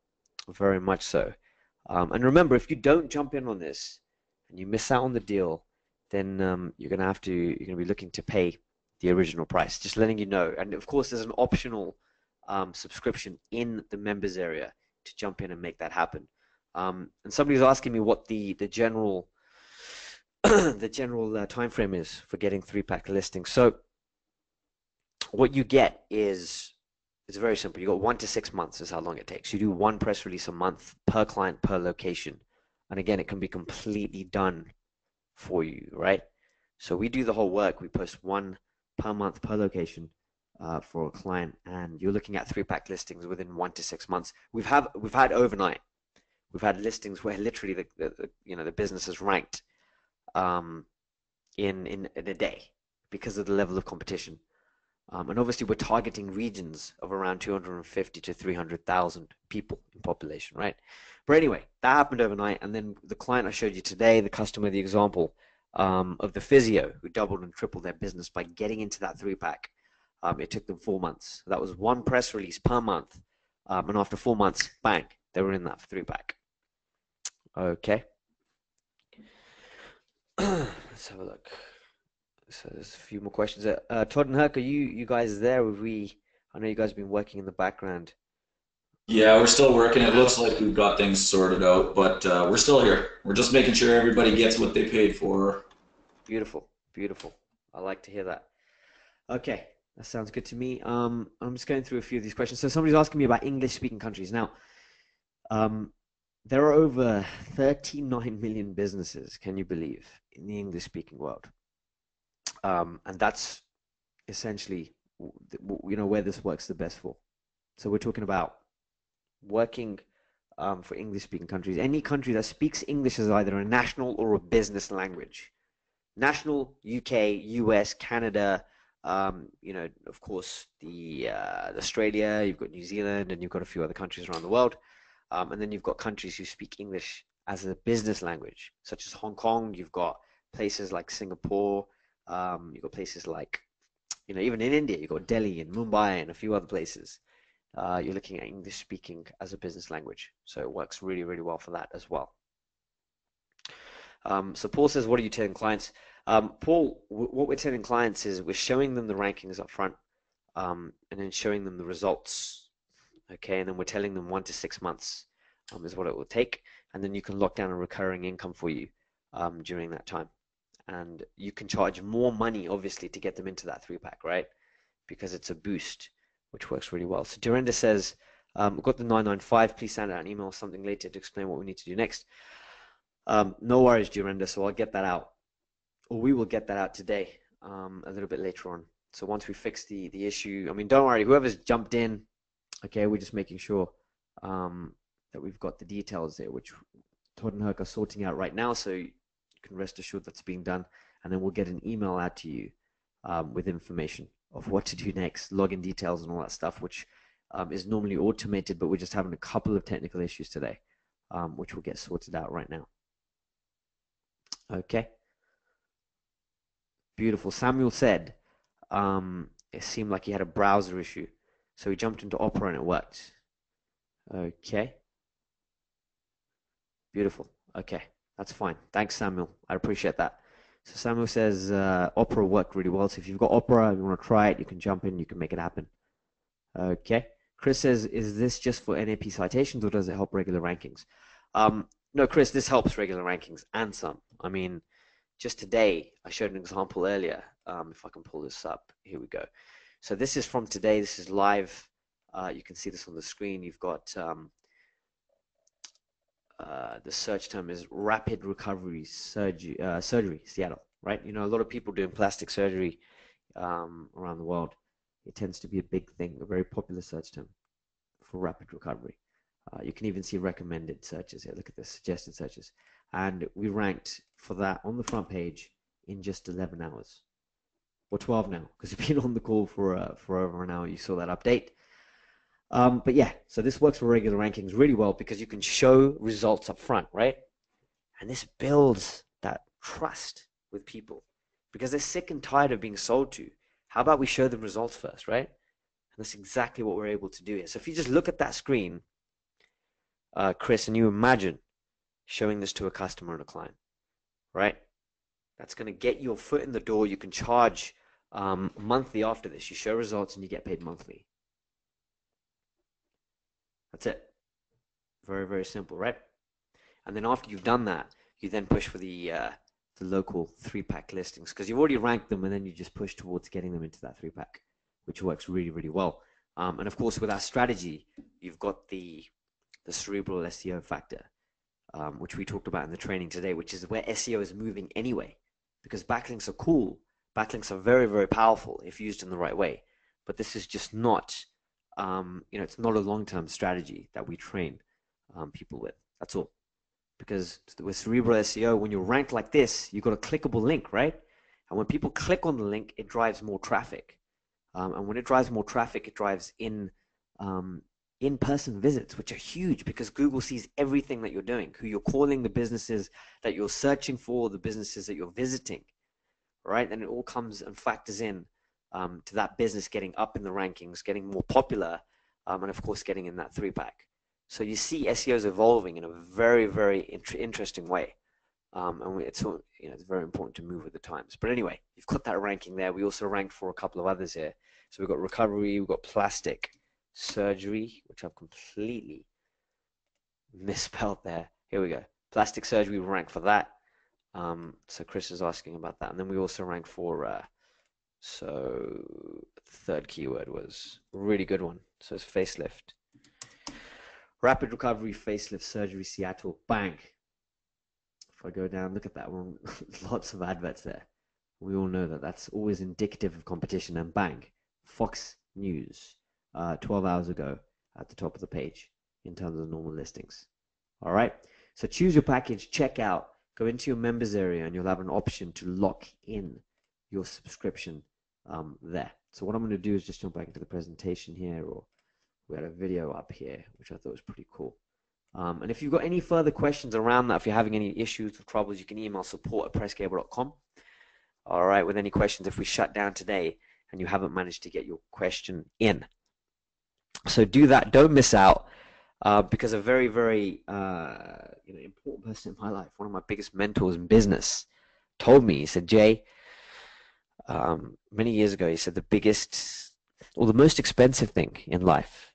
[SPEAKER 3] very much so. And remember, if you don't jump in on this and you miss out on the deal, then you're going to be looking to pay the original price. Just letting you know. And of course, there's an optional subscription in the members area to jump in and make that happen. And somebody's asking me what the general the general time frame is for getting 3-pack listings. So what you get is it's very simple. You got 1 to 6 months is how long it takes. You do 1 press release a month per client per location, and again, it can be completely done for you, right? So we do the whole work. We post 1 per month per location for a client, and you're looking at 3-pack listings within 1 to 6 months. We've had overnight. We've had listings where literally the business is ranked in a day because of the level of competition. And obviously we're targeting regions of around 250 to 300,000 people in population, right? But anyway, that happened overnight. And then the client I showed you today, the customer, the example of the physio who doubled and tripled their business by getting into that 3-pack. It took them 4 months. So that was 1 press release per month. And after 4 months, bang, they were in that 3-pack. Okay. Let's have a look. So there's a few more questions. Todd and Herc, are you guys there? I know you guys have been working in the background.
[SPEAKER 2] Yeah, we're still working. It looks like we've got things sorted out, but we're still here. We're just making sure everybody gets what they paid for.
[SPEAKER 3] Beautiful, beautiful. I like to hear that. Okay, that sounds good to me. I'm just going through a few of these questions. So somebody's asking me about English-speaking countries. Now, there are over 39 million businesses, can you believe, in the English-speaking world. And that's essentially, where this works the best for. So we're talking about working for English-speaking countries. Any country that speaks English as either a national or a business language. National, UK, US, Canada, You know, of course, the Australia, you've got New Zealand, and you've got a few other countries around the world. And then you've got countries who speak English as a business language, such as Hong Kong. You've got places like Singapore. You've got places like, you know, even in India, you've got Delhi and Mumbai and a few other places. You're looking at English speaking as a business language. So it works really, really well for that as well. So Paul says, what are you telling clients? Paul, what we're telling clients is we're showing them the rankings up front, and then showing them the results. Okay, and then we're telling them 1 to 6 months is what it will take, and then you can lock down a recurring income for you during that time. And you can charge more money, obviously, to get them into that 3-pack, right? Because it's a boost, which works really well. So Durenda says, we've got the 995. Please send out an email or something later to explain what we need to do next. No worries, Durenda. So I'll get that out, or we will get that out today, a little bit later on. So once we fix the issue, I mean, don't worry, whoever's jumped in, okay, we're just making sure that we've got the details there, which Todd and Herc are sorting out right now. So you can rest assured that's being done, and then we'll get an email out to you with information of what to do next, login details and all that stuff, which is normally automated, but we're just having a couple of technical issues today, which will get sorted out right now. Okay. Beautiful. Samuel said it seemed like he had a browser issue, so he jumped into Opera and it worked. Okay. Beautiful. Okay, that's fine. Thanks, Samuel. I appreciate that. So Samuel says Opera worked really well. So if you've got Opera, if you want to try it, you can jump in, you can make it happen. Okay. Chris says, is this just for NAP citations or does it help regular rankings? No, Chris, this helps regular rankings and some. I mean, just today, I showed an example earlier. If I can pull this up, here we go. So this is from today. This is live. You can see this on the screen. You've got the search term is rapid recovery surgery, Seattle, right? You know, a lot of people doing plastic surgery around the world. It tends to be a big thing, a very popular search term for rapid recovery. You can even see recommended searches here. Look at this, suggested searches. And we ranked for that on the front page in just 11 hours. Or 12 now, because we've been on the call for over an hour. You saw that update. But yeah, so this works for regular rankings really well because you can show results up front, right? And this builds that trust with people because they're sick and tired of being sold to. How about we show them results first, right? And that's exactly what we're able to do here. So if you just look at that screen, Chris, and you imagine showing this to a customer and a client, right? That's going to get your foot in the door. You can charge monthly after this. You show results and you get paid monthly. That's it. Very, very simple, right? And then after you've done that, you then push for the local 3-pack listings because you've already ranked them and then you just push towards getting them into that 3-pack, which works really, really well. And of course, with our strategy, you've got the cerebral SEO factor, which we talked about in the training today, which is where SEO is moving anyway, because backlinks are cool. Backlinks are very, very powerful if used in the right way. But this is just not, it's not a long-term strategy that we train people with. That's all. Because with cerebral SEO, when you're ranked like this, you've got a clickable link, right? And when people click on the link, it drives more traffic. And when it drives more traffic, it drives in-person visits, which are huge because Google sees everything that you're doing, who you're calling, the businesses that you're searching for, the businesses that you're visiting, right? And it all comes and factors in to that business getting up in the rankings, getting more popular, and of course getting in that 3-pack. So you see SEO is evolving in a very, very interesting way. And it's very important to move with the times. But anyway, you've got that ranking there. We also ranked for a couple of others here. So we've got recovery, we've got plastic surgery, which I've completely misspelled there. Here we go. Plastic surgery, we ranked for that. So Chris is asking about that. And then we also ranked for, so the third keyword was a really good one. So it's facelift. Rapid recovery, facelift surgery, Seattle, bang. If I go down, look at that one. Lots of adverts there. We all know that that's always indicative of competition. And bang, Fox News, 12 hours ago at the top of the page in terms of normal listings. All right. So choose your package, check out, go into your members area, and you'll have an option to lock in your subscription there. So what I'm going to do is just jump back into the presentation here, or we had a video up here, which I thought was pretty cool. And if you've got any further questions around that, if you're having any issues or troubles, you can email support@presscable.com. All right, with any questions if we shut down today and you haven't managed to get your question in. So do that. Don't miss out, because a very, very important person in my life, one of my biggest mentors in business, told me, he said, Jay, many years ago, he said the biggest or the most expensive thing in life,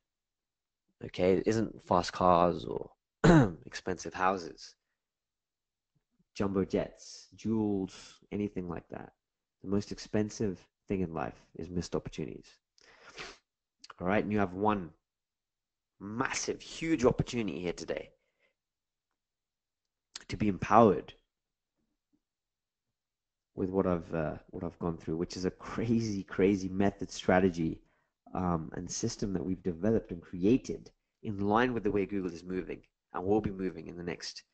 [SPEAKER 3] okay, it isn't fast cars or expensive houses, jumbo jets, jewels, anything like that. The most expensive thing in life is missed opportunities. All right, and you have one massive, huge opportunity here today to be empowered with what I've gone through, which is a crazy, crazy method, strategy, and system that we've developed and created in line with the way Google is moving and will be moving in the next,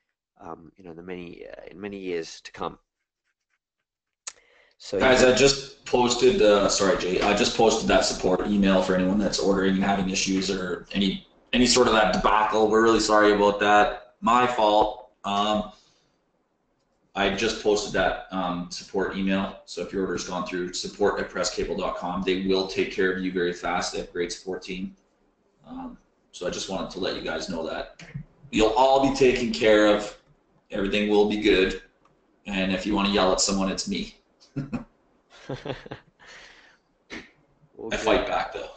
[SPEAKER 3] in many years to come. So,
[SPEAKER 2] guys, I just posted. Sorry, Jay. I just posted that support email for anyone that's ordering and having issues or any sort of that debacle. We're really sorry about that. My fault. I just posted that support email. So if your order's gone through, support@presscable.com. They will take care of you very fast. They have a great support team. So I just wanted to let you guys know that you'll all be taken care of. Everything will be good. And if you want to yell at someone, it's me. I fight back though.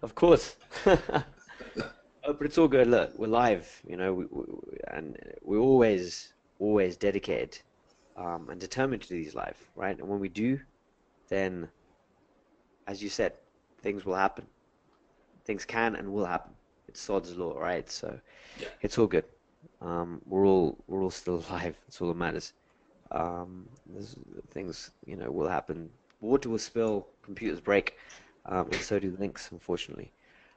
[SPEAKER 3] Of course. Oh, but it's all good. Look, we're live, and we're always dedicated and determined to do these live, right? And when we do, then, as you said, things will happen. Things can and will happen. It's Sod's law, right? So
[SPEAKER 2] yeah.
[SPEAKER 3] It's all good. We're all still alive. That's all that matters. Things, will happen. Water will spill, computers break, and so do links, unfortunately.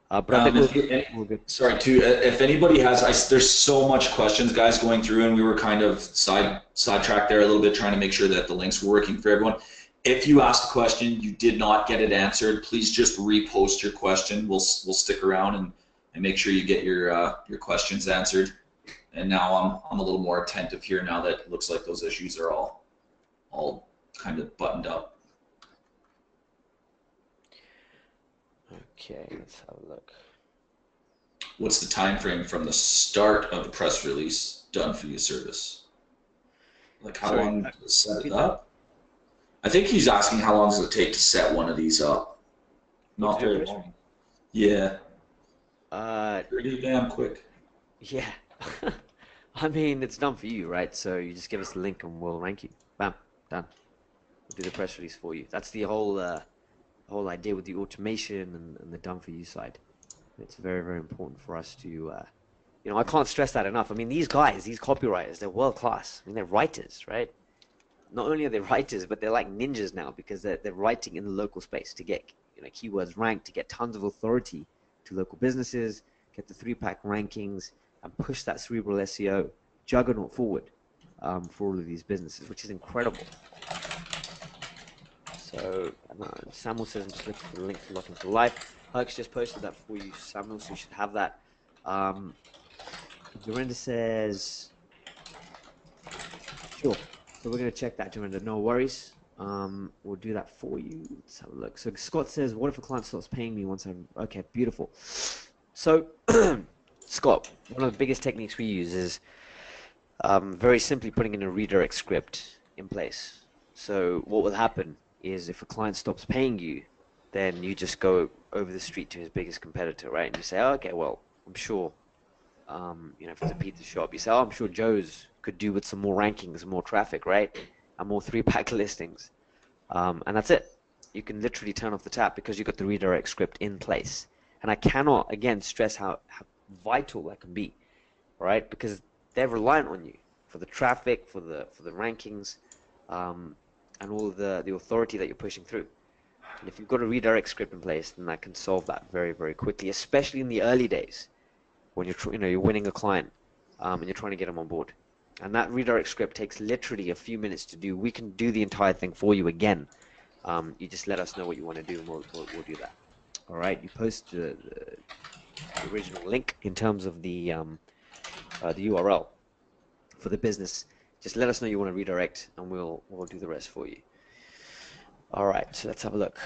[SPEAKER 3] But I think we're good.
[SPEAKER 2] Sorry, too. If anybody has, there's so much questions, guys, going through, and we were kind of sidetracked there a little bit, trying to make sure that the links were working for everyone. If you asked a question, you did not get it answered, please just repost your question. We'll stick around and make sure you get your questions answered. And now I'm a little more attentive here now that it looks like those issues are all kind of buttoned up.
[SPEAKER 3] Okay, let's have a look.
[SPEAKER 2] What's the time frame from the start of the press release done for you service? Like how long to set it up? I think he's asking how long does it take to set one of these up? Not very long. Yeah. Pretty damn quick.
[SPEAKER 3] Yeah. I mean, it's done for you, right? So you just give us the link and we'll rank you. Bam, done. We'll do the press release for you. That's the whole idea with the automation and the done for you side. It's very, very important for us to, I can't stress that enough. I mean, these guys, these copywriters, they're world class. I mean, they're writers, right? Not only are they writers, but they're like ninjas now because they're writing in the local space to get, keywords ranked, to get tons of authority to local businesses, get the 3-pack rankings, and push that cerebral SEO juggernaut forward for all of these businesses, which is incredible. So Samuel says, I'm just looking for the link to log into live. Alex just posted that for you, Samuel, so you should have that. Dorinda says, sure. So we're going to check that, Dorinda. No worries. We'll do that for you. Let's have a look. So Scott says, what if a client starts paying me once I'm... Okay, beautiful. So, Scott, one of the biggest techniques we use is very simply putting in a redirect script in place. So what will happen is if a client stops paying you, then you just go over the street to his biggest competitor, right? And you say, oh, okay, well, I'm sure, if it's a pizza shop, you say, oh, I'm sure Joe's could do with some more rankings, more traffic, right? And more 3-pack listings. And that's it. You can literally turn off the tap because you've got the redirect script in place. And I cannot, again, stress how vital that can be, right? Because they're reliant on you for the traffic, for the rankings, and all of the authority that you're pushing through. And if you've got a redirect script in place, then that can solve that very, very quickly, especially in the early days when you're winning a client and you're trying to get them on board. And that redirect script takes literally a few minutes to do. We can do the entire thing for you again. You just let us know what you want to do, and we'll do that. All right. You post the original link in terms of the URL for the business. Just let us know you want to redirect, and we'll do the rest for you. All right. So let's have a look.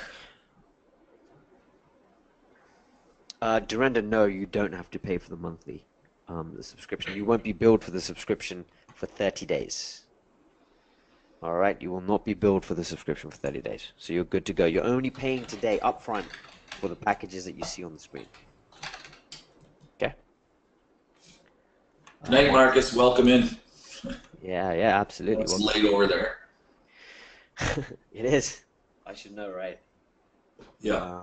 [SPEAKER 3] Durenda, no, you don't have to pay for the monthly the subscription. You won't be billed for the subscription for 30 days. All right, you will not be billed for the subscription for 30 days. So you're good to go. You're only paying today upfront for the packages that you see on the screen. Okay.
[SPEAKER 2] Good night, Marcus. Welcome in.
[SPEAKER 3] Yeah, absolutely.
[SPEAKER 2] It's late over there.
[SPEAKER 3] It is. I should know, right?
[SPEAKER 2] Yeah.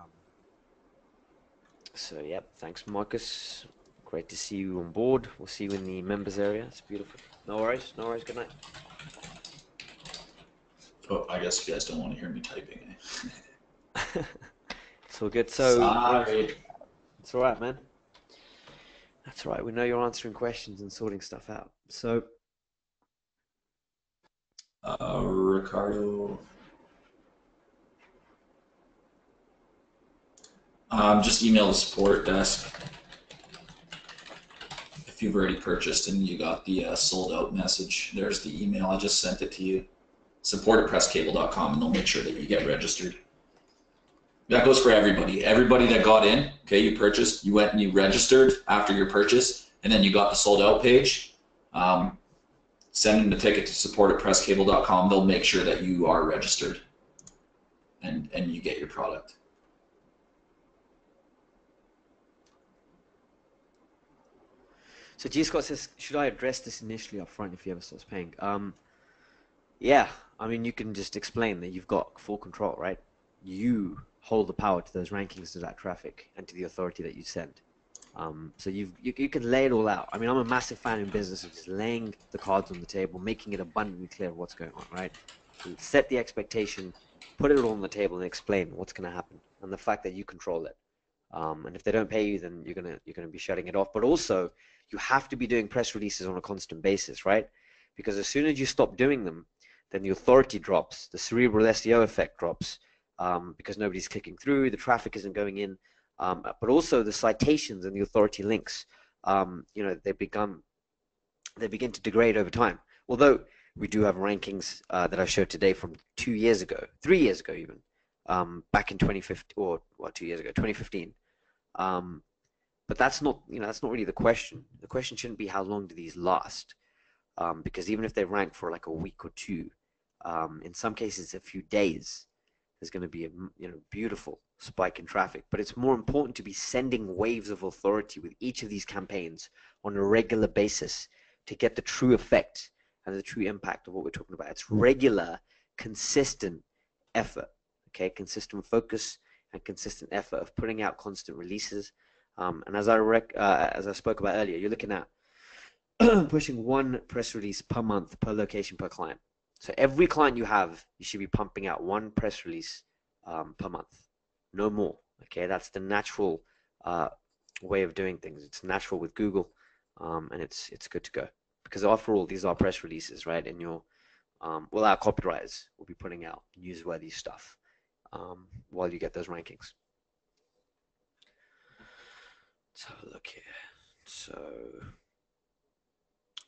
[SPEAKER 3] So, yep. Thanks, Marcus. Great to see you on board. We'll see you in the members area. It's beautiful. No worries. No worries. Good night.
[SPEAKER 2] Oh, I guess you guys don't want to hear me typing.
[SPEAKER 3] It's all good. So,
[SPEAKER 2] sorry.
[SPEAKER 3] It's all right, man. That's all right. We know you're answering questions and sorting stuff out. So,
[SPEAKER 2] Ricardo. Just email the support desk if you've already purchased and you got the sold out message. There's the email. I just sent it to you. Support@presscable.com, and they'll make sure that you get registered. That goes for everybody. Everybody that got in, okay, you purchased, you went and you registered after your purchase, and then you got the sold out page. Send them the ticket to support@presscable.com. They'll make sure that you are registered and you get your product.
[SPEAKER 3] So G Scott says, should I address this initially up front if he ever starts paying? Yeah, I mean, you can just explain that you've got full control, right? You hold the power to those rankings, to that traffic, and to the authority that you send. So you can lay it all out. I mean, I'm a massive fan in business of just laying the cards on the table, making it abundantly clear what's going on, right? And set the expectation, put it all on the table, and explain what's going to happen, and the fact that you control it. And if they don't pay you, then you're gonna be shutting it off. But also, you have to be doing press releases on a constant basis, right? Because as soon as you stop doing them, then the authority drops, the cerebral SEO effect drops, because nobody's clicking through, the traffic isn't going in, but also the citations and the authority links, they begin to degrade over time. Although we do have rankings that I showed today from 2 years ago, 3 years ago even, back in 2015, or what, 2 years ago, 2015. But that's not really the question. The question shouldn't be how long do these last, because even if they rank for like a week or two, in some cases a few days, there's going to be a beautiful spike in traffic. But it's more important to be sending waves of authority with each of these campaigns on a regular basis to get the true effect and the true impact of what we're talking about. It's regular, consistent effort, okay, consistent focus and consistent effort of putting out constant releases. And as I spoke about earlier, you're looking at pushing one press release per month, per location, per client. So every client you have, you should be pumping out one press release per month, no more. Okay, that's the natural way of doing things. It's natural with Google, and it's good to go. Because after all, these are press releases, right? And our copywriters will be putting out newsworthy stuff while you get those rankings. Let's have a look here. So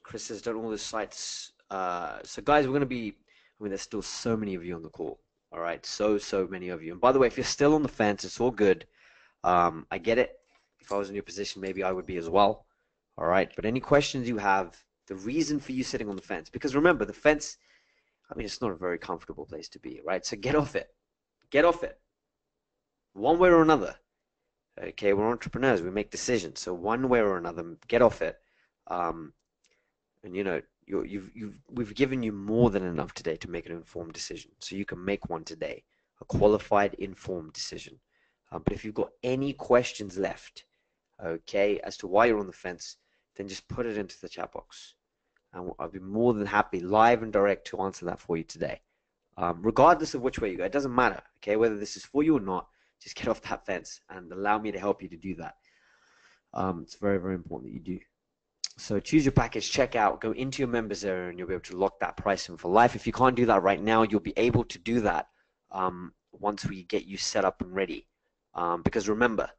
[SPEAKER 3] Chris says, don't all the sites. So guys, we're going to be, there's still so many of you on the call. All right. So many of you. And by the way, if you're still on the fence, it's all good. I get it. If I was in your position, maybe I would be as well. All right. But any questions you have, the reason for you sitting on the fence, because remember, the fence, it's not a very comfortable place to be, right? So get off it. Get off it. One way or another. Okay, we're entrepreneurs. We make decisions. So one way or another, get off it. And we've given you more than enough today to make an informed decision. So you can make one today, a qualified, informed decision. But if you've got any questions left, okay, as to why you're on the fence, then just put it into the chat box. And I'll be more than happy, live and direct, to answer that for you today. Regardless of which way you go, it doesn't matter, okay, whether this is for you or not. Just get off that fence and allow me to help you to do that. It's very, very important that you do. So choose your package, check out, go into your members area, and you'll be able to lock that price in for life. If you can't do that right now, you'll be able to do that once we get you set up and ready. Because remember,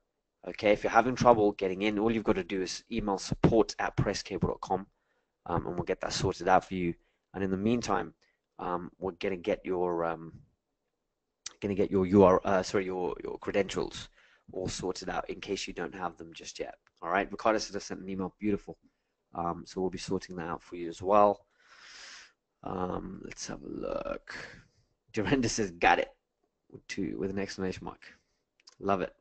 [SPEAKER 3] okay, if you're having trouble getting in, all you've got to do is email support@presscable.com, and we'll get that sorted out for you. And in the meantime, we're gonna get your your credentials all sorted out in case you don't have them just yet. All right, Ricardo has sent an email. Beautiful. So we'll be sorting that out for you as well. Let's have a look. Durenda says, got it, with an exclamation mark. Love it.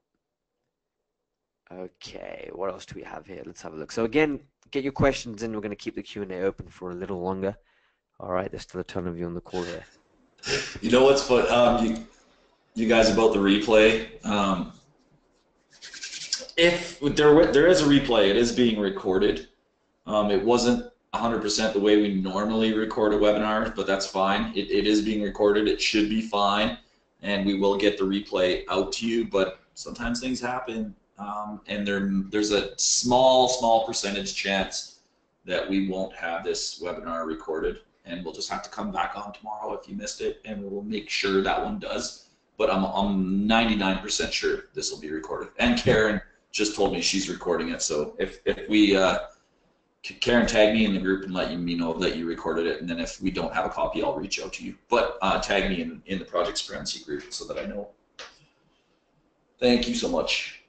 [SPEAKER 3] Okay, what else do we have here? Let's have a look. So again, get your questions in. We're going to keep the Q&A open for a little longer. All right, there's still a ton of you on the call here.
[SPEAKER 2] You know what's fun? You guys about the replay. If there is a replay, it is being recorded. It wasn't 100% the way we normally record a webinar, but that's fine. It is being recorded. It should be fine, and we will get the replay out to you. But sometimes things happen, and there's a small percentage chance that we won't have this webinar recorded, and we'll just have to come back on tomorrow if you missed it, and we'll make sure that one does. But I'm 99% sure this will be recorded. And Karen just told me she's recording it, so if we Karen, tag me in the group and let me know that you recorded it, and then if we don't have a copy, I'll reach out to you. But tag me in the Project Supremacy group so that I know. Thank you so much.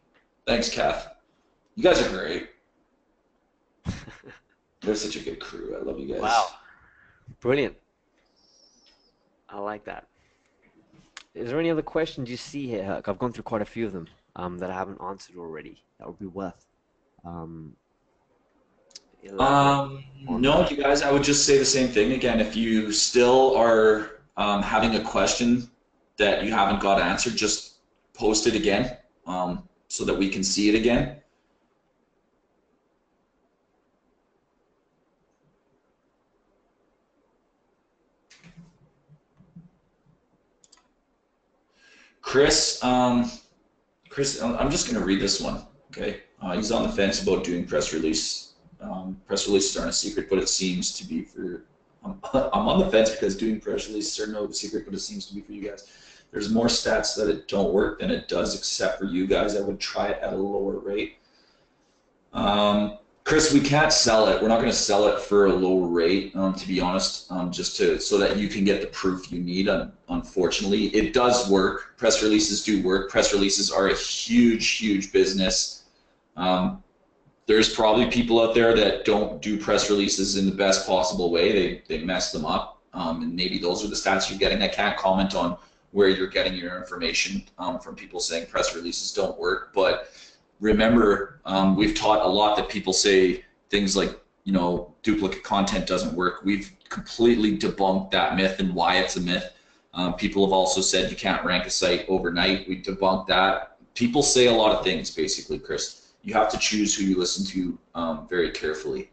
[SPEAKER 2] Thanks, Kath. You guys are great. They're such a good crew. I love you guys.
[SPEAKER 3] Wow, brilliant. I like that. Is there any other questions you see here, Herc? I've gone through quite a few of them that I haven't answered already. That would be worth.
[SPEAKER 2] No, you guys, I would just say the same thing again. If you still are having a question that you haven't got answered, just post it again so that we can see it again. Chris, I'm just going to read this one, okay? He's on the fence about doing press release. Press releases aren't a secret, but it seems to be for. I'm on the fence because doing press releases are no secret, but it seems to be for you guys. There's more stats that it don't work than it does, except for you guys. I would try it at a lower rate. Chris, we can't sell it. We're not going to sell it for a low rate, to be honest, so that you can get the proof you need. Unfortunately, it does work. Press releases do work. Press releases are a huge business. There's probably people out there that don't do press releases in the best possible way. They mess them up, and maybe those are the stats you're getting. I can't comment on where you're getting your information from people saying press releases don't work, but remember, we've taught a lot that people say things like, duplicate content doesn't work. We've completely debunked that myth and why it's a myth. People have also said you can't rank a site overnight. We debunked that. People say a lot of things, basically, Chris. You have to choose who you listen to very carefully.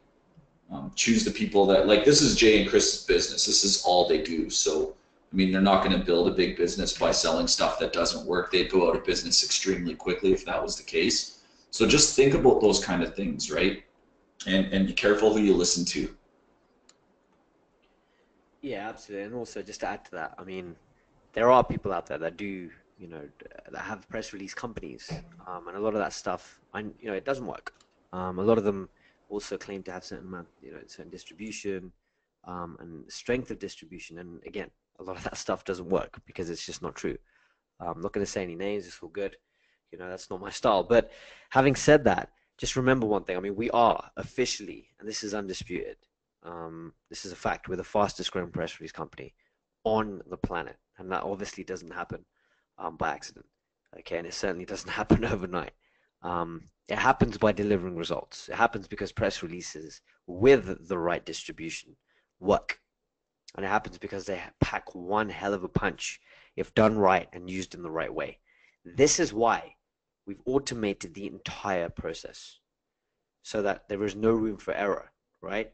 [SPEAKER 2] Choose the people that, like, this is Jay and Chris's business. This is all they do. So, I mean, they're not going to build a big business by selling stuff that doesn't work. They'd go out of business extremely quickly if that was the case. So just think about those kind of things, right? And be careful who you listen to.
[SPEAKER 3] Yeah, absolutely. And also, just to add to that, I mean, there are people out there that do, that have press release companies, and a lot of that stuff, it doesn't work. A lot of them also claim to have certain amount, certain distribution, and strength of distribution. And again, a lot of that stuff doesn't work because it's just not true. I'm not going to say any names. It's all good. That's not my style. But having said that, just remember one thing. I mean, we are officially, and this is undisputed, this is a fact, we're the fastest growing press release company on the planet. And that obviously doesn't happen by accident. Okay, and it certainly doesn't happen overnight. It happens by delivering results. It happens because press releases with the right distribution work. And it happens because they pack one hell of a punch if done right and used in the right way. This is why we've automated the entire process so that there is no room for error, right?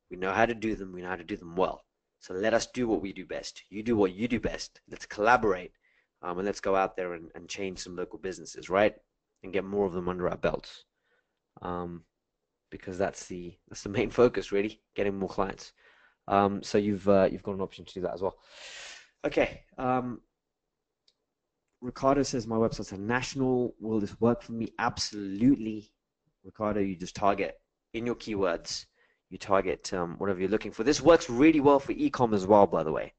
[SPEAKER 3] We know how to do them. We know how to do them well. So let us do what we do best. You do what you do best. Let's collaborate, and let's go out there and change some local businesses, right? And get more of them under our belts. because that's the main focus, really, getting more clients. So you've got an option to do that as well. Okay. Ricardo says my website's a national. Will this work for me? Absolutely, Ricardo. You just target in your keywords. You target whatever you're looking for. This works really well for e-com as well, by the way.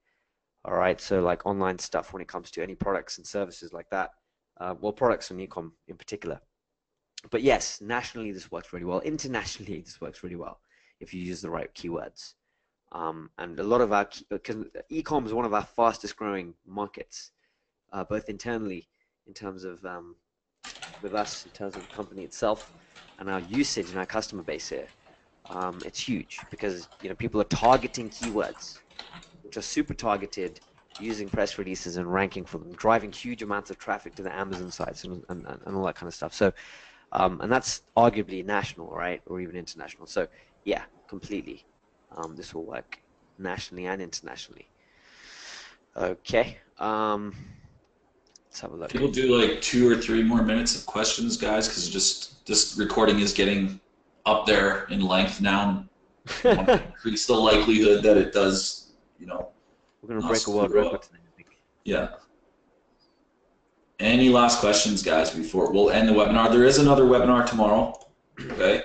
[SPEAKER 3] All right, so like online stuff when it comes to any products and services like that. Well, products and e-com in particular. But yes, nationally this works really well. Internationally this works really well if you use the right keywords. And a lot of our, because e-com is one of our fastest growing markets, both internally in terms of with us, in terms of the company itself, and our usage and our customer base here. It's huge because people are targeting keywords, which are super targeted, using press releases and ranking for them, driving huge amounts of traffic to the Amazon sites and all that kind of stuff. So, and that's arguably national, right, or even international. So, yeah, completely. This will work nationally and internationally. Okay. Let's have a look.
[SPEAKER 2] People do like 2 or 3 more minutes of questions, guys, because just this recording is getting up there in length now. I want to increase the likelihood that it does,
[SPEAKER 3] We're going to break a world record today, I think.
[SPEAKER 2] Yeah. Any last questions, guys, before we'll end the webinar? There is another webinar tomorrow. Okay.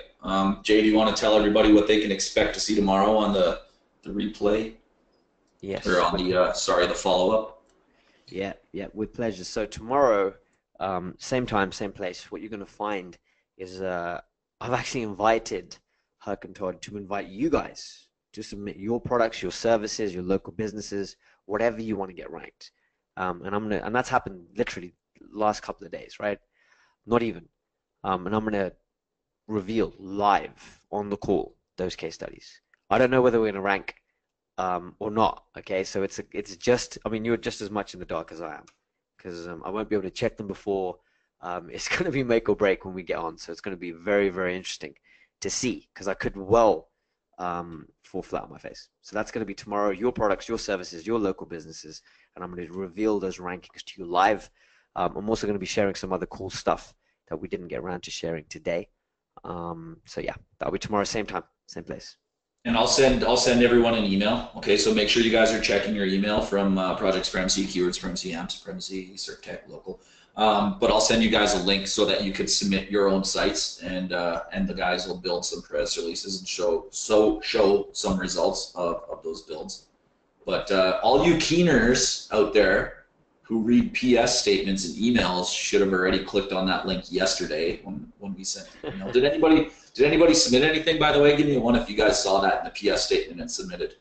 [SPEAKER 2] Jay, do you want to tell everybody what they can expect to see tomorrow on the replay?
[SPEAKER 3] Yes.
[SPEAKER 2] Or on the the follow-up?
[SPEAKER 3] Yeah, with pleasure. So tomorrow, same time, same place, what you're going to find is I've actually invited Herc and Todd to invite you guys to submit your products, your services, your local businesses, whatever you want to get ranked. And that's happened literally last couple of days, right? Not even. And I'm going to reveal live on the call those case studies. I don't know whether we're going to rank or not. Okay, so it's just, I mean, you're just as much in the dark as I am, because I won't be able to check them before. It's going to be make or break when we get on, so it's going to be very, very interesting to see, because I could fall flat on my face. So that's going to be tomorrow. Your products, your services, your local businesses, and I'm going to reveal those rankings to you live. I'm also going to be sharing some other cool stuff that we didn't get around to sharing today. So yeah, that'll be tomorrow, same time, same place.
[SPEAKER 2] And I'll send everyone an email. Okay, so make sure you guys are checking your email from Project Supremacy, Keyword Supremacy, AMP Supremacy, CertTech, Local. But I'll send you guys a link so that you could submit your own sites, and the guys will build some press releases and show some results of those builds. But all you keeners out there who read PS statements and emails should have already clicked on that link yesterday when we sent the email. Did anybody submit anything, by the way? Give me a one if you guys saw that in the PS statement and submitted.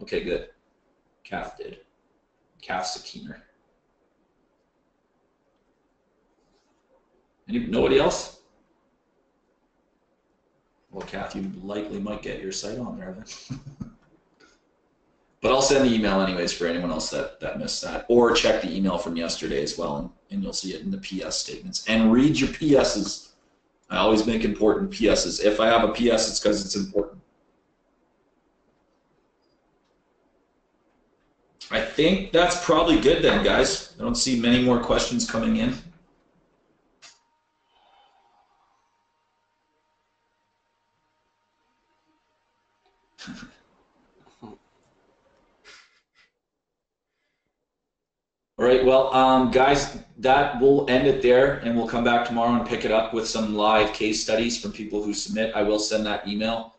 [SPEAKER 2] Okay, good. Calf did. Calf's a keener. Nobody else? Well, Calf, you likely might get your site on there then. But I'll send the email anyways for anyone else that missed that. Or check the email from yesterday as well, and you'll see it in the PS statements. And read your PSs. I always make important PSs. If I have a PS, it's because it's important. I think that's probably good then, guys. I don't see many more questions coming in. All right, well, guys, that will end it there, and we'll come back tomorrow and pick it up with some live case studies from people who submit. I will send that email.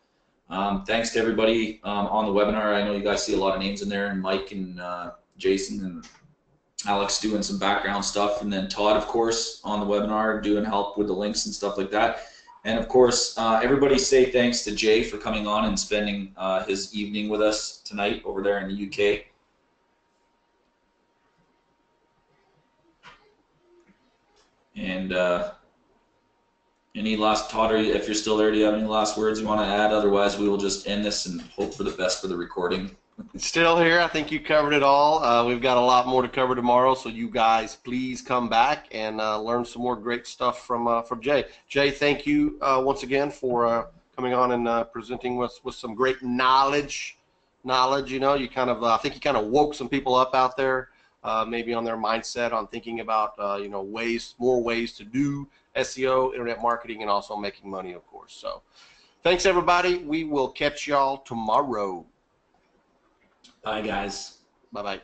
[SPEAKER 2] Thanks to everybody on the webinar. I know you guys see a lot of names in there, and Mike and Jason and Alex doing some background stuff, and then Todd, of course, on the webinar doing help with the links and stuff like that. And of course, everybody say thanks to Jay for coming on and spending his evening with us tonight over there in the UK. And any last, Todd, if you're still there, do you have any last words you want to add? Otherwise, we will just end this and hope for the best for the recording.
[SPEAKER 1] Still here. I think you covered it all. We've got a lot more to cover tomorrow, so you guys please come back and learn some more great stuff from Jay. Jay, thank you once again for coming on and presenting with some great knowledge. You know, you kind of I think you kind of woke some people up out there. Maybe on their mindset on thinking about you know, more ways to do SEO, internet marketing, and also making money, of course. So Thanks, everybody. We will catch y'all tomorrow.
[SPEAKER 2] Bye, guys.
[SPEAKER 1] Bye-bye.